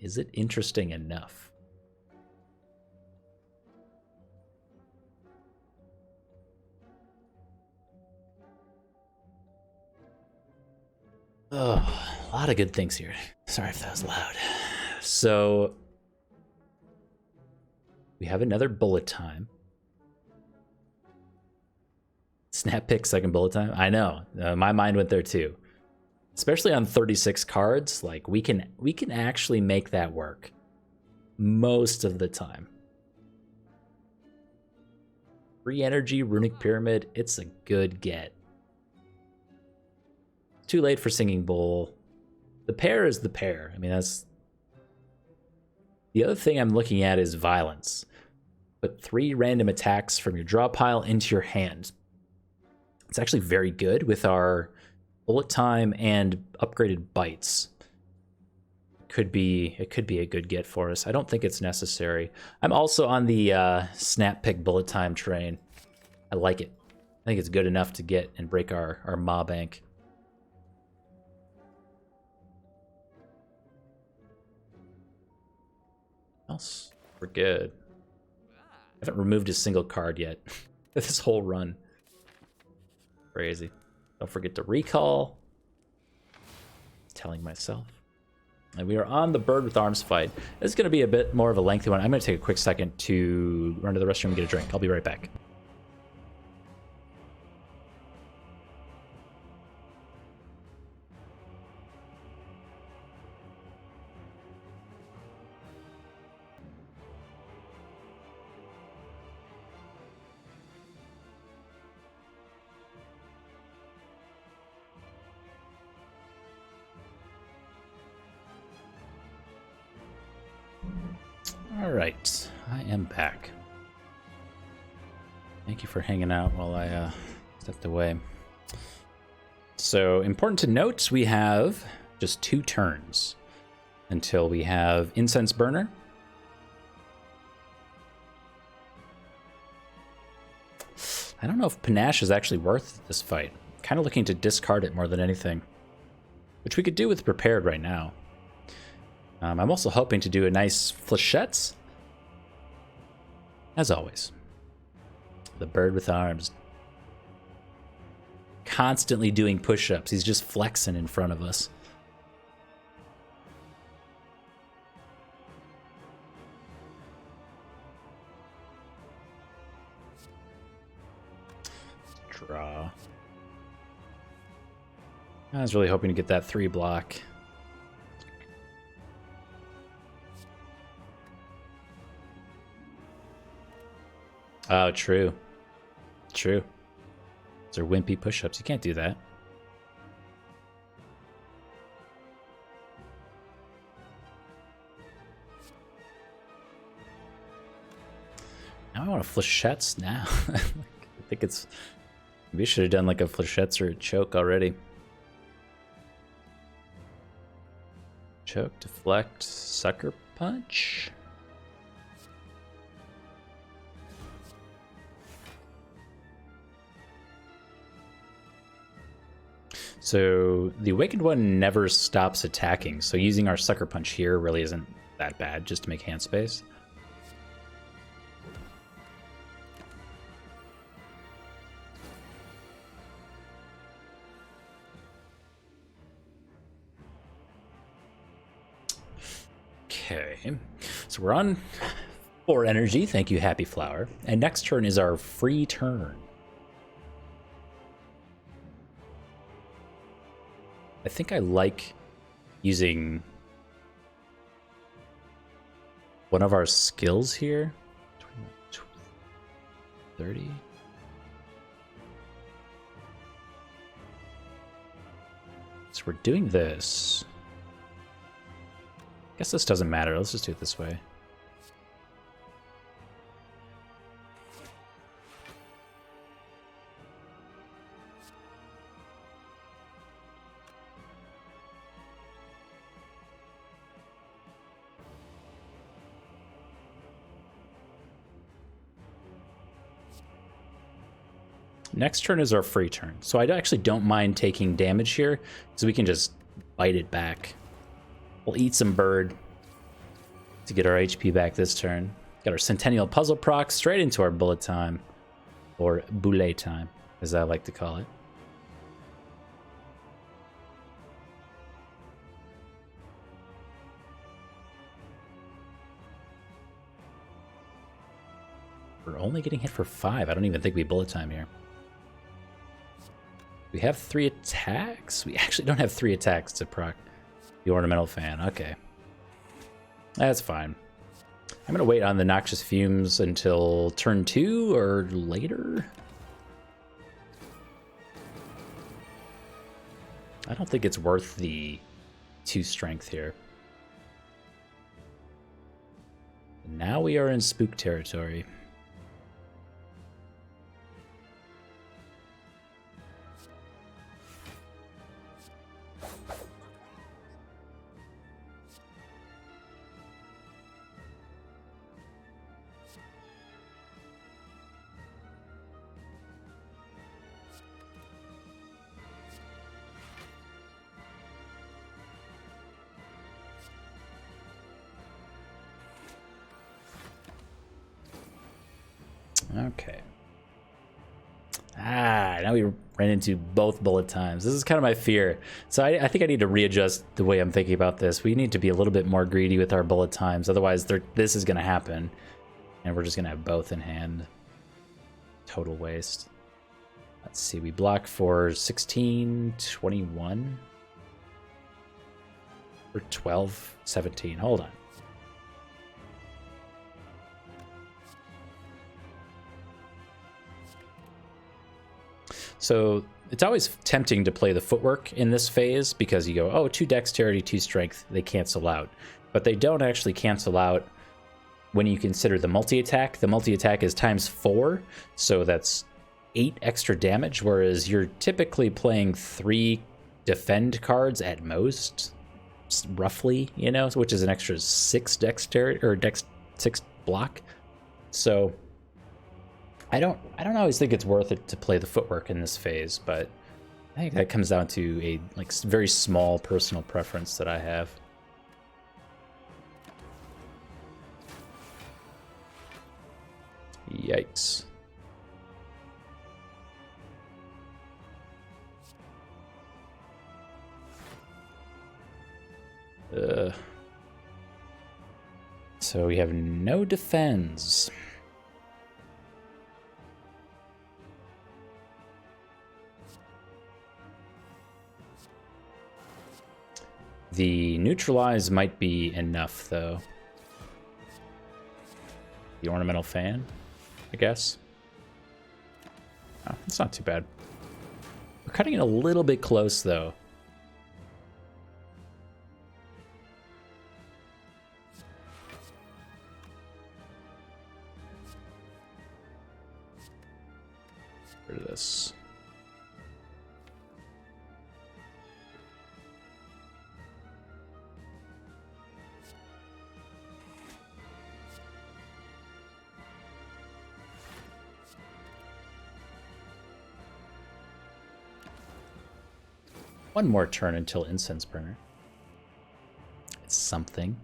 Is it interesting enough? Oh, a lot of good things here. Sorry if that was loud. So, we have another bullet time. Snap pick second bullet time. I know. My mind went there too. Especially on 36 cards, like we can actually make that work most of the time. Free energy, runic pyramid. It's a good get. Too late for Singing Bowl. The pair is the pair. I mean, that's... The other thing I'm looking at is violence. Put 3 random attacks from your draw pile into your hand. It's actually very good with our bullet time and upgraded bites. It could be a good get for us. I don't think it's necessary. I'm also on the snap pick bullet time train. I like it. I think it's good enough to get and break our Ma bank. Else, we're good. I haven't removed a single card yet. This whole run. Crazy. Don't forget to recall. Telling myself. And we are on the bird with arms fight. This is going to be a bit more of a lengthy one. I'm going to take a quick second to run to the restroom and get a drink. I'll be right back. All right, I am back. Thank you for hanging out while I stepped away. So, important to note, we have just 2 turns until we have Incense Burner. I don't know if Panache is actually worth this fight. I'm kind of looking to discard it more than anything, which we could do with Prepared right now. I'm also hoping to do a nice Flechettes. As always. The bird with arms. Constantly doing push-ups. He's just flexing in front of us. Draw. I was really hoping to get that 3 block. Oh, true. True. Those are wimpy push-ups. You can't do that. Now I want a Flechettes now. I think it's... Maybe should have done like a Flechettes or a choke already. Choke, deflect, sucker punch. So the Awakened One never stops attacking, so using our Sucker Punch here really isn't that bad, just to make hand space. Okay, so we're on 4 energy, thank you Happy Flower, and next turn is our free turn. I think I like using one of our skills here. 30. So we're doing this. I guess this doesn't matter. Let's just do it this way. Next turn is our free turn. So I actually don't mind taking damage here, because we can just bite it back. We'll eat some bird to get our HP back this turn. Got our Centennial Puzzle proc straight into our bullet time. Or boule time, as I like to call it. We're only getting hit for 5. I don't even think we bullet time here. We have 3 attacks? We actually don't have 3 attacks to proc the Ornamental Fan. Okay. That's fine. I'm going to wait on the Noxious Fumes until turn 2 or later. I don't think it's worth the 2 strength here. Now we are in spook territory. Okay. Now we ran into both bullet times. This is kind of my fear. So I think I need to readjust the way I'm thinking about this. We need to be a little bit more greedy with our bullet times. Otherwise, this is going to happen. And we're just going to have both in hand. Total waste. Let's see. We block for 16, 21. Or 12, 17. Hold on. So it's always tempting to play the footwork in this phase because you go, oh, 2 dexterity, 2 strength, they cancel out. But they don't actually cancel out when you consider the multi-attack. The multi-attack is ×4, so that's 8 extra damage, whereas you're typically playing 3 defend cards at most, roughly, you know, which is an extra 6 dexterity, or 6 block. So I don't always think it's worth it to play the footwork in this phase, but I think that comes down to a very small personal preference that I have. Yikes. So we have no defense. The neutralize might be enough, though. The Ornamental Fan, I guess. Oh, it's not too bad. We're cutting it a little bit close, though. Get rid of this. One more turn until Incense Burner. It's something.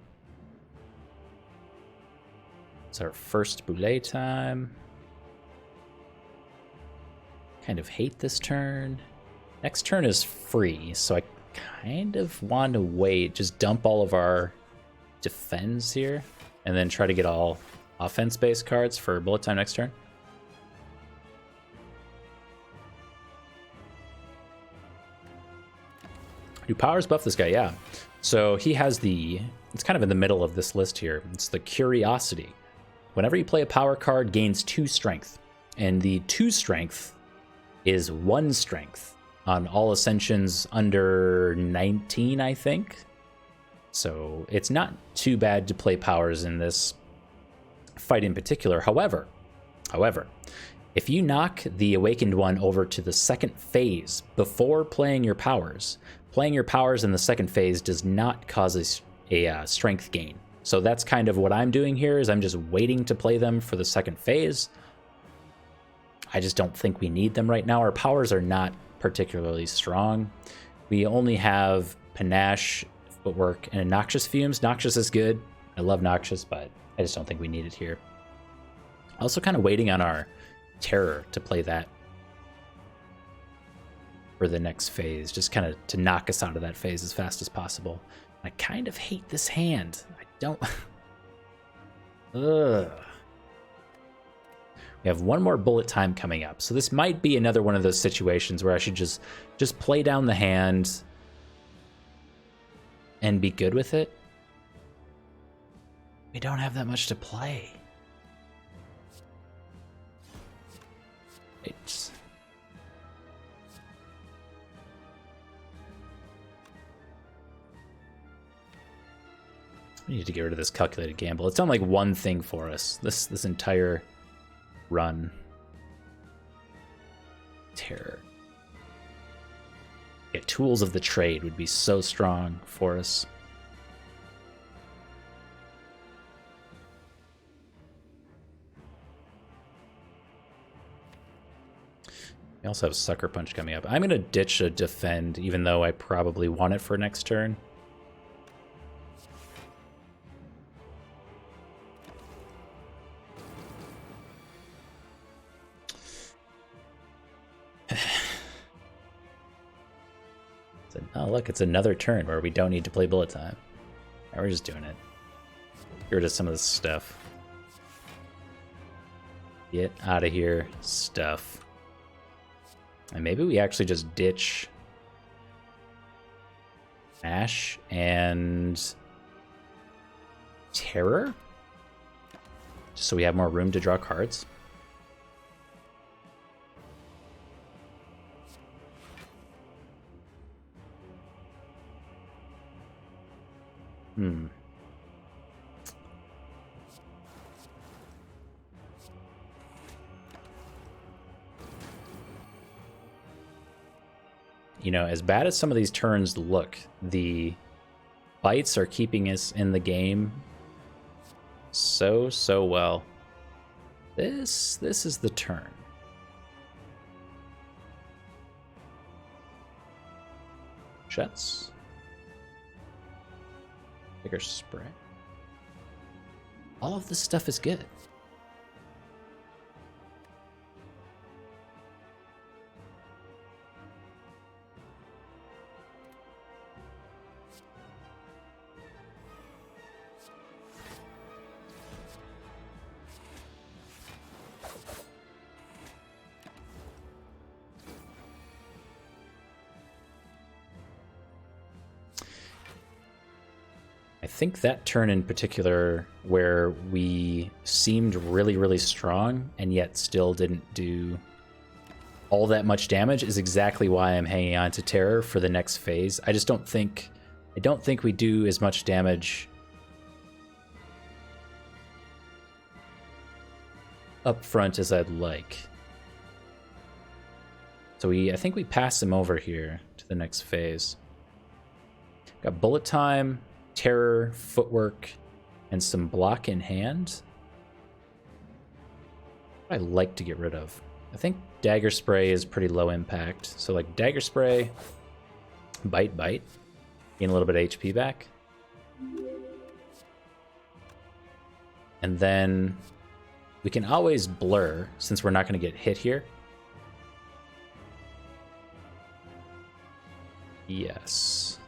It's our first Boulet time. Kind of hate this turn. Next turn is free, so I kind of want to wait. Just dump all of our defense here, and then try to get all offense-based cards for bullet time next turn. Do powers buff this guy? Yeah. So he has it's kind of in the middle of this list here. It's the Curiosity. Whenever you play a power card, gains 2 strength. And the 2 strength is 1 strength on all Ascensions under 19, I think. So it's not too bad to play powers in this fight in particular. However, if you knock the Awakened one over to the second phase before playing your powers in the second phase does not cause a strength gain. So that's kind of what I'm doing here, is I'm just waiting to play them for the second phase. I just don't think we need them right now. Our powers are not particularly strong. We only have Panache, Footwork, and Noxious Fumes. Noxious is good. I love Noxious, but I just don't think we need it here. Also kind of waiting on our Terror to play that for the next phase, just kind of to knock us out of that phase as fast as possible. I kind of hate this hand. I don't... Ugh. We have one more bullet time coming up, so this might be another one of those situations where I should just play down the hand and be good with it. We don't have that much to play. It's... We need to get rid of this calculated gamble. It's done like one thing for us this entire run. Terror. Yeah, Tools of the Trade would be so strong for us. We also have Sucker Punch coming up. I'm going to ditch a Defend, even though I probably want it for next turn. Oh, look, it's another turn where we don't need to play bullet time. Right, we're just doing it. Get rid of some of this stuff. Get out of here, stuff. And maybe we actually just ditch Ash and Terror, just so we have more room to draw cards. You know, as bad as some of these turns look, the bites are keeping us in the game so well. This is the turn. Shuts. Bigger spray. All of this stuff is good. I think that turn in particular, where we seemed really strong and yet still didn't do all that much damage, is exactly why I'm hanging on to Terror for the next phase. I don't think we do as much damage up front as I'd like. So I think we pass him over here to the next phase. Got bullet time, Terror, Footwork, and some block in hand. What I like to get rid of. I think Dagger Spray is pretty low impact. So like Dagger Spray, Bite, bite. Gain a little bit of HP back. And then we can always blur, since we're not going to get hit here. Yes.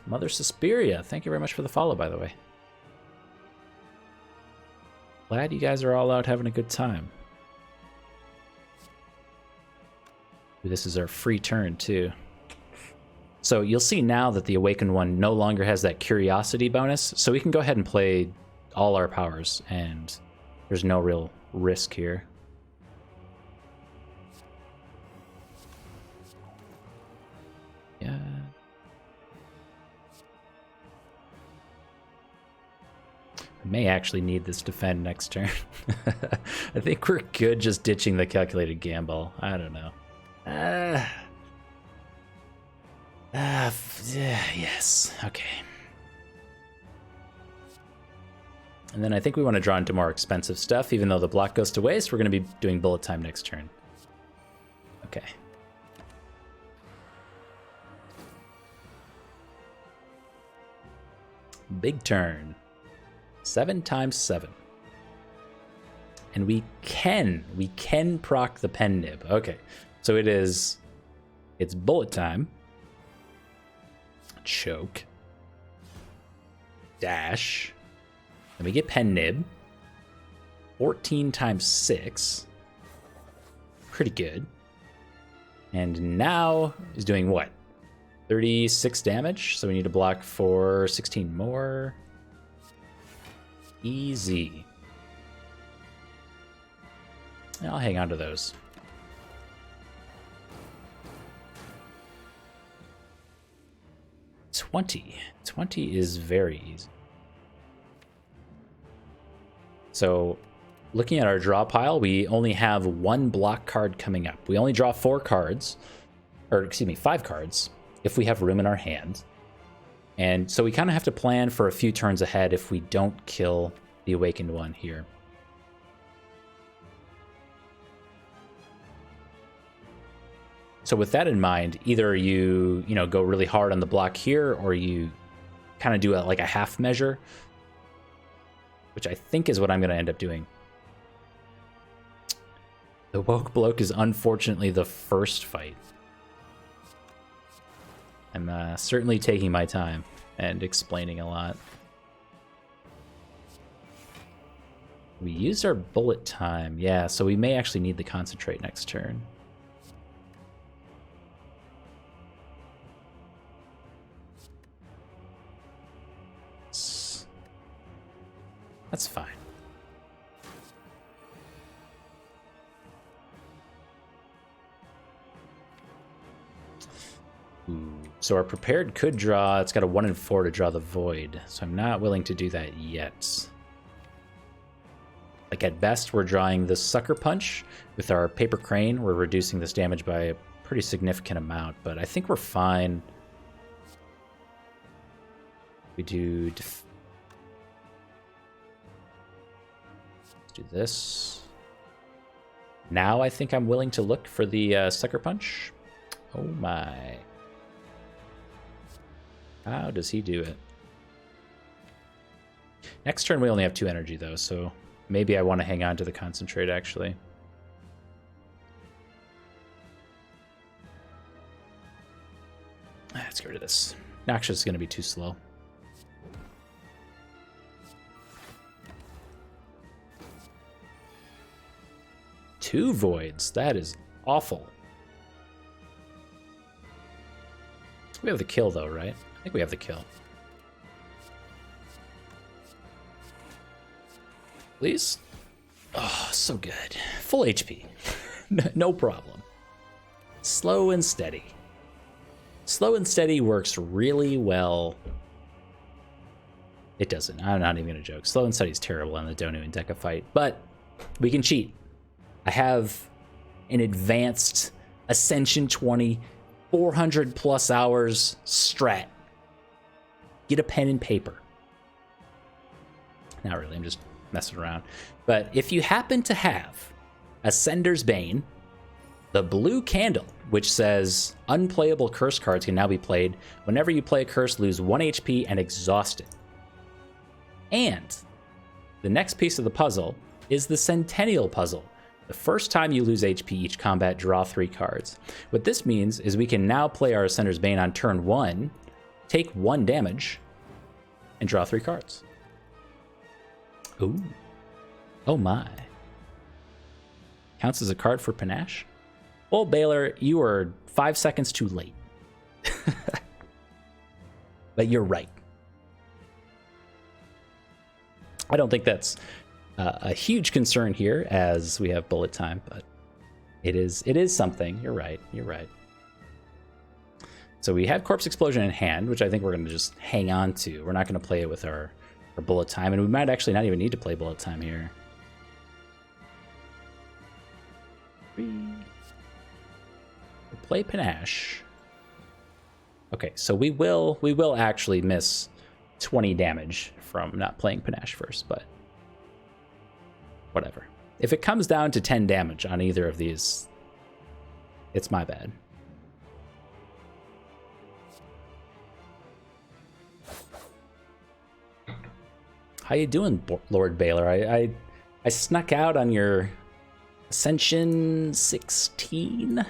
Mother Suspiria, thank you very much for the follow, by the way. Glad you guys are all out having a good time. Ooh, this is our free turn, too. So you'll see now that the Awakened one no longer has that Curiosity bonus, so we can go ahead and play all our powers, and there's no real risk here. Yeah. We may actually need this defend next turn. I think we're good just ditching the calculated gamble. I don't know. Yes. Okay. And then I think we want to draw into more expensive stuff, even though the block goes to waste. We're going to be doing bullet time next turn. Okay. Big turn. 7 times 7. And we can proc the pen nib. Okay. So it's bullet time. Choke. Dash. Then we get pen nib. 14 times 6. Pretty good. And now is doing what? 36 damage. So we need to block for 16 more. Easy. I'll hang on to those. $20 is very easy. So looking at our draw pile, we only have one block card coming up. We only draw 4 cards, or excuse me, 5 cards if we have room in our hand. And so we kind of have to plan for a few turns ahead if we don't kill the Awakened one here. So with that in mind, either you go really hard on the block here, or you kind of do like a half measure, which I think is what I'm going to end up doing. The Woke Bloke is unfortunately the first fight. I'm certainly taking my time and explaining a lot. We used our bullet time. Yeah, so we may actually need the concentrate next turn. That's fine. Ooh. So our prepared could draw. It's got a 1 and 4 to draw the void. So I'm not willing to do that yet. Like at best, we're drawing the Sucker Punch. With our Paper Crane, we're reducing this damage by a pretty significant amount. But I think we're fine. We do... Let's do this. Now I think I'm willing to look for the Sucker Punch. Oh my. How does he do it? Next turn we only have 2 energy though, so maybe I want to hang on to the concentrate actually. Let's get rid of this. Noxious is going to be too slow. Two voids. That is awful. We have the kill though, right? I think we have the kill. Please? Oh, so good. Full HP. No problem. Slow and steady. Slow and steady works really well. It doesn't. I'm not even going to joke. Slow and steady is terrible on the Donu and Deca fight, but we can cheat. I have an advanced Ascension 20, 400 plus hours strat. Get a pen and paper. Not really, I'm just messing around. But if you happen to have Ascender's Bane, the blue candle, which says unplayable curse cards can now be played. Whenever you play a curse, lose 1 HP and exhaust it. And the next piece of the puzzle is the Centennial Puzzle. The first time you lose HP each combat, draw 3 cards. What this means is we can now play our Ascender's Bane on turn 1, take 1 damage, and draw 3 cards. Ooh. Oh my. Counts as a card for Panache? Old Baylor, you are 5 seconds too late. But you're right. I don't think that's a huge concern here as we have bullet time, but it is something. You're right. You're right. So we have Corpse Explosion in hand, which I think we're going to just hang on to. We're not going to play it with our bullet time, and we might actually not even need to play bullet time here. We'll play Panache. Okay, so we will actually miss 20 damage from not playing Panache first, but whatever. If it comes down to 10 damage on either of these, it's my bad. How you doing, Lord Baylor? I snuck out on your Ascension 16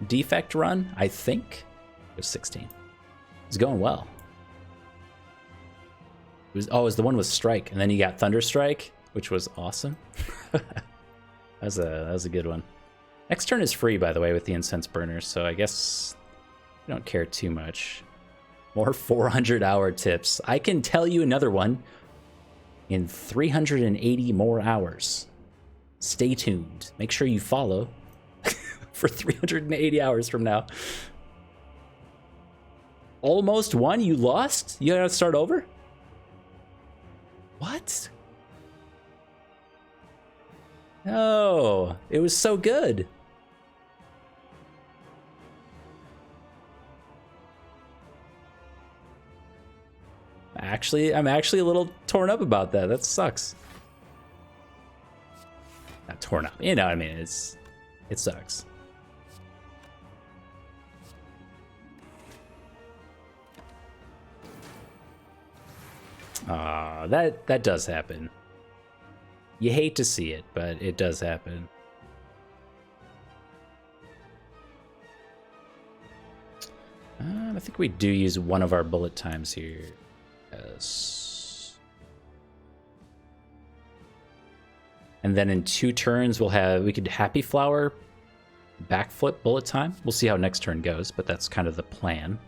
defect run, I think. It was 16. It's going well. It was the one with Strike, and then you got Thunder Strike, which was awesome. that was a good one. Next turn is free, by the way, with the Incense Burners, so I guess I don't care too much. More 400-hour tips. I can tell you another one in 380 more hours. Stay tuned. Make sure you follow for 380 hours from now. Almost won? You lost? You gotta start over? What? No, it was so good. I'm actually a little torn up about that. That sucks. Not torn up, you know what I mean? It sucks. That does happen. You hate to see it, but it does happen. I think we do use one of our bullet times here. Yes. And then in 2 turns we could Happy Flower, backflip bullet time. We'll see how next turn goes, but that's kind of the plan.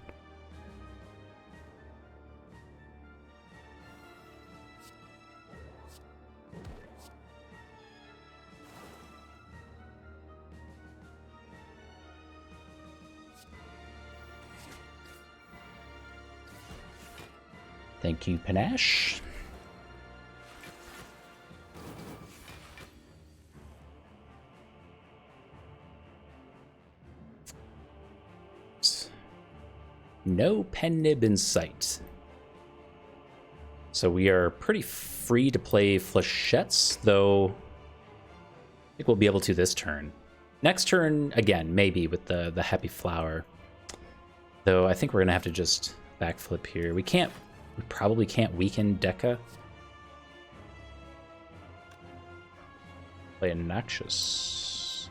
Thank you, Panache. No pen nib in sight. So we are pretty free to play flechettes, though I think we'll be able to this turn. Next turn, again, maybe with the Happy Flower. Though I think we're gonna have to just backflip here. We probably can't weaken Deca. Play a Noxious.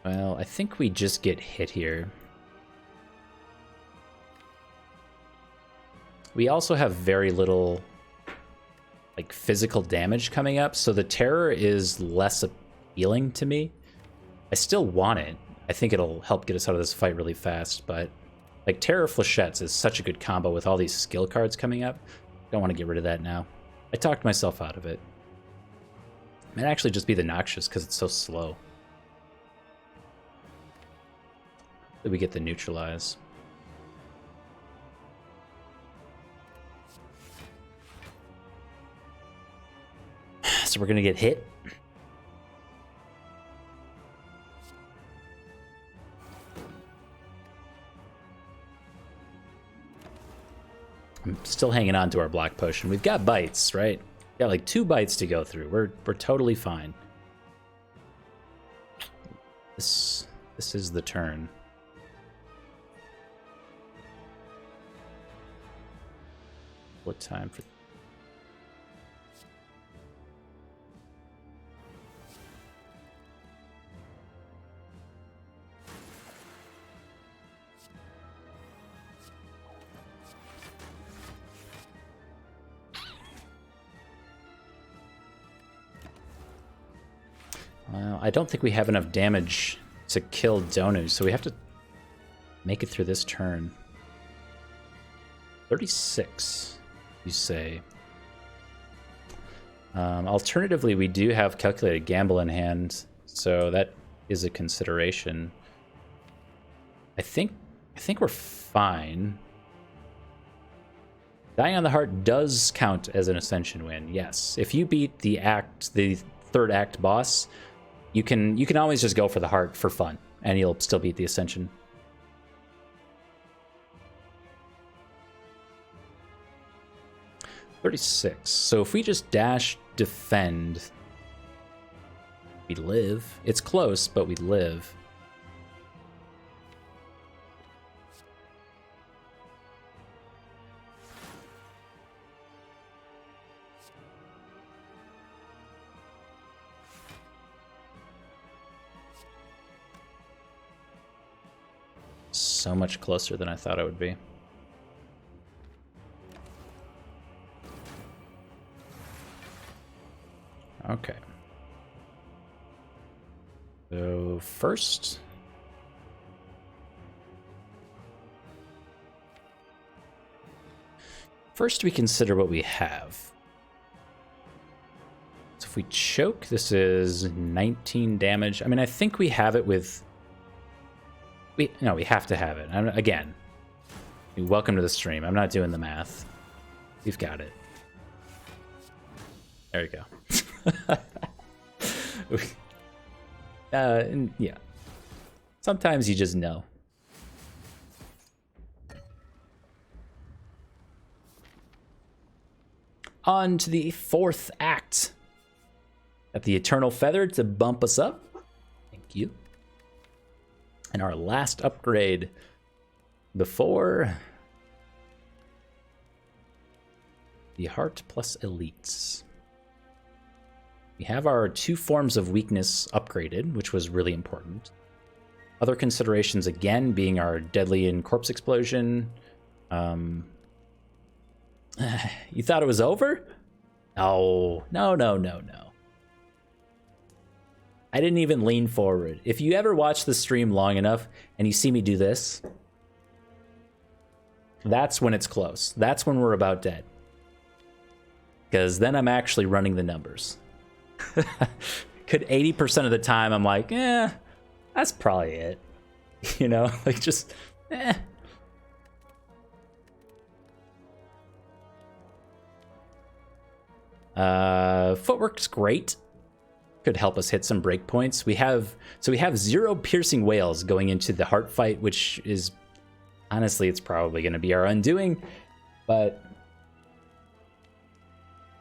Well, I think we just get hit here. We also have very little like physical damage coming up, so the Terror is less appealing to me. I still want it. I think it'll help get us out of this fight really fast, but like Terror Flechettes is such a good combo with all these skill cards coming up. Don't want to get rid of that now. I talked myself out of it. It might actually just be the Noxious because it's so slow. That we get the Neutralize. So we're gonna get hit. I'm still hanging on to our black potion. We've got bites, right? Got like 2 bites to go through. We're totally fine. This is the turn. What time for? Well, I don't think we have enough damage to kill Donu, so we have to make it through this turn. 36, you say. Alternatively, we do have Calculated Gamble in hand, so that is a consideration. I think we're fine. Dying on the Heart does count as an Ascension win, yes. If you beat the 3rd act boss, you can always just go for the heart for fun, and you'll still beat the Ascension. $36. So if we just dash defend, we live. It's close, but we live. So much closer than I thought I would be. Okay. So first we consider what we have. So if we choke, this is 19 damage. I mean, I think we have it with... No, we have to have it. Again, welcome to the stream. I'm not doing the math. We've got it. There we go. Yeah. Sometimes you just know. On to the 4th act. At the Eternal Feather to bump us up. Thank you. And our last upgrade before the Heart plus Elites. We have our 2 forms of weakness upgraded, which was really important. Other considerations, again, being our Deadly and Corpse Explosion. You thought it was over? No. I didn't even lean forward. If you ever watch the stream long enough and you see me do this, that's when it's close. That's when we're about dead. Because then I'm actually running the numbers. Could 80% of the time I'm like, that's probably it. You know, like just, Footwork's great. Could help us hit some breakpoints. We have 0 piercing wails going into the heart fight, which is honestly, it's probably going to be our undoing, but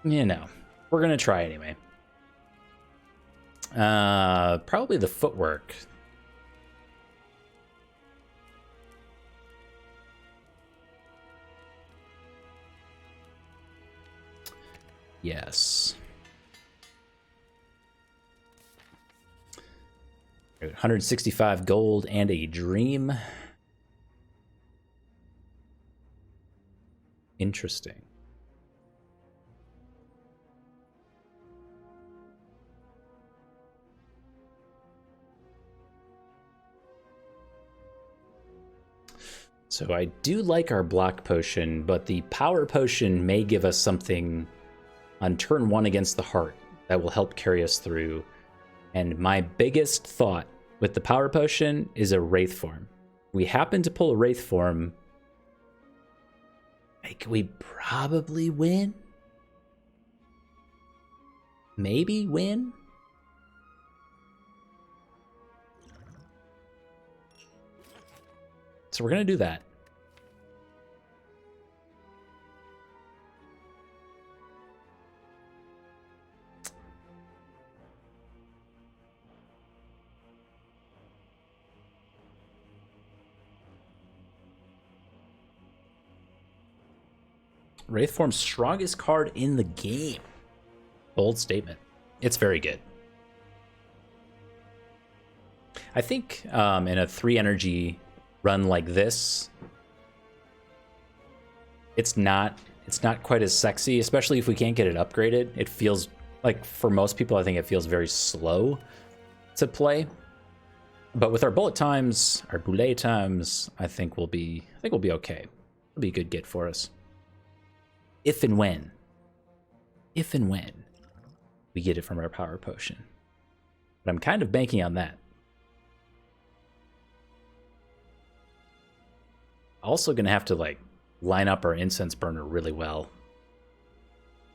you know, we're going to try anyway. Probably the footwork. Yes. 165 gold and a dream. Interesting. So I do like our block potion, but the power potion may give us something on turn 1 against the heart that will help carry us through. And my biggest thought with the power potion is a wraith form. We happen to pull a wraith form. Like, we probably win? Maybe win? So we're going to do that. Wraithform's strongest card in the game. Bold statement. It's very good. I think in a 3 energy run like this, it's not quite as sexy, especially if we can't get it upgraded. It feels like, for most people, I think it feels very slow to play. But with our bullet times, our boulet times, I think we'll be okay. It'll be a good get for us. If and when we get it from our power potion. But I'm kind of banking on that. Also gonna have to like line up our incense burner really well.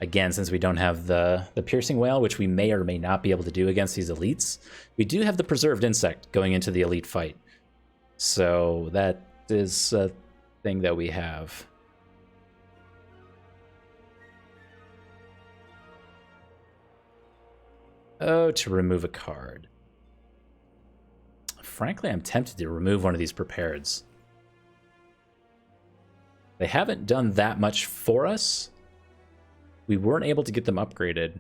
Again, since we don't have the piercing whale, which we may or may not be able to do against these elites, we do have the preserved insect going into the elite fight. So that is a thing that we have. Oh, to remove a card. Frankly, I'm tempted to remove one of these prepareds. They haven't done that much for us. We weren't able to get them upgraded.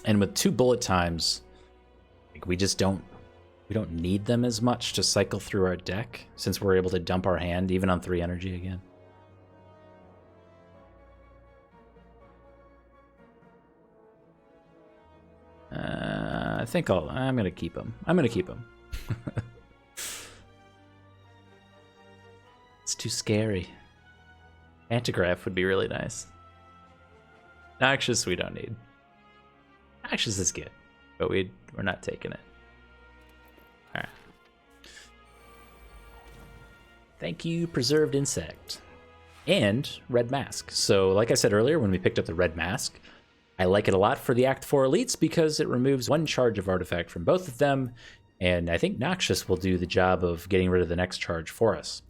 And with 2 bullet times, like, we don't need them as much to cycle through our deck, since we're able to dump our hand even on 3 energy again. I think I'm gonna keep him. It's too scary. Antigraph would be really nice. Noxious we don't need. Noxious is good, but we're not taking it. Alright. Thank you, Preserved Insect. And Red Mask. So like I said earlier, when we picked up the Red Mask, I like it a lot for the Act 4 elites because it removes 1 charge of artifact from both of them, and I think Noxious will do the job of getting rid of the next charge for us.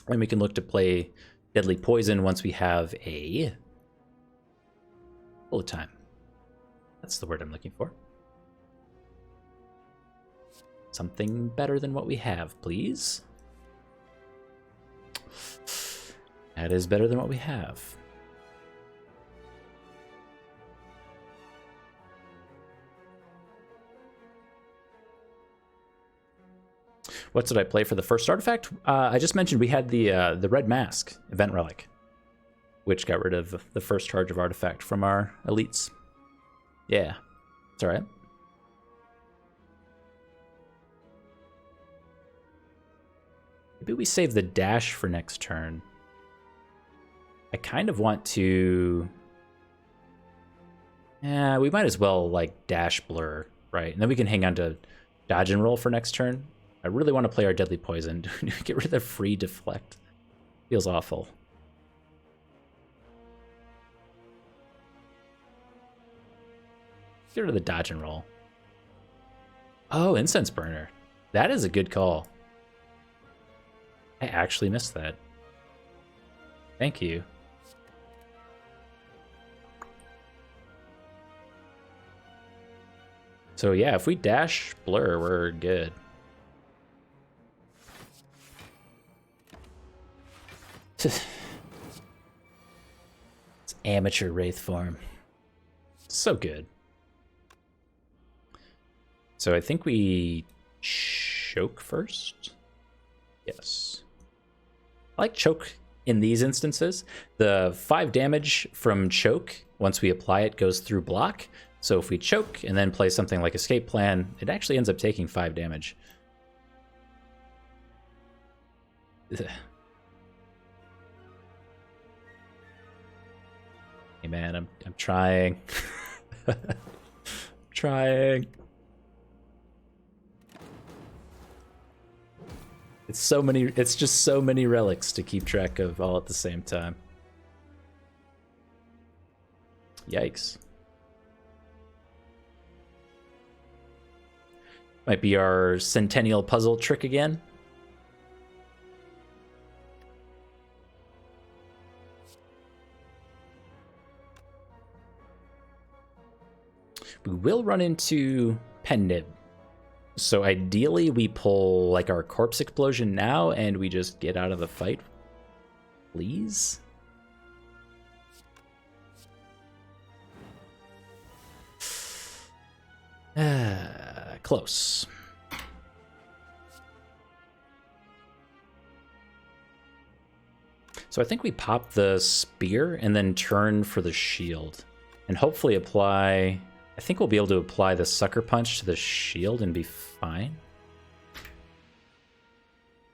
And we can look to play Deadly Poison once we have a bullet time. That's the word I'm looking for. Something better than what we have, please. That is better than what we have. What did I play for the first artifact? I just mentioned we had the Red Mask event relic, which got rid of the first charge of artifact from our elites. Yeah, it's all right. Maybe we save the dash for next turn. I kind of want to... Yeah, we might as well like dash blur, right? And then we can hang on to dodge and roll for next turn. I really want to play our Deadly Poison. Get rid of the free deflect. Feels awful. Get rid of the dodge and roll. Oh, Incense Burner. That is a good call. I actually missed that. Thank you. So yeah, if we dash blur, we're good. It's amateur Wraith form. So good. So I think we choke first. Yes. I like choke in these instances. The 5 damage from choke, once we apply it, goes through block. So if we choke and then play something like Escape Plan, it actually ends up taking 5 damage. Ugh. Hey man, I'm trying. I'm trying. It's just so many relics to keep track of all at the same time. Yikes. Might be our Centennial puzzle trick again. We will run into pen nib. So ideally we pull like our corpse explosion now and we just get out of the fight. Please? Close. So I think we pop the spear and then turn for the shield. And hopefully apply... I think we'll be able to apply the sucker punch to the shield and be fine.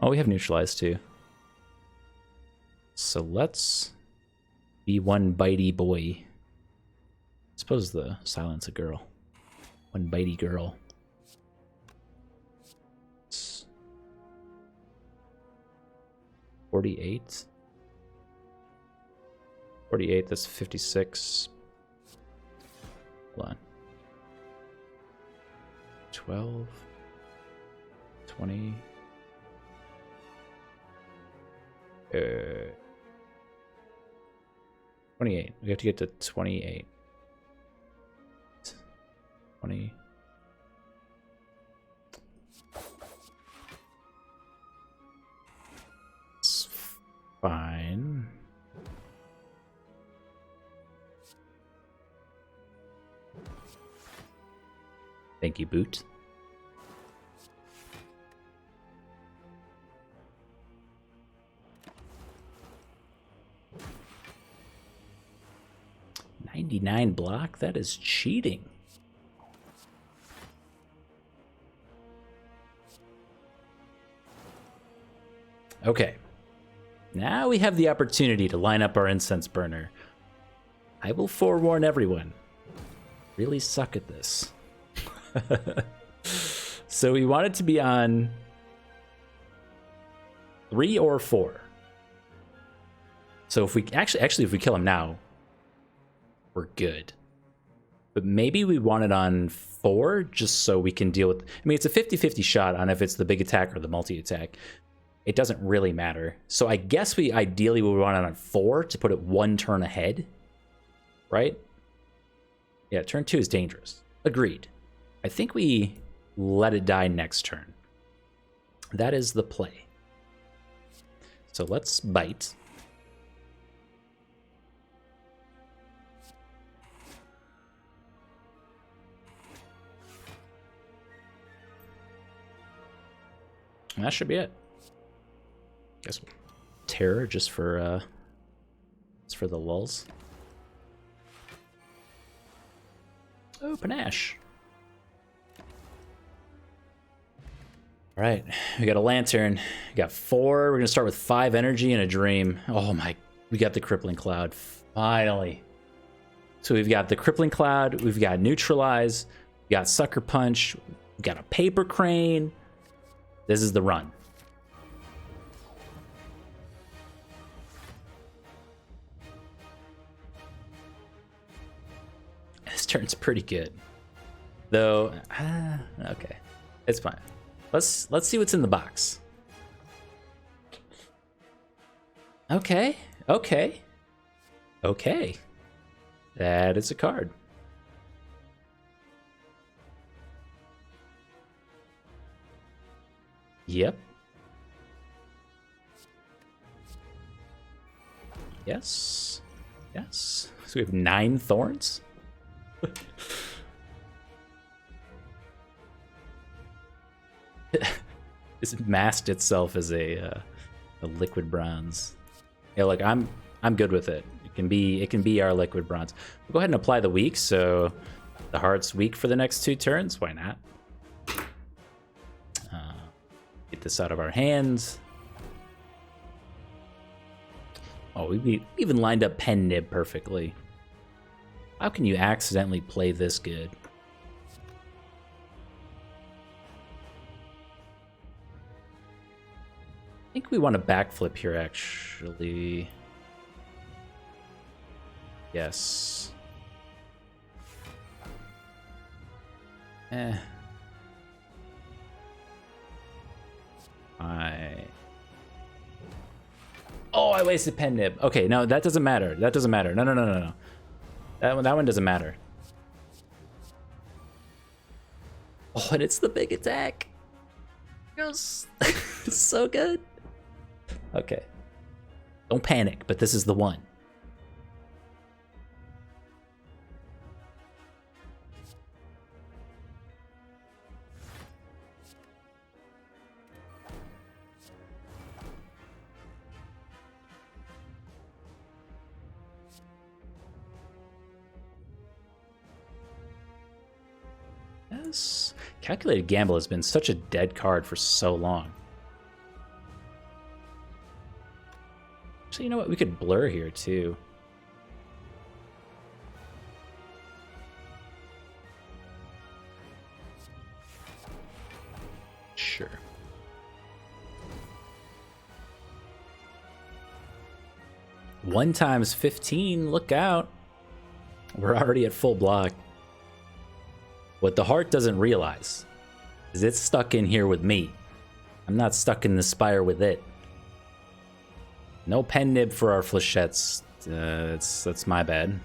Oh, we have neutralized too. So let's be one bitey boy. I suppose the silence a girl. One bitey girl. 48. 48, that's 56. Hold on. 12. 20. 28. We have to get to 28. 20. It's fine. Thank you, Boot. $99 block? That is cheating. Okay. Now we have the opportunity to line up our incense burner. I will forewarn everyone. Really suck at this. So we want it to be on 3 or 4. So if we actually if we kill him now, we're good. But maybe we want it on 4 just so we can deal with... I mean, it's a 50-50 shot on if it's the big attack or the multi-attack. It doesn't really matter. So I guess we ideally would want it on 4 to put it 1 turn ahead. Right? Yeah, turn 2 is dangerous. Agreed. I think we let it die next turn. That is the play. So let's bite. And that should be it. Guess terror just for the lulz. Oh, panache. All right, we got a lantern. We got 4. We're gonna start with 5 energy and a dream. Oh my, we got the crippling cloud finally. So we've got the crippling cloud. We've got neutralize. We got sucker punch. We got a paper crane. This is the run. This turn's pretty good, though. Okay, it's fine. Let's see what's in the box. Okay. That is a card. Yep. Yes. So we have 9 thorns. It's masked itself as a liquid bronze. Yeah, look, I'm good with it. It can be our liquid bronze. We'll go ahead and apply the weak, so the heart's weak for the next 2 turns. Why not? Get this out of our hands. Oh, we even lined up pen nib perfectly. How can you accidentally play this good? I think we want a backflip here, actually. Yes. Oh, I wasted pen nib. Okay, no, that doesn't matter. That doesn't matter. No. That one doesn't matter. Oh, and it's the big attack. Yes. It's so good. Okay. Don't panic, but this is the one. Yes. Calculated Gamble has been such a dead card for so long. So you know what? We could blur here too. Sure. One times 15, look out. We're already at full block. What the heart doesn't realize is it's stuck in here with me. I'm not stuck in the Spire with it. No pen nib for our flechettes. That's my bad.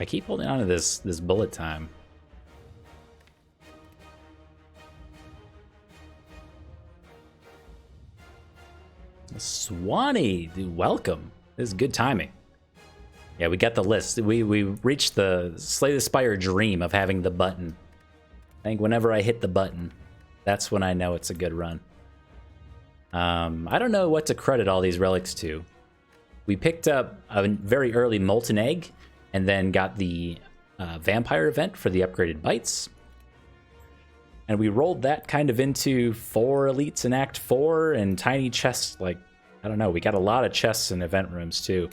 I keep holding on to this bullet time. Swanee, dude, welcome. This is good timing. Yeah, we got the list. We reached the Slay the Spire dream of having the button. I think whenever I hit the button, that's when I know it's a good run. I don't know what to credit all these relics to. We picked up a very early Molten Egg, and then got the Vampire event for the upgraded bites. And we rolled that kind of into 4 elites in Act 4 and tiny chests, like, I don't know, we got a lot of chests in event rooms too.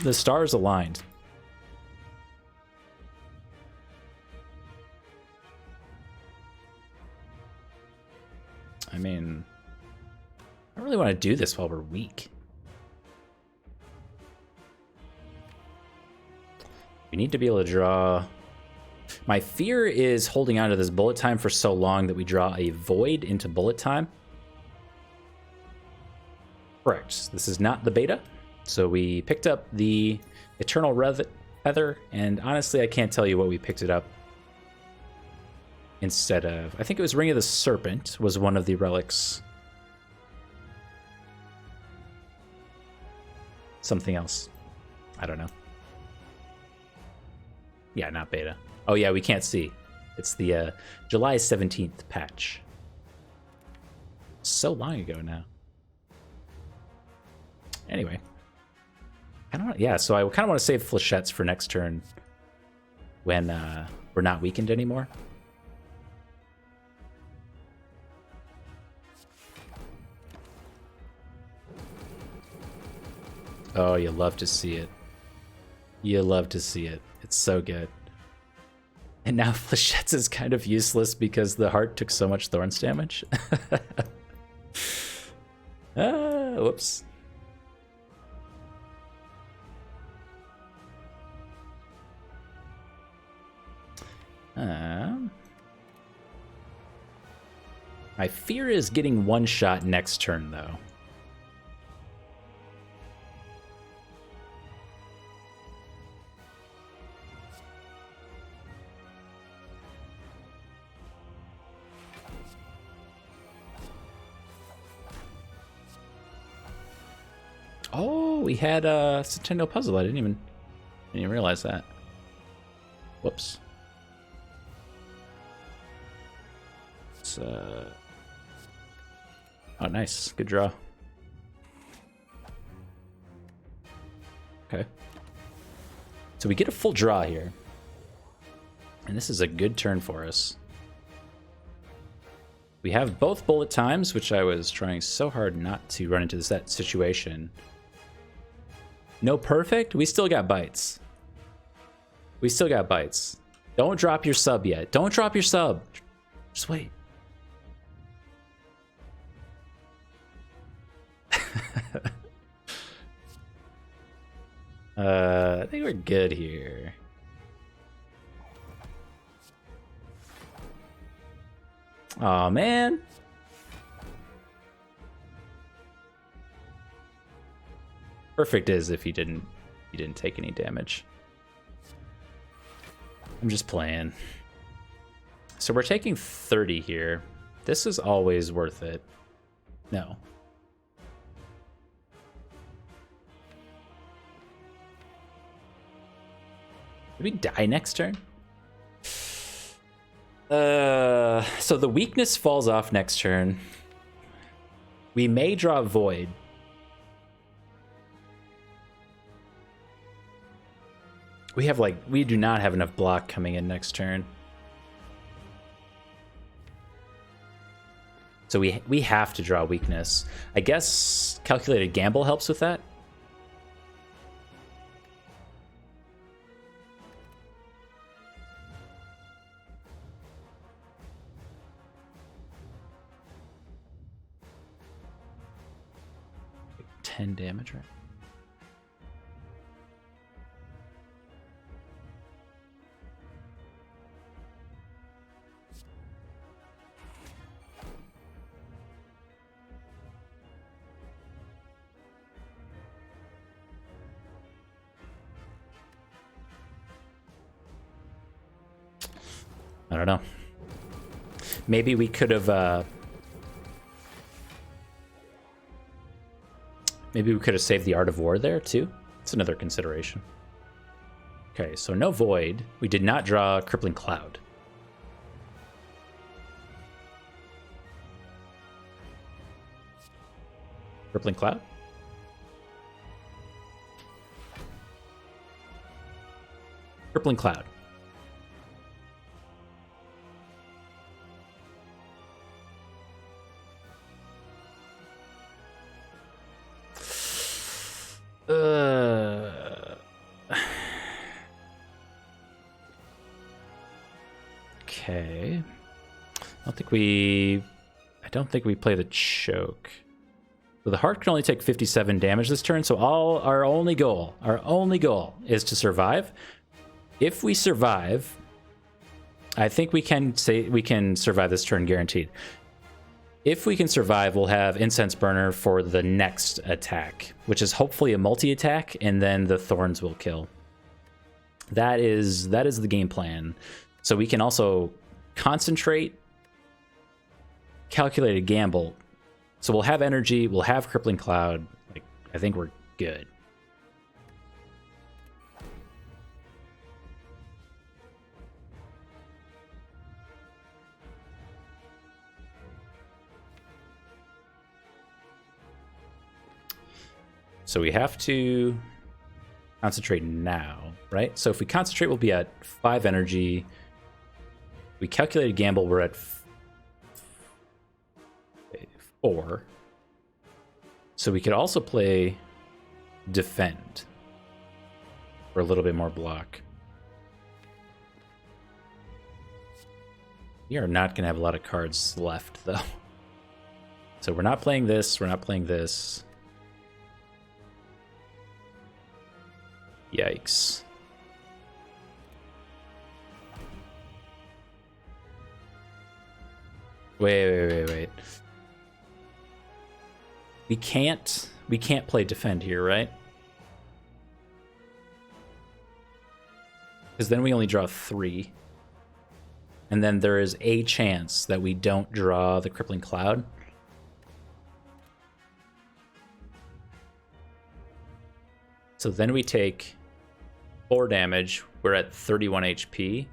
The stars aligned. I mean, I don't really want to do this while we're weak. We need to be able to draw. My fear is holding on to this bullet time for so long that we draw a void into bullet time. Correct. This is not the beta. So we picked up the Eternal Feather, and honestly, I can't tell you what we picked it up instead of. I think it was Ring of the Serpent was one of the relics. Something else. I don't know. Yeah, not beta. Oh yeah, we can't see. It's the July 17th patch. So long ago now. Anyway. Yeah, so I kind of want to save flechettes for next turn when we're not weakened anymore. Oh, you love to see it. You love to see it. It's so good. And now Flechettes is kind of useless because the heart took so much Thorns damage. Whoops. My fear is getting one shot next turn, though. Oh, we had a Centennial Puzzle. I didn't even realize that. Whoops. It's, oh, nice. Good draw. Okay. So we get a full draw here. And this is a good turn for us. We have both bullet times, which I was trying so hard not to run into that situation. No perfect? We still got bites. We still got bites. Don't drop your sub yet. Don't drop your sub. Just wait. I think we're good here. Aw, man. Perfect is if you didn't take any damage. I'm just playing. So we're taking 30 here. This is always worth it. No. Did we die next turn? So the weakness falls off next turn. We may draw Void. We do not have enough block coming in next turn. So we have to draw weakness. I guess Calculated Gamble helps with that. Like 10 damage, right? I don't know. Maybe we could have saved the Art of War there too. It's another consideration. Okay, so no Void. We did not draw Crippling Cloud. Crippling Cloud? Crippling Cloud. Okay. I don't think we play the choke. So the heart can only take 57 damage this turn, so our only goal is to survive. If we survive, I think we can survive this turn guaranteed. If we can survive, we'll have Incense Burner for the next attack, which is hopefully a multi-attack, and then the Thorns will kill. That is the game plan. So we can also concentrate, Calculated Gamble. So we'll have energy, we'll have Crippling Cloud. Like, I think we're good. So we have to concentrate now, right? So if we concentrate, we'll be at 5 energy. We Calculated Gamble, we're at 4. So we could also play Defend for a little bit more block. We are not going to have a lot of cards left, though. So we're not playing this, we're not playing this. Yikes. Wait. We can't play Defend here, right? Because then we only draw 3. And then there is a chance that we don't draw the Crippling Cloud. So then we take 4 damage. We're at 31 HP.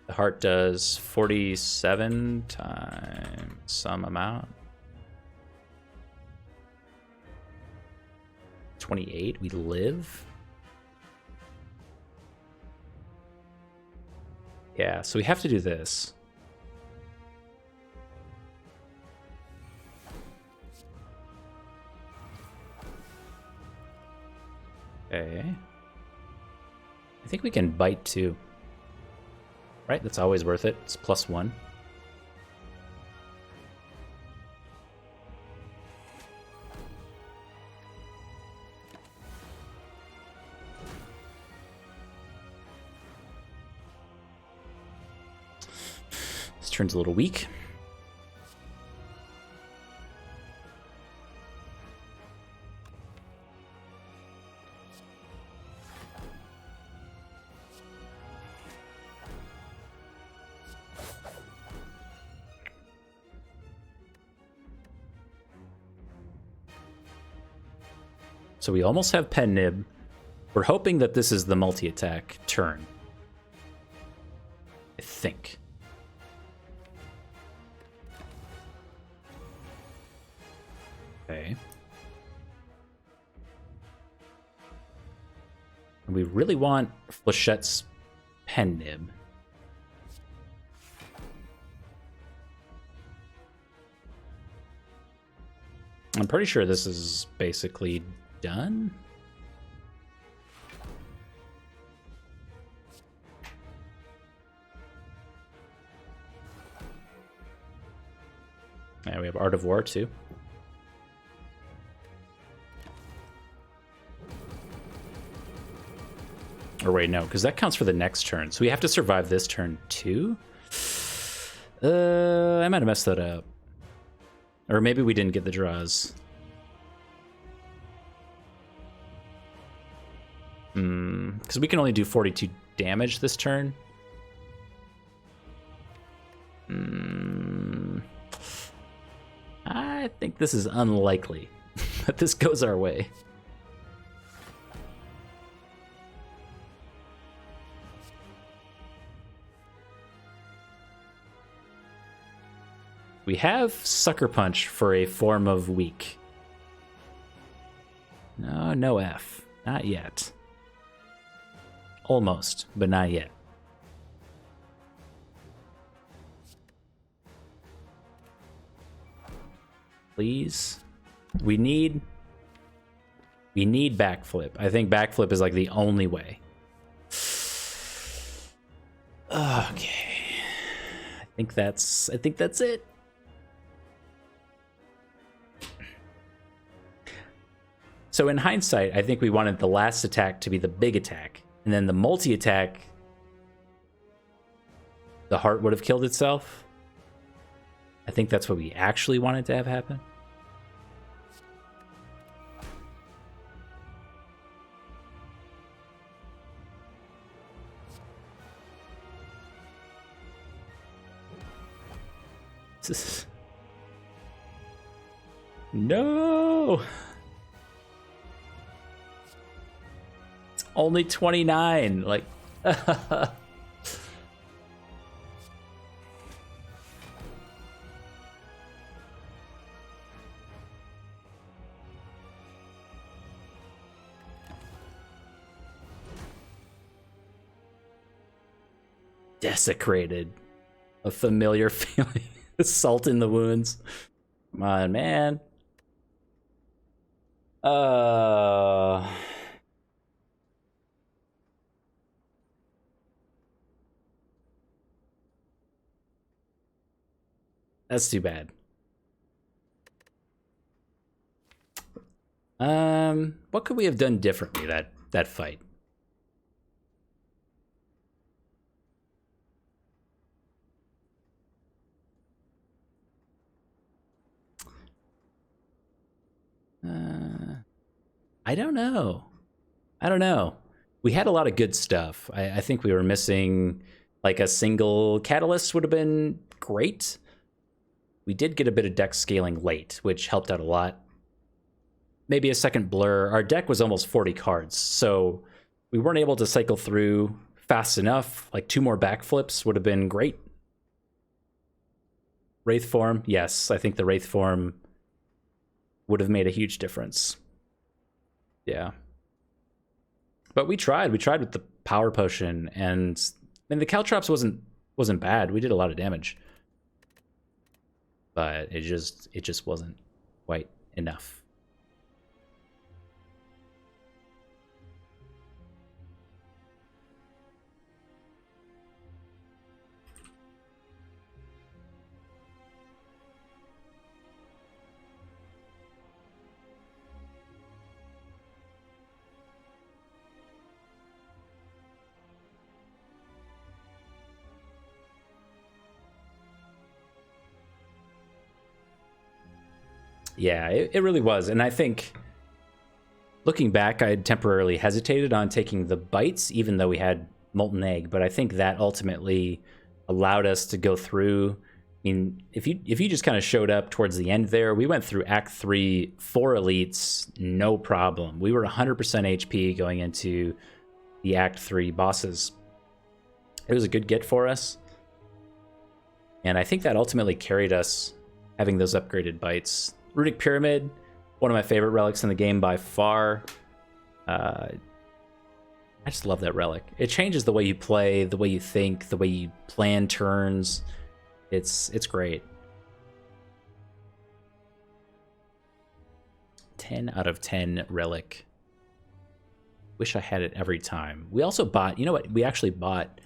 The heart does 47 times some amount. 28. We live. Yeah, so we have to do this. Okay. I think we can bite too. Right? That's always worth it. It's +1. This turn's a little weak. So we almost have Pen Nib. We're hoping that this is the multi-attack turn. I think. Okay. We really want Flechette's Pen Nib. I'm pretty sure this is basically done. Yeah, we have Art of War too. Or wait, no, because that counts for the next turn. So we have to survive this turn too? I might have messed that up. Or maybe we didn't get the draws. Because we can only do 42 damage this turn. I think this is unlikely that this goes our way. We have Sucker Punch for a form of weak. No, no F. Not yet. Almost, but not yet. Please. We need backflip. I think backflip is like the only way. Okay. I think that's it. So in hindsight, I think we wanted the last attack to be the big attack, and then the multi-attack, the heart would have killed itself. I think that's what we actually wanted to have happen. No! It's only 29. Like, desecrated. A familiar feeling. Salt in the wounds. Come on, man. That's too bad. What could we have done differently that fight? I don't know. We had a lot of good stuff. I think we were missing, like, a single catalyst would have been great. We did get a bit of deck scaling late, which helped out a lot. Maybe a second blur. Our deck was almost 40 cards, so we weren't able to cycle through fast enough. Like, 2 more backflips would have been great. Wraith form, yes. I think the Wraith form would have made a huge difference. Yeah. But we tried. We tried with the power potion, and I mean, the caltrops wasn't bad. We did a lot of damage. But it just wasn't quite enough. Yeah, it really was. And I think, looking back, I had temporarily hesitated on taking the bites, even though we had Molten Egg. But I think that ultimately allowed us to go through, mean, if you just kind of showed up towards the end there, we went through Act 3, 4 elites, no problem. We were 100% HP going into the Act 3 bosses. It was a good get for us. And I think that ultimately carried us having those upgraded bites. Runic Pyramid, one of my favorite relics in the game by far. I just love that relic. It changes the way you play, the way you think, the way you plan turns. It's great. 10 out of 10 relic. Wish I had it every time. We also bought, you know what? We actually bought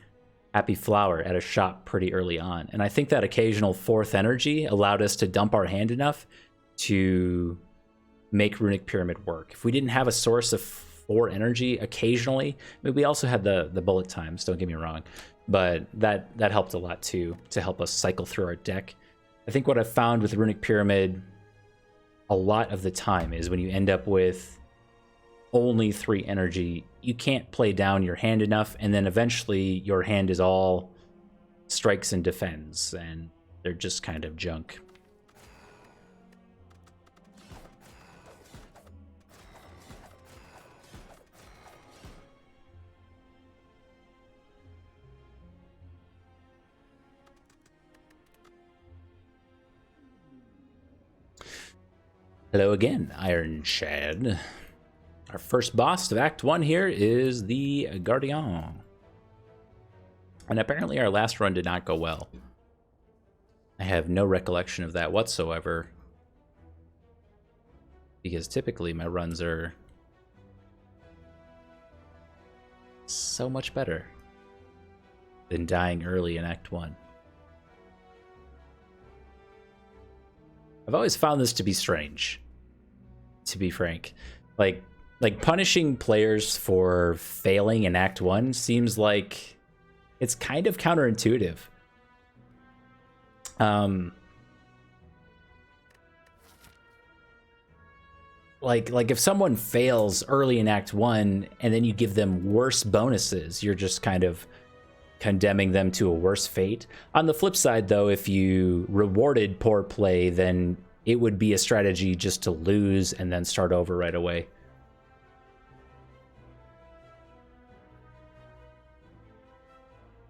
Happy Flower at a shop pretty early on. And I think that occasional 4th energy allowed us to dump our hand enough to make Runic Pyramid work. If we didn't have a source of 4 energy occasionally, I mean, we also had the bullet times, don't get me wrong. But that helped a lot too, to help us cycle through our deck. I think what I've found with Runic Pyramid a lot of the time is when you end up with only 3 energy, you can't play down your hand enough, and then eventually your hand is all strikes and defends, and they're just kind of junk. Hello again, Iron Shad. Our first boss of Act 1 here is the Guardian. And apparently our last run did not go well. I have no recollection of that whatsoever, because typically my runs are so much better than dying early in Act 1. I've always found this to be strange, to be frank. Like punishing players for failing in Act 1 seems like it's kind of counterintuitive. Like if someone fails early in Act 1 and then you give them worse bonuses, you're just kind of condemning them to a worse fate. On the flip side, though, if you rewarded poor play, then it would be a strategy just to lose and then start over right away.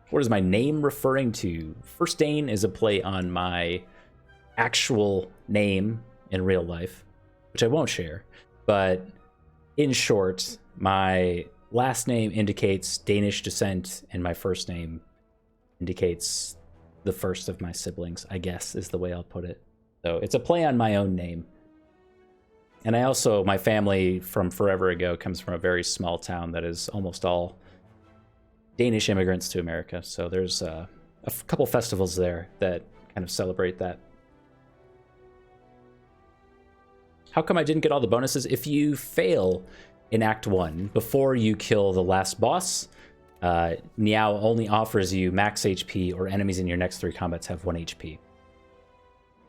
What is my name referring to? FirstDane is a play on my actual name in real life, which I won't share. But in short, my last name indicates Danish descent, and my first name indicates the first of my siblings, I guess, is the way I'll put it. So it's a play on my own name. And I also, my family from forever ago comes from a very small town that is almost all Danish immigrants to America. So there's a couple festivals there that kind of celebrate that. How come I didn't get all the bonuses? If you fail in Act 1 before you kill the last boss, Niao only offers you max HP, or enemies in your next 3 combats have 1 HP.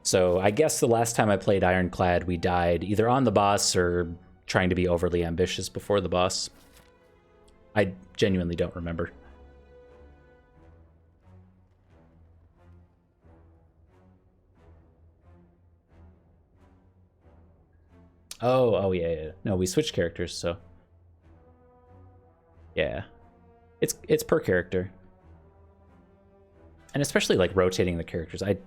So I guess the last time I played Ironclad, we died either on the boss or trying to be overly ambitious before the boss. I genuinely don't remember. Oh yeah. No, we switched characters, so yeah, it's per character, and especially like rotating the characters. I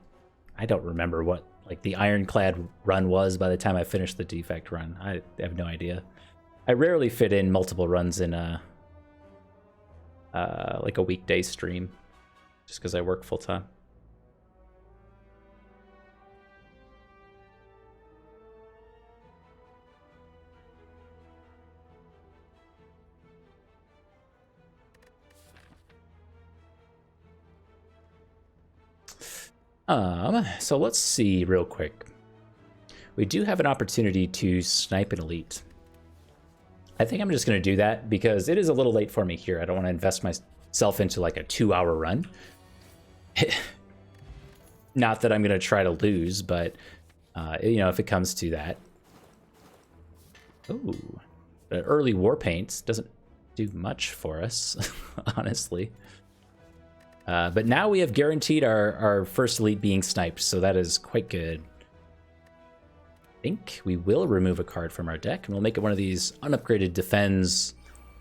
don't remember what like the Ironclad run was by the time I finished the Defect run. I have no idea. I rarely fit in multiple runs in a like a weekday stream, just because I work full time. So let's see real quick. We do have an opportunity to snipe an elite. I think I'm just going to do that because it is a little late for me here. I don't want to invest myself into like a 2-hour run. Not that I'm going to try to lose, but you know, if it comes to that. Ooh, the early war paints doesn't do much for us, honestly. But now we have guaranteed our first elite being sniped, so that is quite good. I think we will remove a card from our deck, and we'll make it one of these unupgraded defends,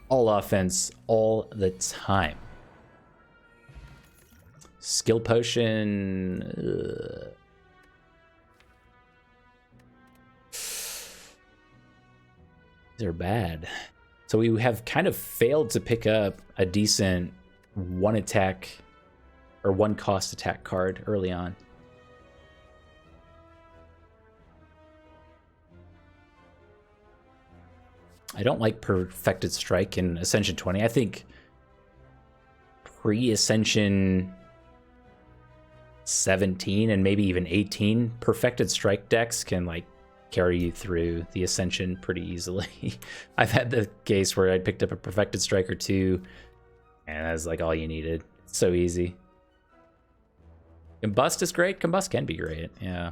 all offense, all the time. Skill potion. They're bad. So we have kind of failed to pick up a decent one attack or one cost attack card early on. I don't like Perfected Strike in Ascension 20. I think pre-Ascension 17 and maybe even 18 Perfected Strike decks can like carry you through the Ascension pretty easily. I've had the case where I picked up a Perfected Strike or two, and that's like all you needed. It's so easy. Combust is great. Combust can be great, yeah.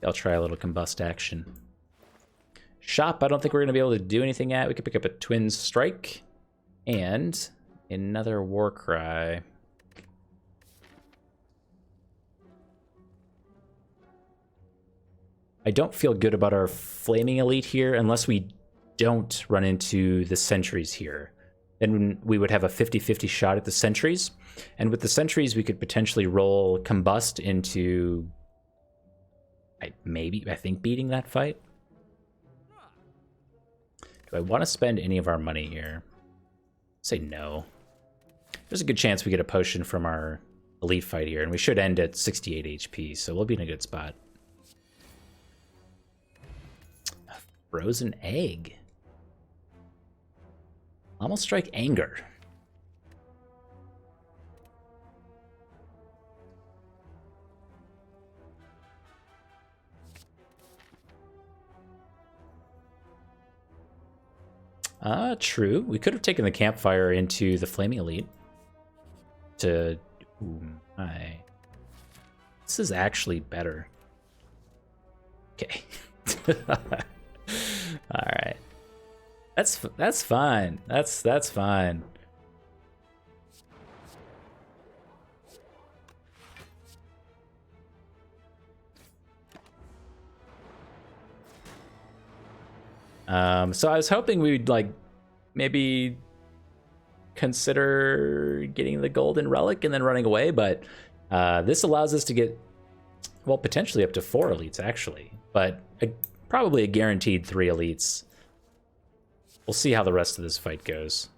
I'll try a little Combust action. Shop, I don't think we're going to be able to do anything at. We could pick up a Twin Strike and another Warcry. I don't feel good about our Flaming Elite here unless we don't run into the Sentries here. Then we would have a 50-50 shot at the Sentries. And with the Sentries, we could potentially roll Combust into, I think, beating that fight. Do I want to spend any of our money here? Say no. There's a good chance we get a potion from our elite fight here, and we should end at 68 HP, so we'll be in a good spot. A frozen egg. Almost strike anger. True. We could have taken the campfire into the Flaming Elite. This is actually better. Okay. All right. That's fine. That's fine. So I was hoping we'd like maybe consider getting the golden relic and then running away, but this allows us to get, well, potentially up to 4 elites actually, but probably a guaranteed 3 elites. We'll see how the rest of this fight goes.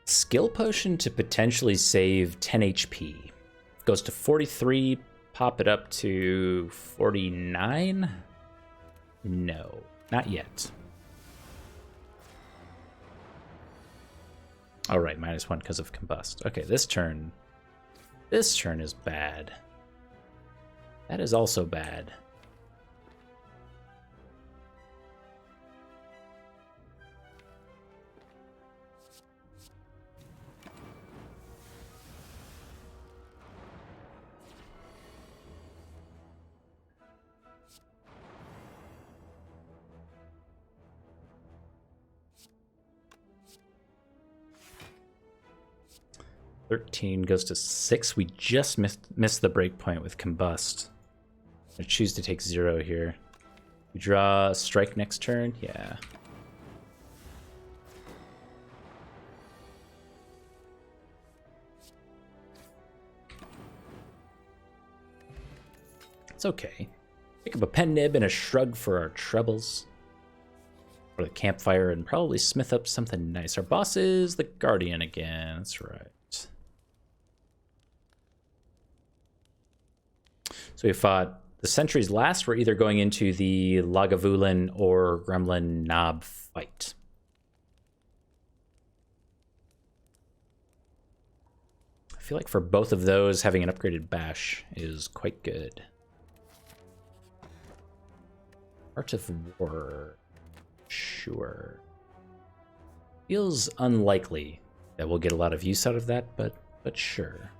Skill potion to potentially save 10 HP. Goes to 43, pop it up to 49? No, not yet. All right, -1 because of Combust. Okay, this turn is bad. That is also bad. $13 goes to 6. We just missed the breakpoint with Combust. I choose to take 0 here. We draw a strike next turn. Yeah. It's okay. Pick up a pen nib and a shrug for our troubles. Or the campfire and probably smith up something nice. Our boss is the Guardian again. That's right. So we fought the sentries last. We're either going into the Lagavulin or Gremlin Knob fight. feel like for both of those, having an upgraded bash is quite good. Art of War. Sure. Feels unlikely that we'll get a lot of use out of that, but sure.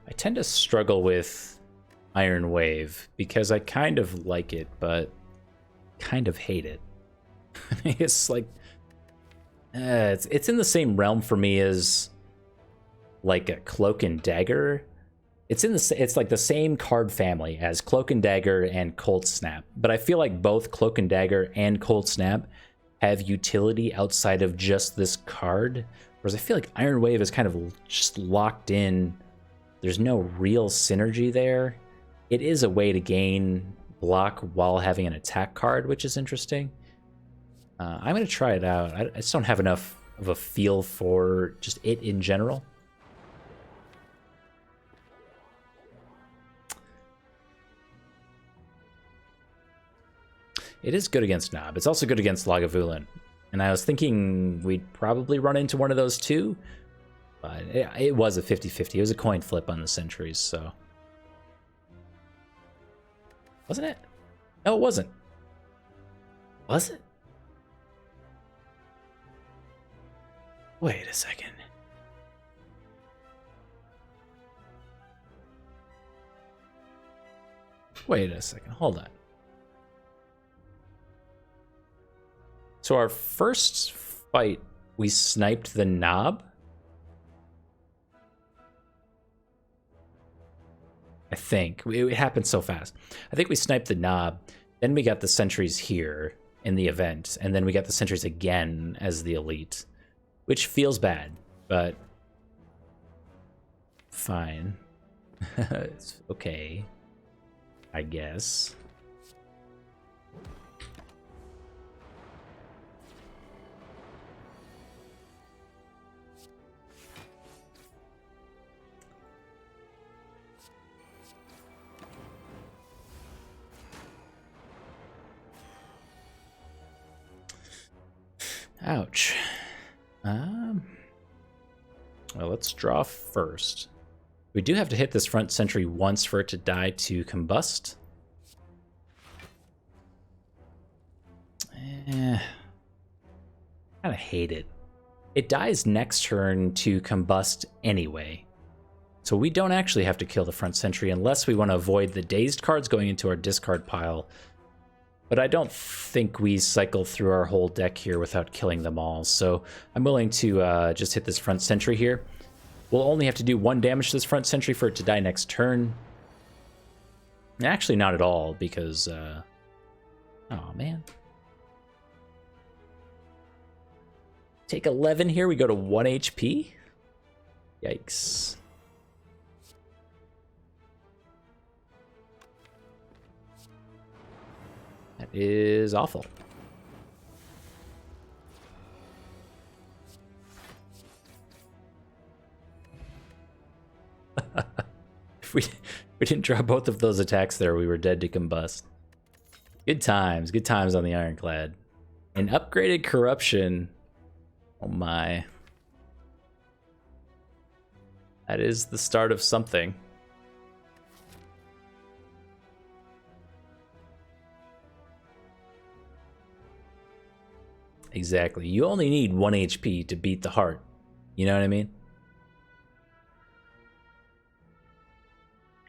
I tend to struggle with Iron Wave because I kind of like it, but kind of hate it. It's like it's in the same realm for me as like a Cloak and Dagger. It's like the same card family as Cloak and Dagger and Cold Snap, but I feel like both Cloak and Dagger and Cold Snap have utility outside of just this card, whereas I feel like Iron Wave is kind of just locked in. There's no real synergy there. It is a way to gain block while having an attack card, which is interesting. I'm going to try it out. I just don't have enough of a feel for just it in general. It is good against Nob. It's also good against Lagavulin. And I was thinking we'd probably run into one of those too. But it was a 50-50. It was a coin flip on the sentries, so. Wasn't it? No, it wasn't. Was it? Wait a second. Wait a second. Hold on. So our first fight, we sniped the Nob? I think. It happened so fast. I think we sniped the Nob, then we got the sentries here in the event, and then we got the sentries again as the elite, which feels bad, but fine. It's okay, I guess. Ouch. Well, let's draw first. We do have to hit this front sentry once for it to die to combust. Kind of hate it. It dies next turn to combust anyway. So we don't actually have to kill the front sentry unless we want to avoid the dazed cards going into our discard pile. But I don't think we cycle through our whole deck here without killing them all. So I'm willing to just hit this front sentry here. We'll only have to do 1 damage to this front sentry for it to die next turn. Actually, not at all, because... oh, man. Take 11 here, we go to 1 HP? Yikes. That is awful. If we didn't draw both of those attacks there, we were dead to combust. Good times on the Ironclad. An upgraded corruption. Oh my. That is the start of something. Exactly. You only need 1 HP to beat the heart. You know what I mean?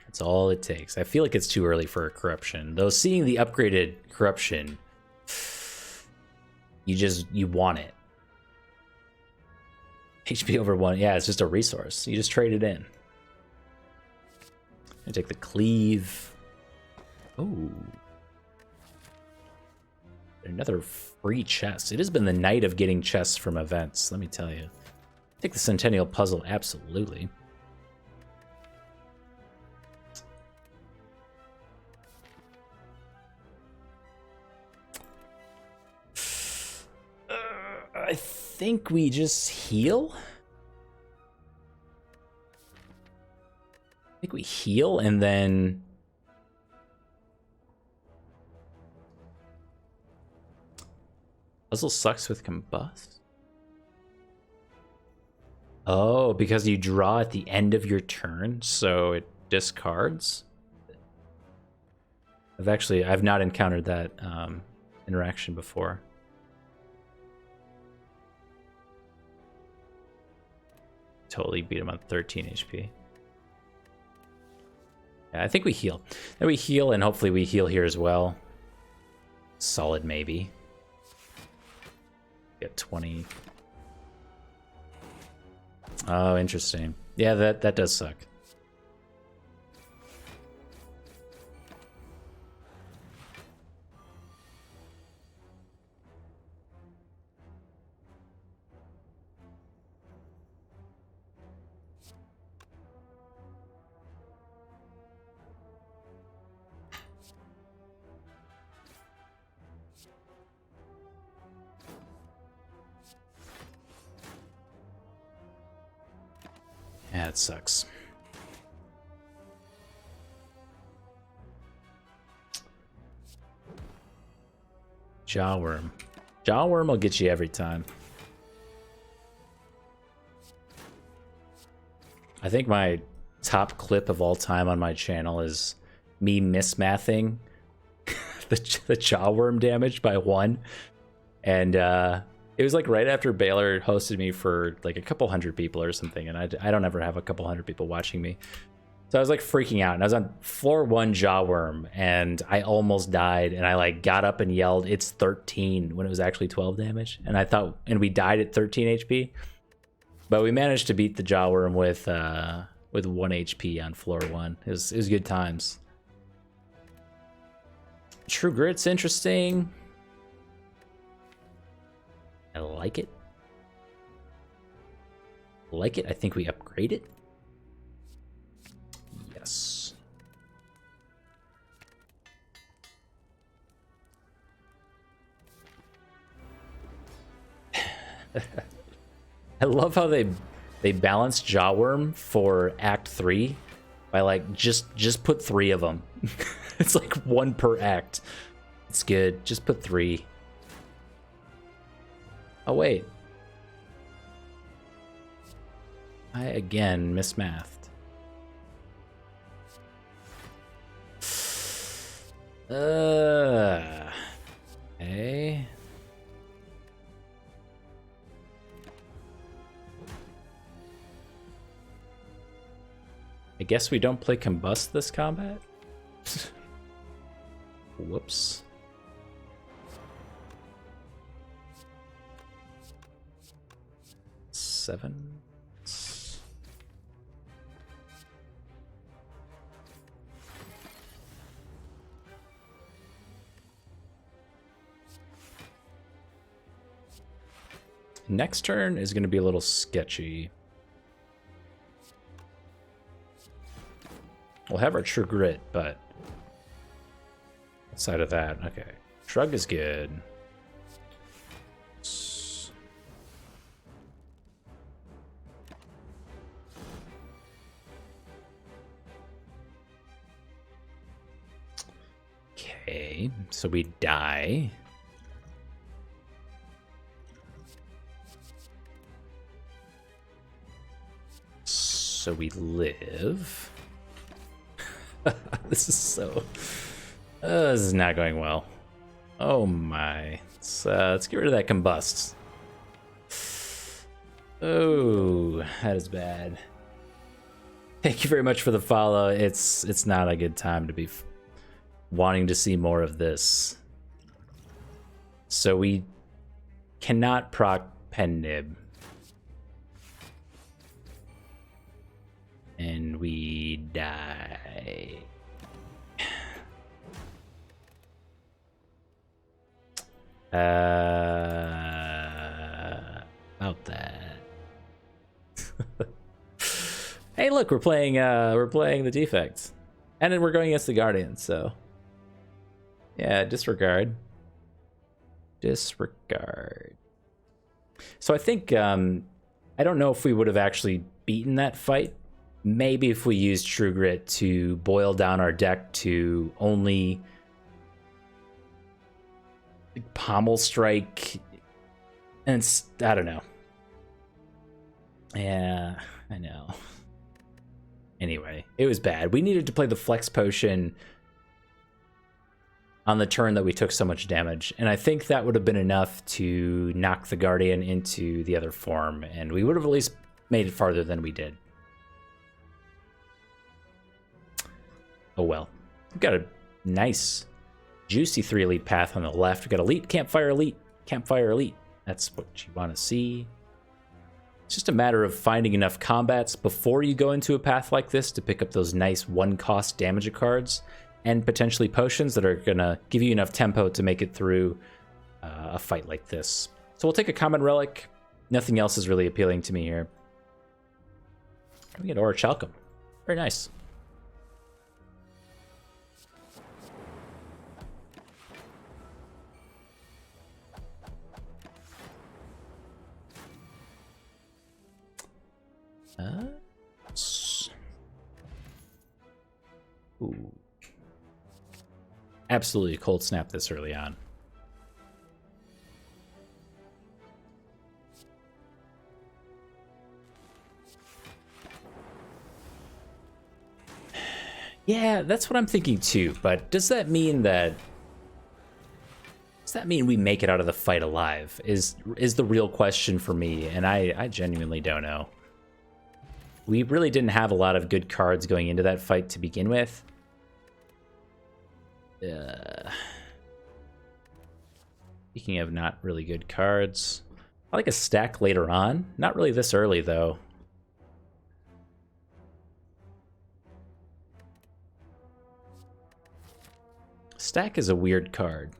That's all it takes. I feel like it's too early for a corruption. Though seeing the upgraded corruption, you want it. HP over 1. Yeah, it's just a resource. You just trade it in. I take the cleave. Oh. Another free chest. It has been the night of getting chests from events, let me tell you. Take the Centennial Puzzle, absolutely. I think we just heal. I think we heal and then... Puzzle sucks with combust. Oh, because you draw at the end of your turn, so it discards? I've not encountered that interaction before. Totally beat him on 13 HP. Yeah, I think we heal. Then we heal, and hopefully we heal here as well. Solid maybe. Get 20. Oh, interesting. Yeah, that does suck. Yeah, it sucks. Jawworm. Jawworm will get you every time. I think my top clip of all time on my channel is me mismathing the Jawworm damage by 1. And it was like right after Baylor hosted me for like a couple hundred people or something, and I don't ever have a couple hundred people watching me. So I was like freaking out, and I was on floor 1 Jawworm, and I almost died, and I like got up and yelled, "It's 13," when it was actually 12 damage. And I thought, and we died at 13 HP, but we managed to beat the Jawworm with 1 HP on floor 1. It was good times. True Grit's interesting. I like it. Like it. I think we upgrade it. Yes. I love how they balance Jawworm for Act 3 by like just put 3 of them. It's like 1 per act. It's good. Just put 3. Oh, wait. I, again, mismathed. Okay. I guess we don't play Combust this combat? Whoops. Seven. Next turn is going to be a little sketchy. We'll have our True Grit, but outside of that, okay. Shrug is good. Okay, so we die. So we live. This is so... this is not going well. Oh my. Let's get rid of that Combust. Oh, that is bad. Thank you very much for the follow. It's not a good time to be wanting to see more of this. So we cannot proc Pen Nib. And we die. About that. Hey, look, we're playing the defect, and then we're going against the Guardian. So, yeah, disregard. So I think, I don't know if we would have actually beaten that fight. Maybe if we used True Grit to boil down our deck to only Pommel Strike, and I don't know. Yeah, I know. Anyway, it was bad. We needed to play the Flex Potion on the turn that we took so much damage, and I think that would have been enough to knock the Guardian into the other form, and we would have at least made it farther than we did. Oh well. We've got a nice, juicy 3 elite path on the left. We've got elite, campfire, elite, campfire, elite. That's what you want to see. It's just a matter of finding enough combats before you go into a path like this to pick up those nice 1-cost damage cards and potentially potions that are going to give you enough tempo to make it through a fight like this. So we'll take a common relic. Nothing else is really appealing to me here. We get Orichalcum. Very nice. Ooh. Absolutely cold snap this early on. Yeah, that's what I'm thinking too, but does that mean we make it out of the fight alive? Is the real question for me, and I genuinely don't know. We really didn't have a lot of good cards going into that fight to begin with. Speaking of not really good cards, I like a stack later on. Not really this early, though. Stack is a weird card.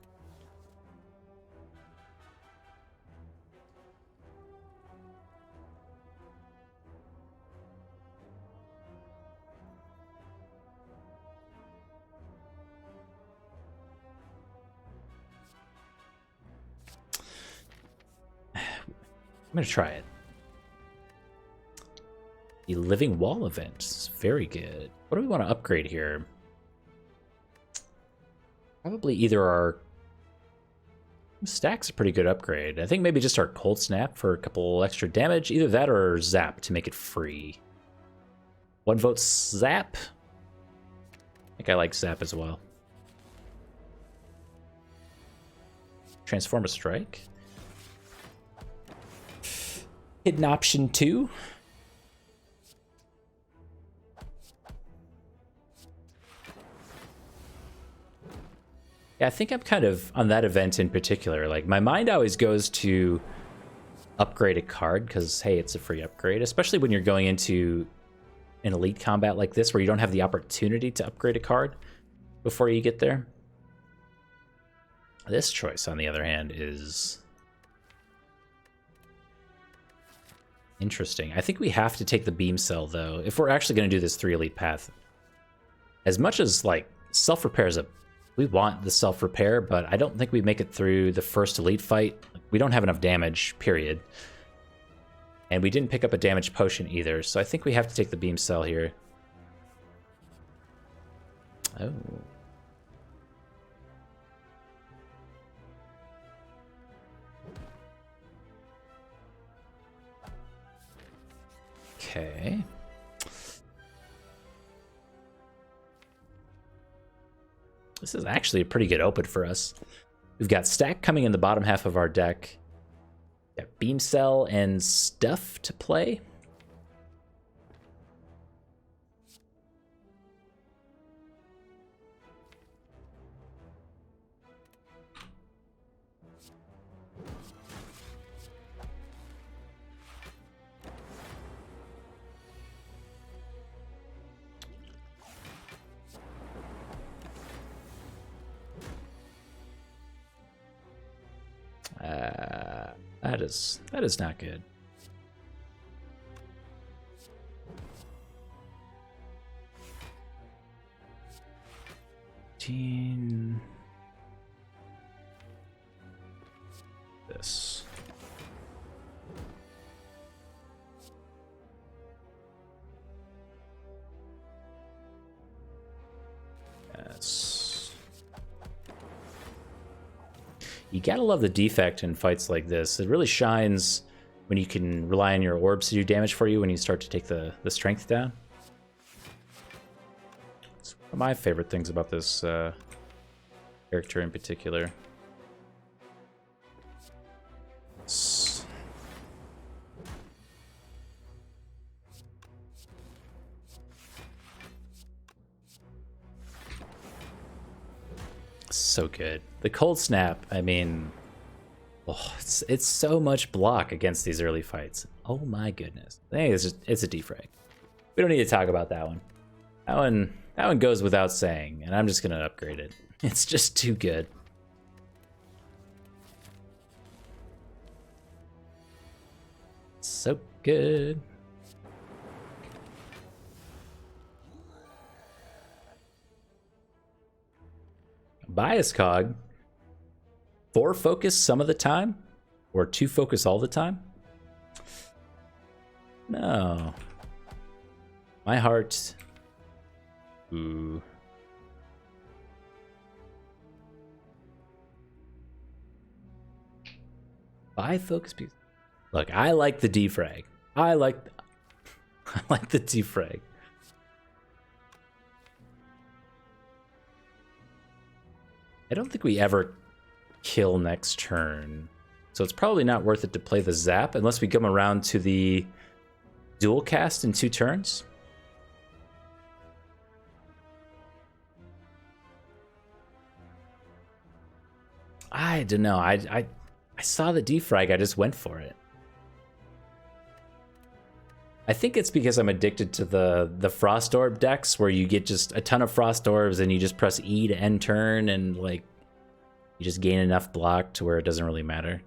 I'm gonna try it. The Living Wall event is very good. What do we want to upgrade here? Probably either our stack's a pretty good upgrade. I think maybe just our Cold Snap for a couple extra damage. Either that or Zap to make it free. 1 vote Zap. I think I like Zap as well. Transform a Strike. Hidden option 2. Yeah, I think I'm kind of on that event in particular. Like, my mind always goes to upgrade a card because, hey, it's a free upgrade, especially when you're going into an elite combat like this where you don't have the opportunity to upgrade a card before you get there. This choice, on the other hand, is interesting. I think we have to take the Beam Cell, though, if we're actually going to do this 3 elite path. As much as, like, self-repair is we want the self-repair, but I don't think we make it through the first elite fight. We don't have enough damage, period. And we didn't pick up a damage potion either, so I think we have to take the Beam Cell here. Oh. Okay. This is actually a pretty good open for us. We've got Stack coming in the bottom half of our deck. We've got Beam Cell and stuff to play. That is not good. This. Yes. You gotta love the defect in fights like this. It really shines when you can rely on your orbs to do damage for you when you start to take the strength down. It's one of my favorite things about this character in particular. So good. The cold snap, I mean, oh, it's so much block against these early fights. Oh my goodness. I think it's a defrag. We don't need to talk about that one. That one goes without saying, and I'm just gonna upgrade it. It's just too good. So good. Bias cog. 4 focus some of the time? Or 2 focus all the time? No. My heart. Ooh. 5 focus pieces. Look, I like the defrag. I like the defrag. I don't think we ever kill next turn. So it's probably not worth it to play the zap unless we come around to the dual cast in 2 turns. I don't know. I saw the defrag. I just went for it. I think it's because I'm addicted to the Frost Orb decks where you get just a ton of Frost Orbs and you just press E to end turn and like you just gain enough block to where it doesn't really matter.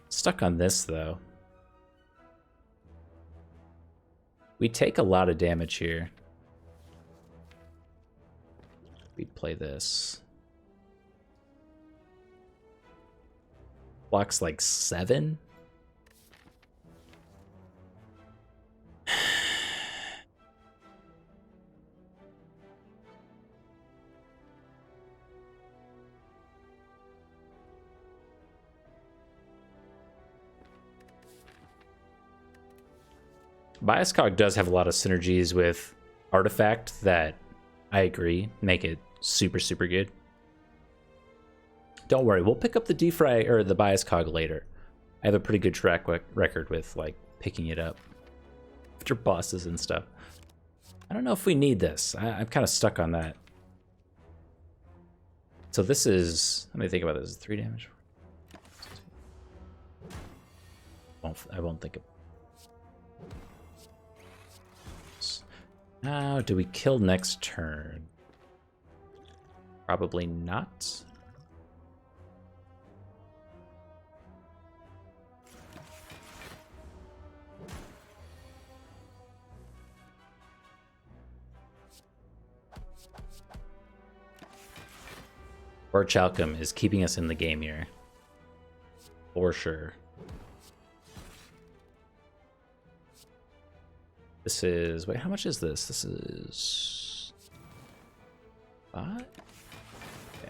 Stuck on this though. We take a lot of damage here. We'd play this. Blocks like 7. Bias Cog does have a lot of synergies with Artifact that I agree make it super, super good. Don't worry, we'll pick up the defrag or the Bias Cog later. I have a pretty good track record with like picking it up after bosses and stuff. I don't know if we need this. I'm kind of stuck on that. So this is, let me think about this. 3 damage. I won't think of. Now, do we kill next turn? Probably not. Orichalcum is keeping us in the game here. For sure. This is, wait, how much is this? This is 5? Yeah.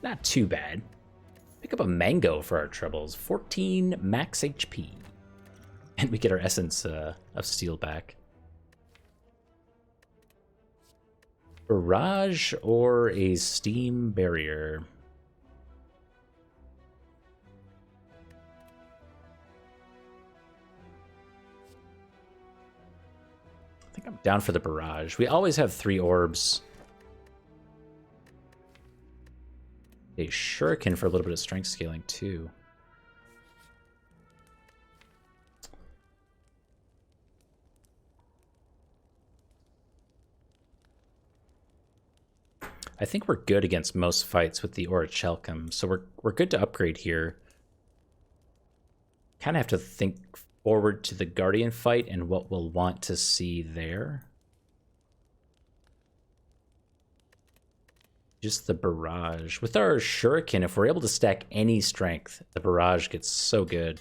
Not too bad. Pick up a mango for our troubles. 14 max HP. And we get our essence of steel back. Barrage or a steam barrier? I think I'm down for the barrage. We always have 3 orbs. A shuriken for a little bit of strength scaling too. I think we're good against most fights with the Orichalcum, so we're good to upgrade here. Kind of have to think forward to the Guardian fight and what we'll want to see there. Just the barrage. With our shuriken, if we're able to stack any strength, the barrage gets so good.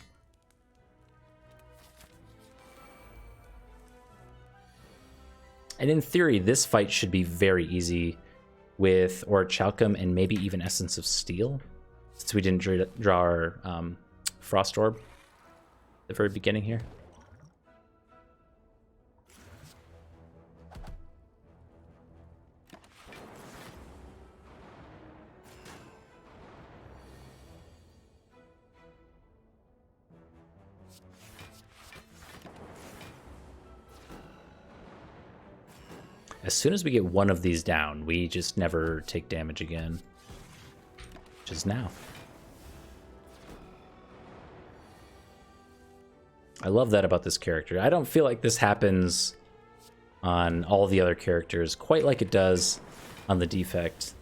And in theory, this fight should be very easy with Orichalcum and maybe even Essence of Steel, since we didn't draw our Frost Orb at the very beginning here. As soon as we get one of these down, we just never take damage again. Which is now. I love that about this character. I don't feel like this happens on all the other characters quite like it does on the Defect.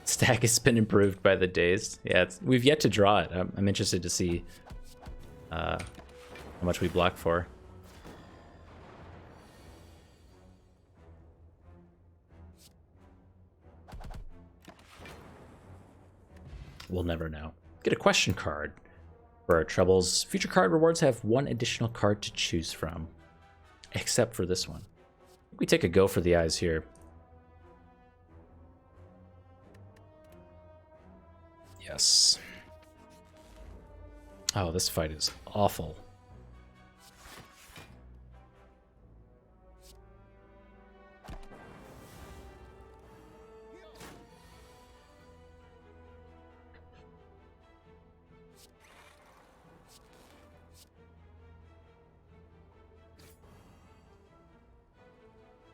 Stack has been improved by the days. Yeah, we've yet to draw it. I'm interested to see how much we block for. We'll never know. Get a question card for our troubles. Future card rewards have one additional card to choose from, except for this one. I think we take a go for the eyes here. Yes. Oh, this fight is awful.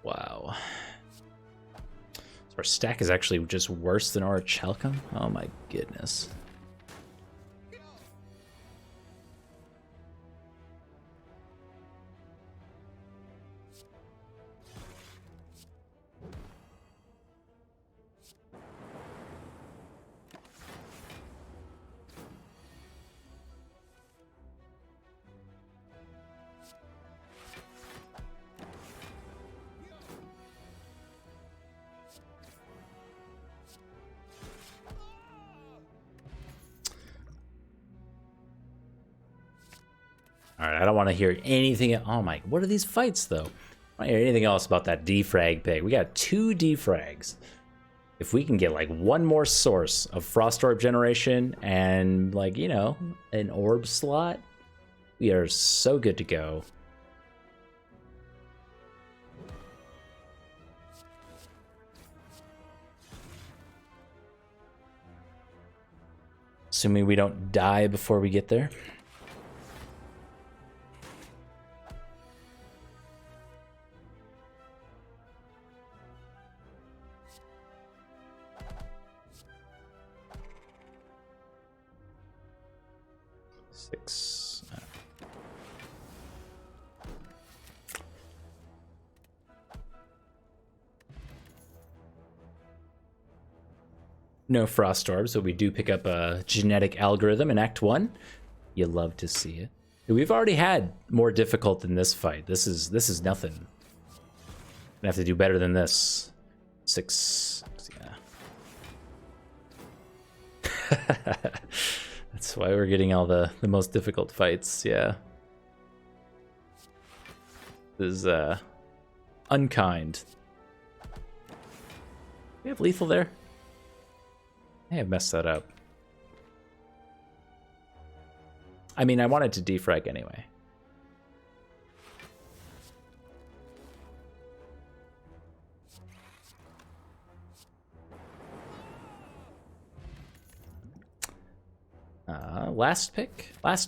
Wow. So our stack is actually just worse than Orichalcum? Oh my goodness. Alright, I don't want to hear anything. Oh my, what are these fights though? I don't want to hear anything else about that defrag pick. We got 2 defrags. If we can get like one more source of Frost Orb generation and like, you know, an orb slot, we are so good to go. Assuming we don't die before we get there. No Frost Orbs, but we do pick up a genetic algorithm in Act 1. You love to see it. We've already had more difficult than this fight. This is nothing. Gonna have to do better than this. 6. Yeah. That's why we're getting all the most difficult fights. Yeah. This is unkind. We have lethal there. I have messed that up. I mean, I wanted to defrag anyway. Last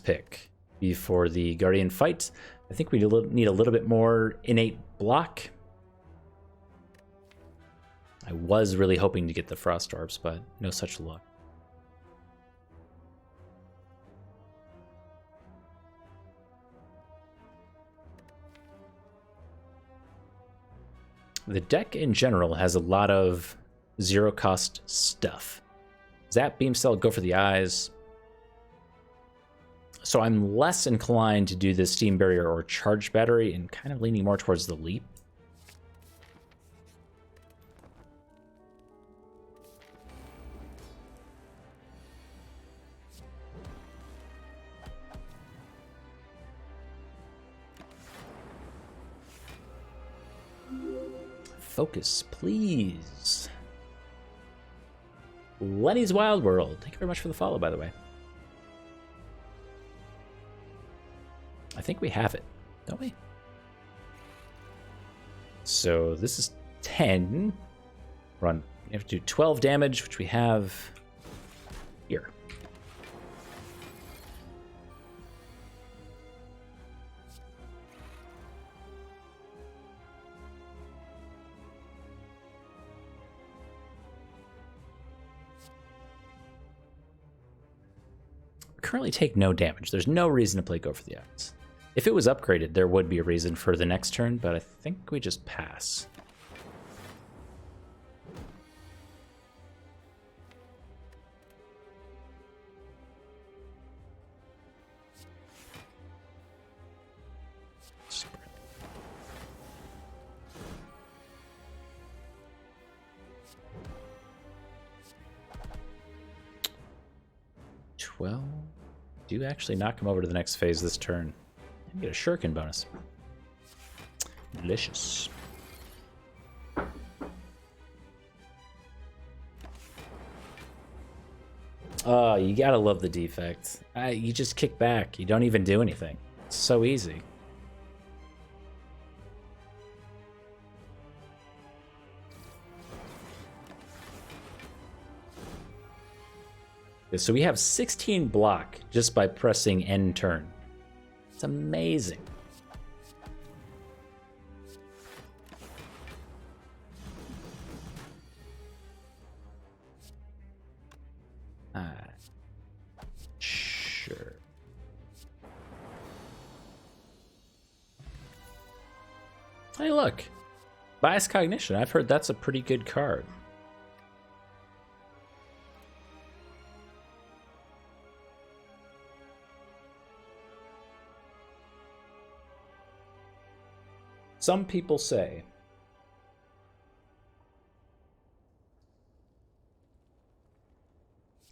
pick before the Guardian fight. I think we need a little bit more innate block. I was really hoping to get the Frost Orbs, but no such luck. The deck in general has a lot of zero-cost stuff. Zap, Beam Cell, go for the eyes. So I'm less inclined to do the Steam Barrier or Charge Battery and kind of leaning more towards the Leap. focus, please. Lenny's Wild World. Thank you very much for the follow, by the way. I think we have it, don't we? So this is 10. Run. You have to do 12 damage, which we have here. Currently take no damage. There's no reason to play Go for the Axe. If it was upgraded, there would be a reason for the next turn, but I think we just pass. Well, do actually knock him over to the next phase this turn. And get a shuriken bonus. Delicious. Oh, you gotta love the defect. You just kick back. You don't even do anything. It's so easy. So we have 16 block just by pressing end turn. It's amazing. Sure. Hey, look. Bias Cognition. I've heard that's a pretty good card. Some people say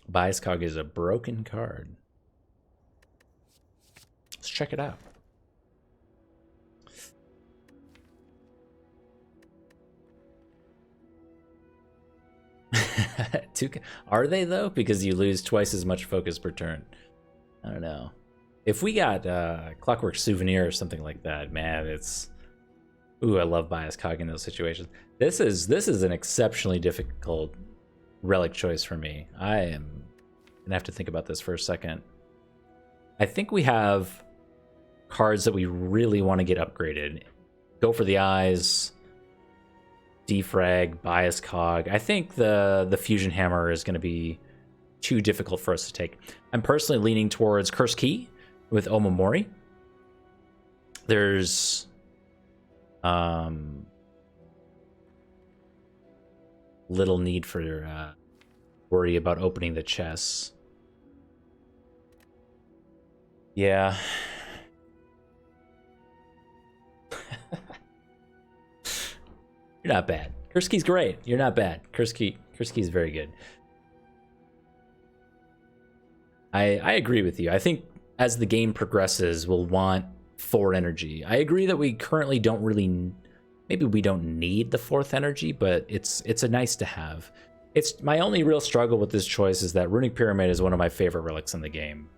Bias Cog is a broken card. Let's check it out. Are they, though? Because you lose twice as much focus per turn. I don't know. If we got Clockwork Souvenir or something like that, man, it's... Ooh, I love Bias Cog in those situations. This is an exceptionally difficult relic choice for me. I am gonna have to think about this for a second. I think we have cards that we really want to get upgraded. Go for the Eyes, Defrag, Bias Cog. I think the Fusion Hammer is going to be too difficult for us to take. I'm personally leaning towards Curse Key with Omamori. There's little need for worry about opening the chests. Yeah. You're not bad. Curse Key's great. You're not bad. Curse Key's very good. I agree with you. I think as the game progresses, we'll want 4 energy. I agree that we currently don't really, maybe we don't need the 4th energy, but it's a nice to have. It's my only real struggle with this choice is that Runic Pyramid is one of my favorite relics in the game.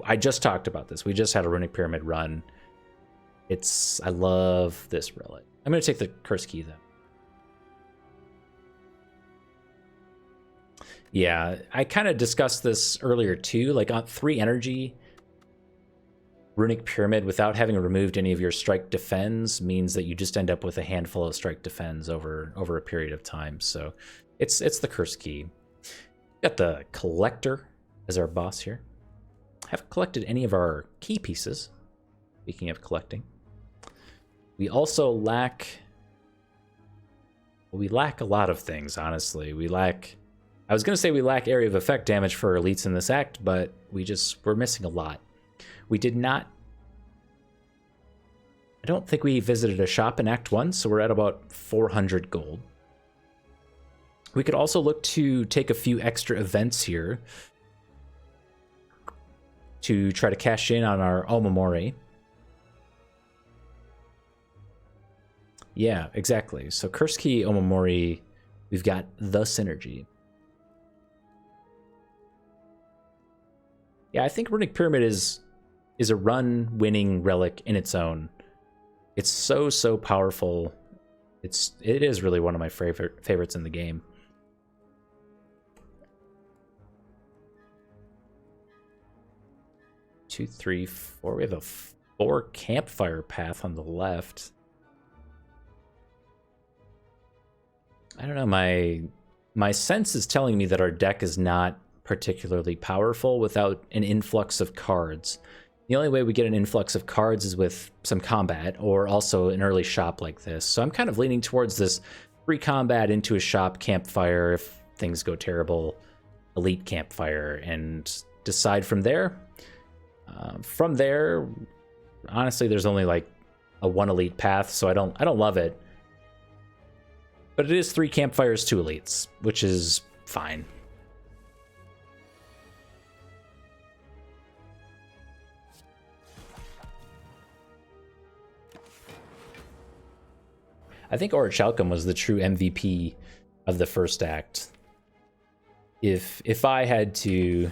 I just talked about this. We just had a Runic Pyramid run. I love this relic. I'm going to take the Curse Key, though. Yeah, I kind of discussed this earlier, too. Like, on 3 energy, Runic Pyramid, without having removed any of your Strike Defends, means that you just end up with a handful of Strike Defends over a period of time. So it's the Curse Key. Got the Collector as our boss here. Haven't collected any of our key pieces. Speaking of collecting. We also lack... Well, we lack a lot of things, honestly. We lack... I was going to say we lack area of effect damage for elites in this act, but we're missing a lot. We did not... I don't think we visited a shop in Act 1, so we're at about 400 gold. We could also look to take a few extra events here to try to cash in on our Omamori. Yeah, exactly. So Kurski, Omamori, we've got the synergy. Yeah, I think Runic Pyramid is a run-winning relic in its own. It's so powerful. It is really one of my favorites in the game. Two, three, four. We have a 4 campfire path on the left. I don't know. My sense is telling me that our deck is not particularly powerful without an influx of cards. The only way we get an influx of cards is with some combat or also an early shop like this. So I'm kind of leaning towards this free combat into a shop campfire if things go terrible, elite campfire, and decide from there. From there, honestly, there's only like a 1 elite path, so I don't love it. But it is 3 campfires, 2 elites, which is fine. I think Orichalcum was the true MVP of the first act. If I had to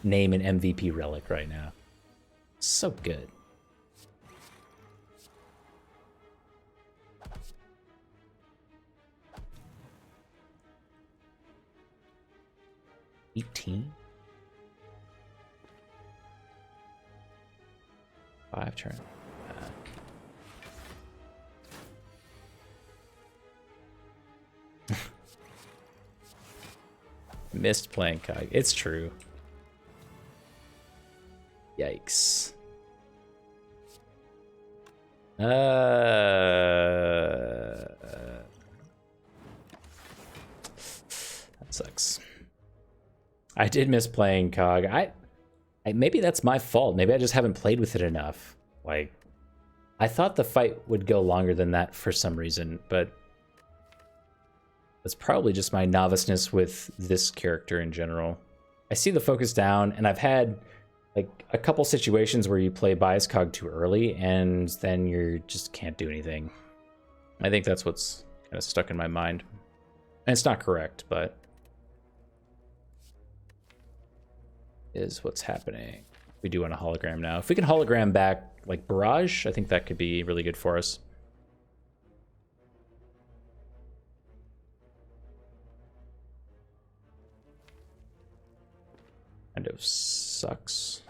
name an MVP relic right now. So good. $18? 5 turn. Missed playing Cog. It's true. Yikes. That sucks. I did miss playing Cog. I maybe that's my fault. Maybe I just haven't played with it enough. Like, I thought the fight would go longer than that for some reason, but it's probably just my noviceness with this character in general. I see the focus down, and I've had like a couple situations where you play Bias Cog too early, and then you just can't do anything. I think that's what's kind of stuck in my mind. And it's not correct, but is what's happening. We do want a hologram now. If we can hologram back like Barrage, I think that could be really good for us. Kind of sucks.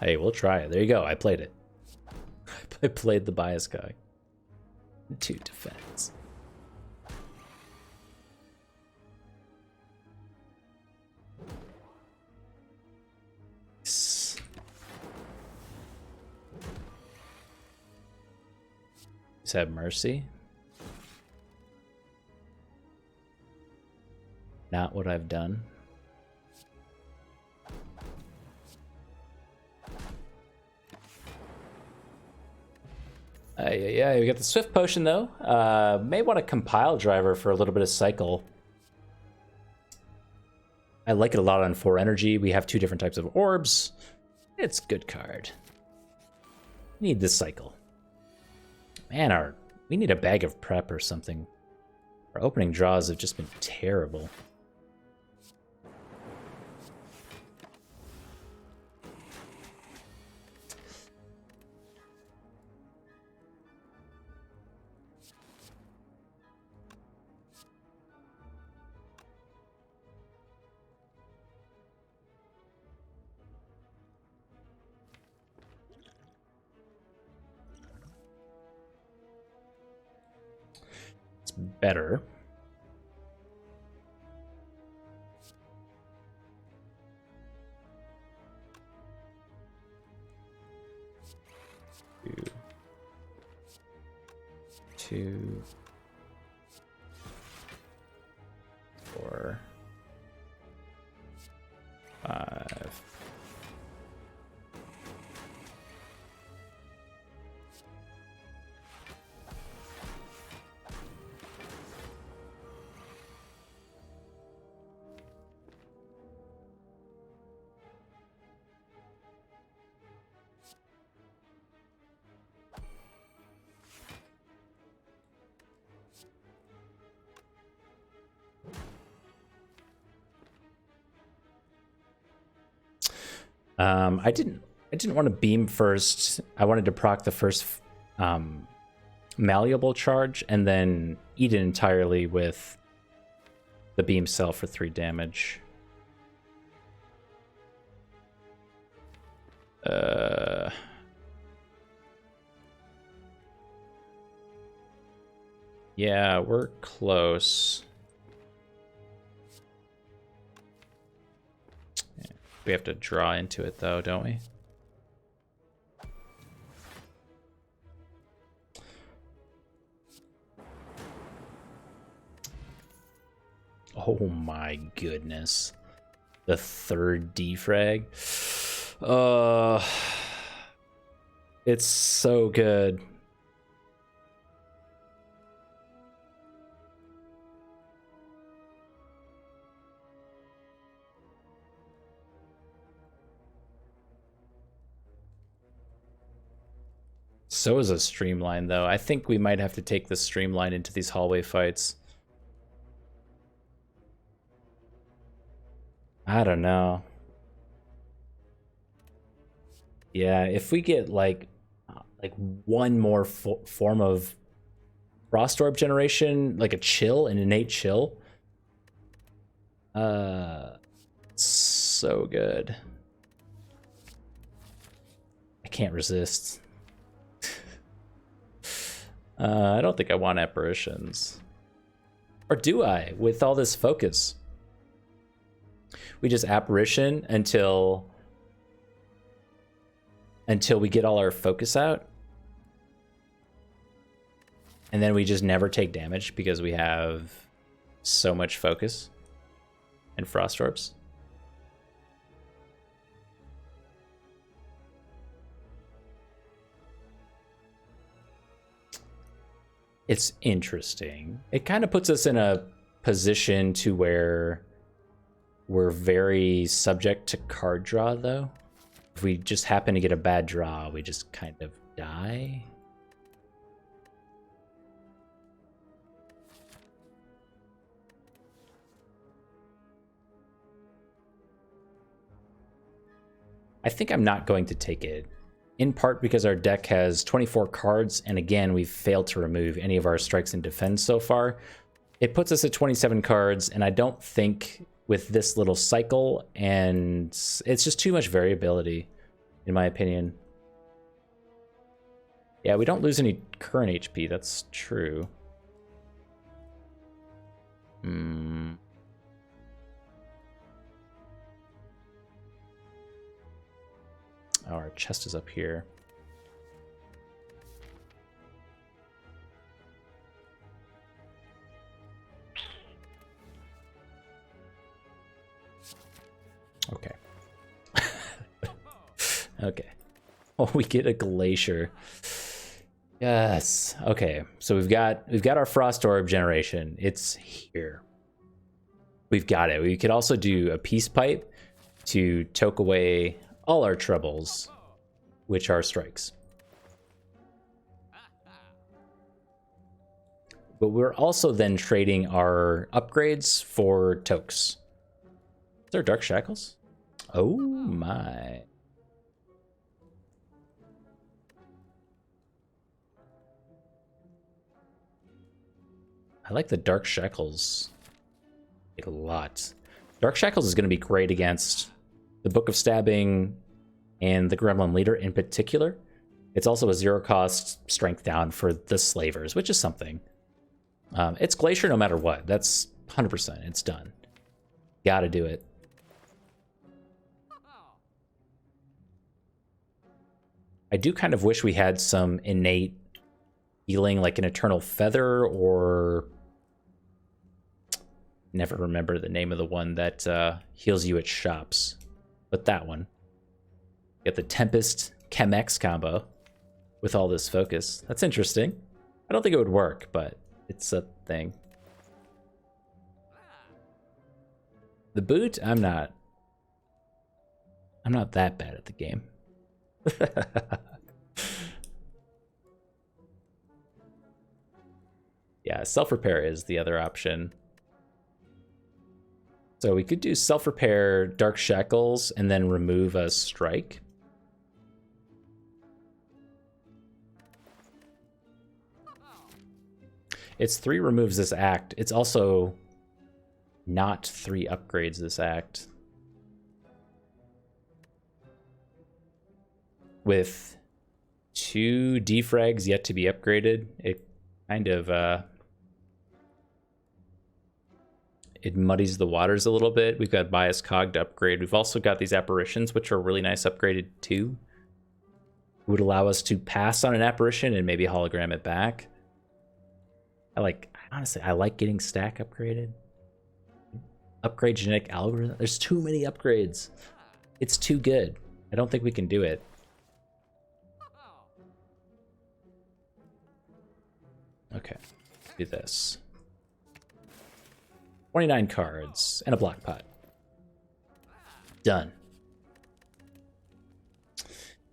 Hey, we'll try it. There you go. I played it. I played the Bias Cog. 2 defense. Let's have mercy. Not what I've done. Yeah, we got the Swift Potion, though. May want a Compile Driver for a little bit of cycle. I like it a lot on 4 energy. We have 2 different types of orbs. It's a good card. Need this cycle. Man, we need a bag of prep or something. Our opening draws have just been terrible. Better. Two, 4, 5. I didn't want to beam first. I wanted to proc the first malleable charge and then eat it entirely with the beam cell for 3 damage. Yeah, we're close. We have to draw into it though, don't we? Oh my goodness. The 3rd defrag. It's so good. So is a streamline, though. I think we might have to take the streamline into these hallway fights. I don't know. Yeah, if we get like one more form of Frost Orb generation, like a chill, an innate chill. So good. I can't resist. I don't think I want apparitions. Or do I, with all this focus? We just apparition until we get all our focus out. And then we just never take damage because we have so much focus and Frost Orbs. It's interesting. It kind of puts us in a position to where we're very subject to card draw, though. If we just happen to get a bad draw, we just kind of die. I think I'm not going to take it, in part because our deck has 24 cards, and again, we've failed to remove any of our strikes and defends so far. It puts us at 27 cards, and I don't think with this little cycle, and it's just too much variability, in my opinion. Yeah, we don't lose any current HP, that's true. Oh, our chest is up here. Okay. Okay. Oh, we get a glacier. Yes. Okay. So we've got our Frost Orb generation. It's here. We've got it. We could also do a Peace Pipe to toke away all our troubles, which are strikes. But we're also then trading our upgrades for tokes. Is there Dark Shackles? Oh my. I like the Dark Shackles a lot. Dark Shackles is going to be great against the Book of Stabbing and the Gremlin Leader in particular. It's also a 0-cost strength down for the Slavers, which is something. It's Glacier no matter what. That's 100%. It's done. Gotta do it. I do kind of wish we had some innate healing, like an Eternal Feather, or never remember the name of the one that heals you at shops. But that one. Get the Tempest Chemex combo with all this focus. That's interesting. I don't think it would work, but it's a thing. The boot, I'm not that bad at the game. Yeah, self-repair is the other option. So we could do self-repair, Dark Shackles, and then remove a strike. It's 3 removes this act. It's also not 3 upgrades this act. With 2 defrags yet to be upgraded, it kind of it muddies the waters a little bit. We've got Bias Cog to upgrade. We've also got these apparitions, which are really nice upgraded too. It would allow us to pass on an apparition and maybe hologram it back. Honestly, I like getting stack upgraded. Upgrade genetic algorithm. There's too many upgrades. It's too good. I don't think we can do it. Okay, do this. 29 cards and a block pot. Done.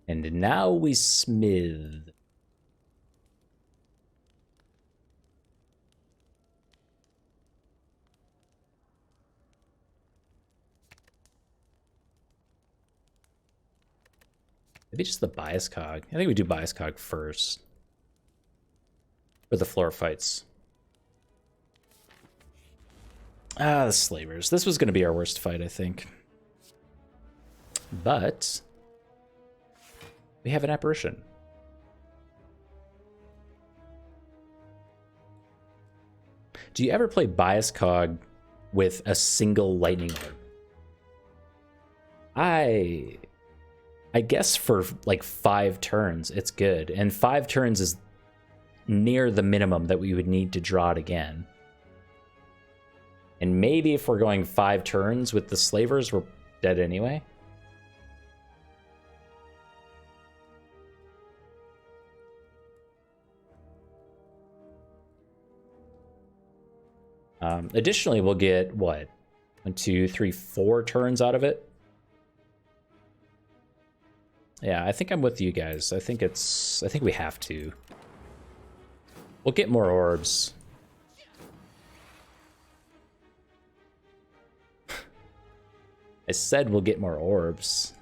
And now we smith. Maybe just the Bias Cog. I think we do Bias Cog first. For the floor fights. Ah, the Slavers. This was going to be our worst fight, I think. But we have an apparition. Do you ever play Bias Cog with a single lightning orb? I guess for like 5 turns, it's good. And 5 turns is near the minimum that we would need to draw it again. And maybe if we're going 5 turns with the Slavers, we're dead anyway. Additionally, we'll get, what? 1, 2, 3, 4 turns out of it. Yeah, I think I'm with you guys. I think we have to. We'll get more orbs. I said we'll get more orbs.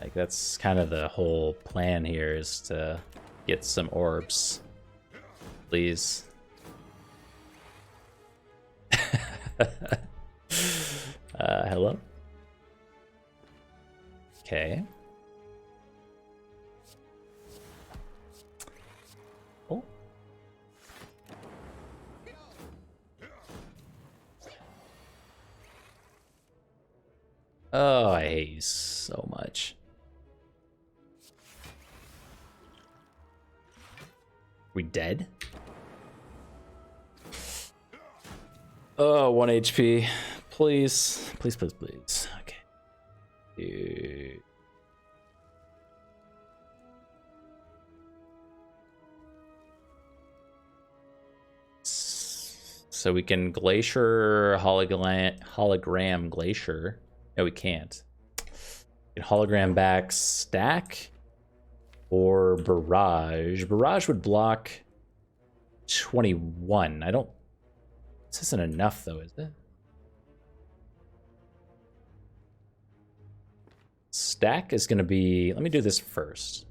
Like, that's kind of the whole plan here, is to get some orbs. Please. Hello? Okay. Oh. Oh, I hate you so much. We dead? Oh, 1 HP. Please. Please, please, please. Okay. Dude. So we can Glacier, hologram Glacier. No, we can't. We can hologram back Stack or Barrage. Barrage would block 21. I don't... This isn't enough, though, is it? Stack is going to be... Let me do this first.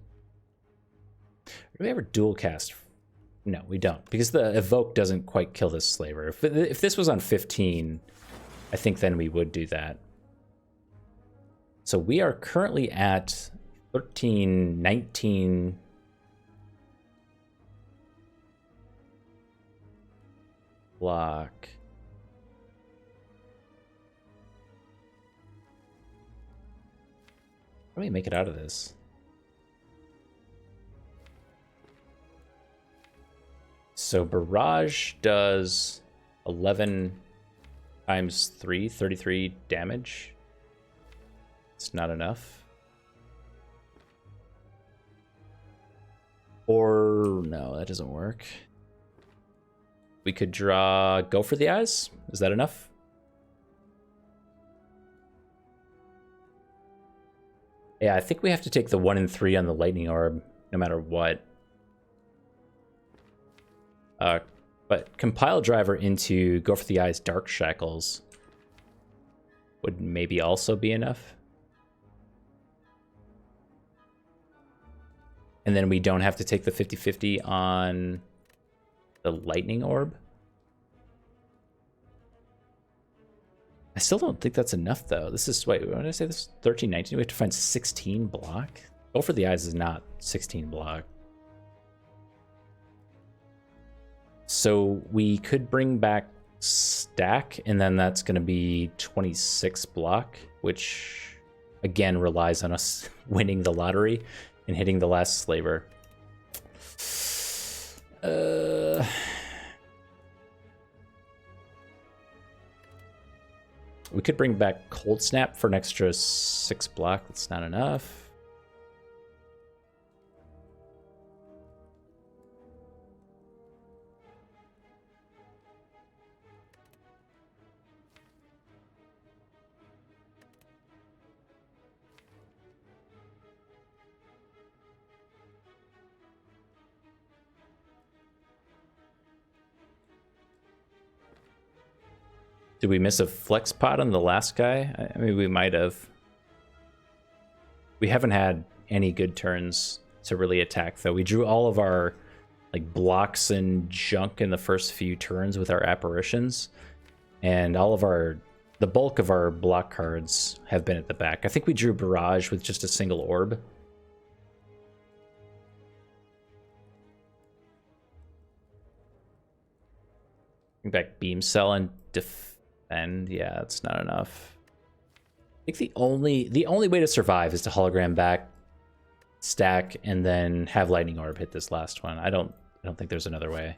Do we ever dual cast? No, we don't. Because the Evoke doesn't quite kill this Slaver. If this was on 15, I think then we would do that. So we are currently at 13, 19... block. How do we make it out of this? So Barrage does 11 times 3, 33 damage. It's not enough. Or no, that doesn't work. We could draw Go for the Eyes. Is that enough? Yeah, I think we have to take the 1 and 3 on the Lightning Orb, no matter what. But Compile Driver into Go for the Eyes Dark Shackles. would maybe also be enough. And then we don't have to take the 50-50 on the lightning orb. I still don't think that's enough, though. This is, wait, what did I say? This is 13, 19. We have to find 16 block? Go for the Eyes is not 16 block. So we could bring back Stack, and then that's going to be 26 block, which, again, relies on us winning the lottery and hitting the last slaver. We could bring back Cold Snap for an extra 6 block. That's not enough. Did we miss a flex pot on the last guy? I mean, we might have. We haven't had any good turns to really attack, though. We drew all of our like blocks and junk in the first few turns with our apparitions, and all of the bulk of our block cards have been at the back. I think we drew Barrage with just a single orb. Bring back Beam Cell and defend. Yeah, that's not enough. I think the only way to survive is to hologram back, stack, and then have Lightning Orb hit this last one. I don't think there's another way.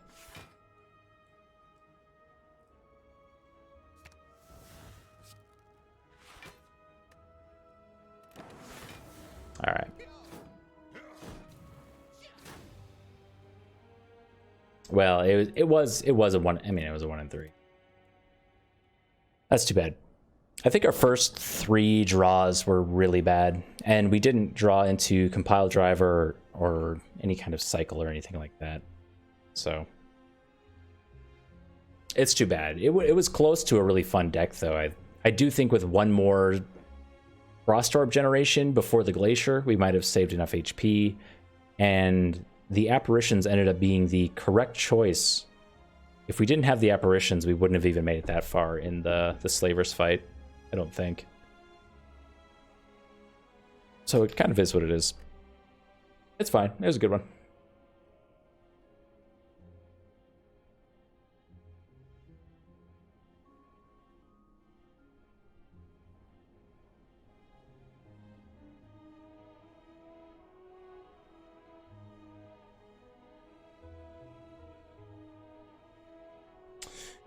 All right. Well, it was a one. I mean, it was a 1 in 3. That's too bad. I think our first 3 draws were really bad, and we didn't draw into Compile Driver or any kind of cycle or anything like that. So it's too bad. It was close to a really fun deck, though. I do think with one more Frost Orb generation before the Glacier, we might have saved enough HP, and the Apparitions ended up being the correct choice. If we didn't have the Apparitions, we wouldn't have even made it that far in the Slavers fight, I don't think. So it kind of is what it is. It's fine. It was a good one.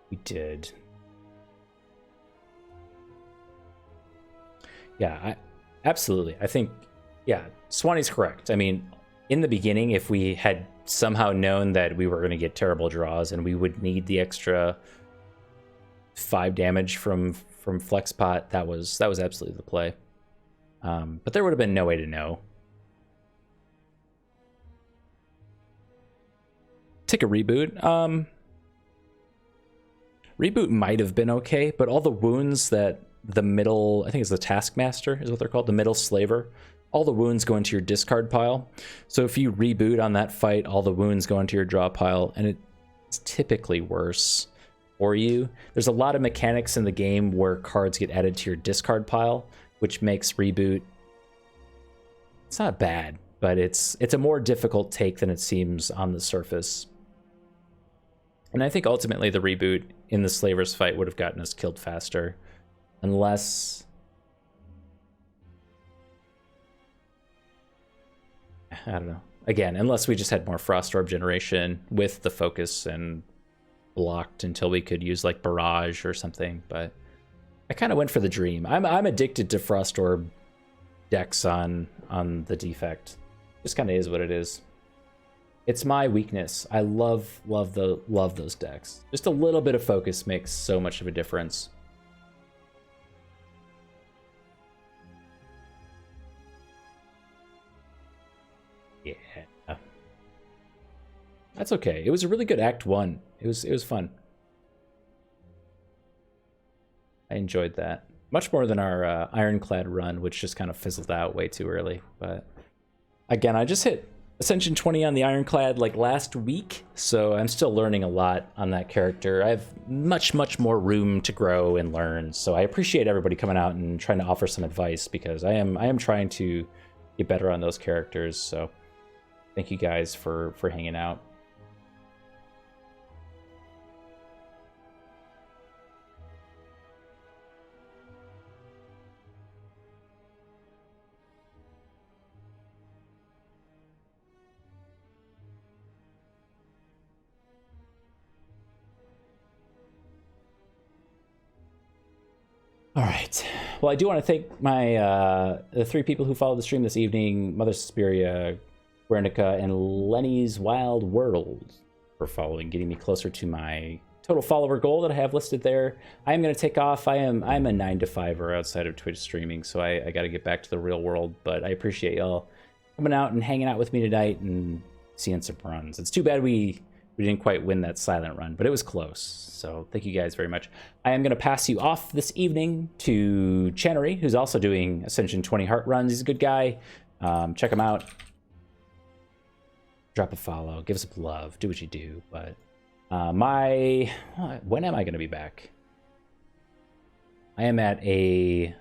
We did. Yeah, absolutely. I think, yeah, Swanee's correct. I mean, in the beginning, if we had somehow known that we were going to get terrible draws and we would need the extra 5 damage from Flexpot, that was absolutely the play. But there would have been no way to know. Take a reboot. Reboot might have been okay, but all the wounds that the middle, I think it's the Taskmaster is what they're called, the middle Slaver, all the wounds go into your discard pile. So if you reboot on that fight, all the wounds go into your draw pile, and it's typically worse for you. There's a lot of mechanics in the game where cards get added to your discard pile, which makes reboot, it's not bad, but it's a more difficult take than it seems on the surface. And I think ultimately the reboot in the Slavers fight would have gotten us killed faster. Unless... I don't know. Again, unless we just had more Frost Orb generation with the focus and blocked until we could use like Barrage or something. But I kind of went for the dream. I'm addicted to Frost Orb decks on the Defect. Just kind of is what it is. It's my weakness. I love those decks. Just a little bit of focus makes so much of a difference. Yeah. That's okay. It was a really good Act 1. It was fun. I enjoyed that. Much more than our Ironclad run, which just kind of fizzled out way too early. But again, I just hit Ascension 20 on the Ironclad like last week, so I'm still learning a lot on that character. I have much more room to grow and learn, so I appreciate everybody coming out and trying to offer some advice, because I am trying to get better on those characters. So thank you guys for hanging out. All right. Well, I do want to thank my the 3 people who followed the stream this evening: Mother Suspiria, Guernica, and Lenny's Wild World for following, getting me closer to my total follower goal that I have listed there. I am going to take off. I'm a 9-to-5er outside of Twitch streaming, so I got to get back to the real world. But I appreciate y'all coming out and hanging out with me tonight and seeing some runs. It's too bad we didn't quite win that silent run, but it was close. So thank you guys very much. I am going to pass you off this evening to Channery, who's also doing Ascension 20 heart runs. He's a good guy. Check him out. Drop a follow. Give us a love. Do what you do. But when am I going to be back? I am at a...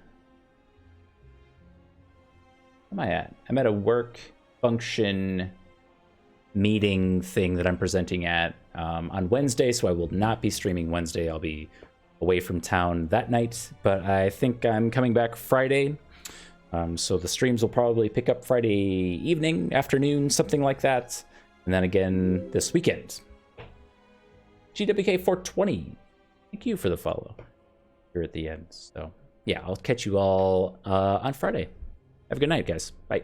Where am I at? I'm at a work function meeting thing that I'm presenting at on Wednesday, so I will not be streaming Wednesday. I'll be away from town that night, but I think I'm coming back Friday, so the streams will probably pick up Friday evening, afternoon, something like that, and then again this weekend. GWK420, thank you for the follow here at the end. So yeah, I'll catch you all on Friday. Have a good night, guys. Bye.